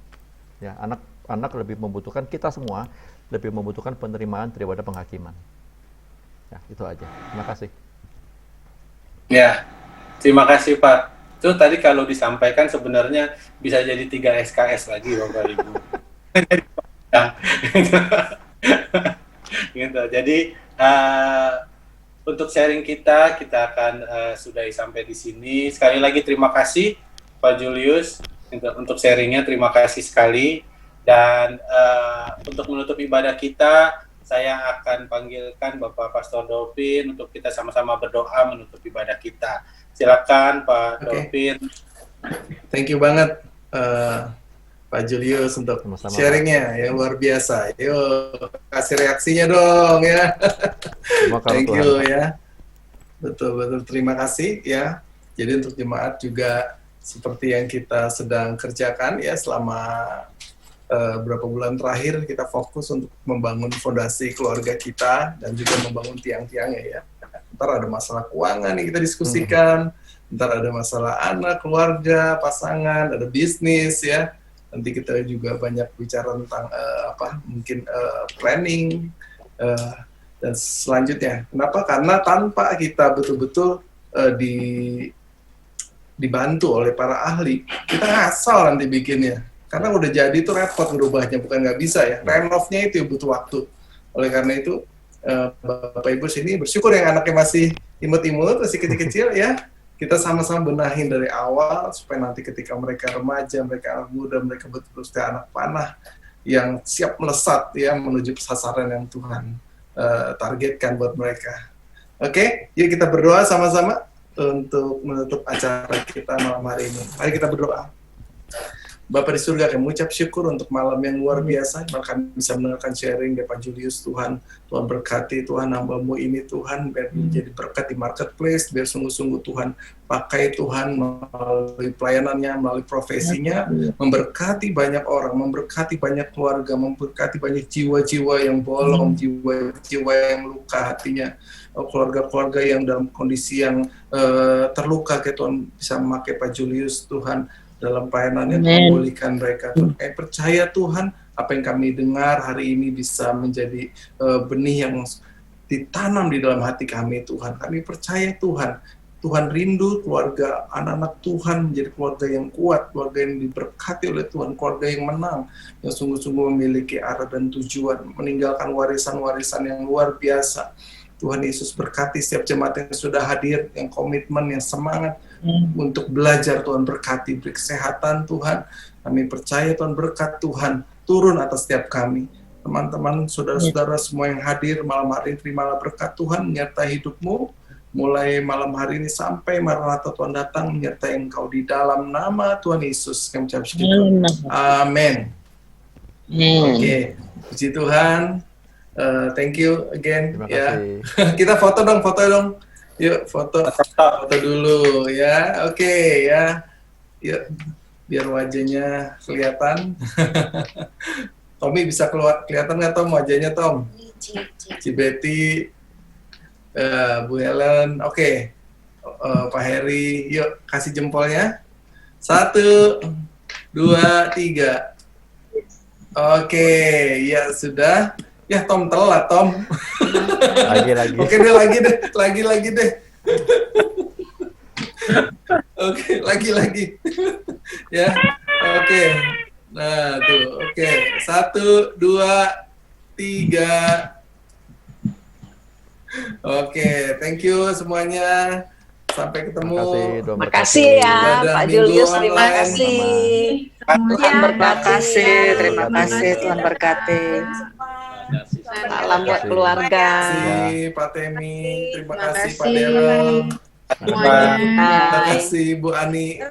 Ya anak lebih membutuhkan, kita semua lebih membutuhkan penerimaan daripada penghakiman. Ya itu aja. Terima kasih. Ya, terima kasih Pak. Itu tadi kalau disampaikan sebenarnya bisa jadi 3 SKS lagi Bapak Ibu. Gitu. Jadi untuk sharing kita akan sudahi sampai di sini. Sekali lagi terima kasih Pak Julius untuk sharingnya, terima kasih sekali. Dan untuk menutup ibadah kita, saya akan panggilkan Bapak Pastor Dovin untuk kita sama-sama berdoa menutup ibadah kita. Silakan Pak Dovin. Thank you banget Pak Julius untuk sharingnya yang luar biasa. Yuk kasih reaksinya dong ya. Thank you ya. Betul terima kasih ya. Jadi untuk jemaat juga seperti yang kita sedang kerjakan ya selama beberapa bulan terakhir, kita fokus untuk membangun fondasi keluarga kita dan juga membangun tiang-tiangnya ya. Ntar ada masalah keuangan yang kita diskusikan, ntar ada masalah anak, keluarga, pasangan, ada bisnis ya. Nanti kita juga banyak bicara tentang planning dan selanjutnya. Kenapa? Karena tanpa kita betul-betul dibantu oleh para ahli, kita ngasal nanti bikinnya. Karena udah jadi itu repot ngerubahnya, bukan nggak bisa ya. Renov-nya itu butuh waktu. Oleh karena itu, Bapak Ibu sini bersyukur yang anaknya masih imut-imut, masih kecil-kecil ya. Kita sama-sama benahin dari awal supaya nanti ketika mereka remaja, mereka anak muda, mereka betul-betul anak panah yang siap melesat ya menuju sasaran yang Tuhan targetkan buat mereka. Oke, yuk kita berdoa sama-sama untuk menutup acara kita malam hari ini. Mari kita berdoa. Bapak di surga, kami mengucap syukur untuk malam yang luar biasa, kami bisa mendengarkan sharing dari Pak Julius. Tuhan berkati Tuhan hamba-Mu ini Tuhan, biar menjadi berkat di marketplace, biar sungguh-sungguh Tuhan pakai Tuhan melalui pelayanannya, melalui profesinya, memberkati banyak orang, memberkati banyak keluarga, memberkati banyak jiwa-jiwa yang bolong, jiwa-jiwa yang luka hatinya, keluarga-keluarga yang dalam kondisi yang terluka, kayak Tuhan bisa memakai Pak Julius Tuhan dalam pelayanannya, memulihkan mereka. Kami percaya Tuhan, apa yang kami dengar hari ini bisa menjadi benih yang ditanam di dalam hati kami Tuhan. Kami percaya Tuhan, Tuhan rindu keluarga anak-anak Tuhan menjadi keluarga yang kuat, keluarga yang diberkati oleh Tuhan, keluarga yang menang, yang sungguh-sungguh memiliki arah dan tujuan, meninggalkan warisan-warisan yang luar biasa. Tuhan Yesus berkati setiap jemaat yang sudah hadir, yang komitmen, yang semangat untuk belajar. Tuhan berkati, beri kesehatan Tuhan. Kami percaya Tuhan berkat Tuhan turun atas setiap kami. Teman-teman, saudara-saudara semua yang hadir malam hari ini, terimalah berkat Tuhan menyertai hidupmu. Mulai malam hari ini sampai Maranatha Tuhan datang, menyertai engkau di dalam nama Tuhan Yesus. Kami ucap syukur. Amin. Oke, puji Tuhan. Thank you again. Terima ya. kasih. Kita foto dong Yuk foto dulu ya. Oke ya. Yuk biar wajahnya kelihatan. Tommy bisa kelihatan nggak Tom wajahnya Tom? Ci Betty, Bu Helen, oke. Pak Heri, yuk kasih jempolnya. 1, 2, 3. Oke, ya sudah. Ya Tom telat Tom. Lagi. Oke deh, lagi deh. Oke, lagi. Ya, oke. Nah tuh, oke. 1, 2, 3. Oke, thank you semuanya. Sampai ketemu. Makasih ya, Pak Julius. Terima kasih. Tuhan berkati. Terima kasih. Tuhan berkati. Salam buat keluarga. Terima kasih Pak Temi. Terima kasih Pak Daryl. Terima kasih Bu Ani.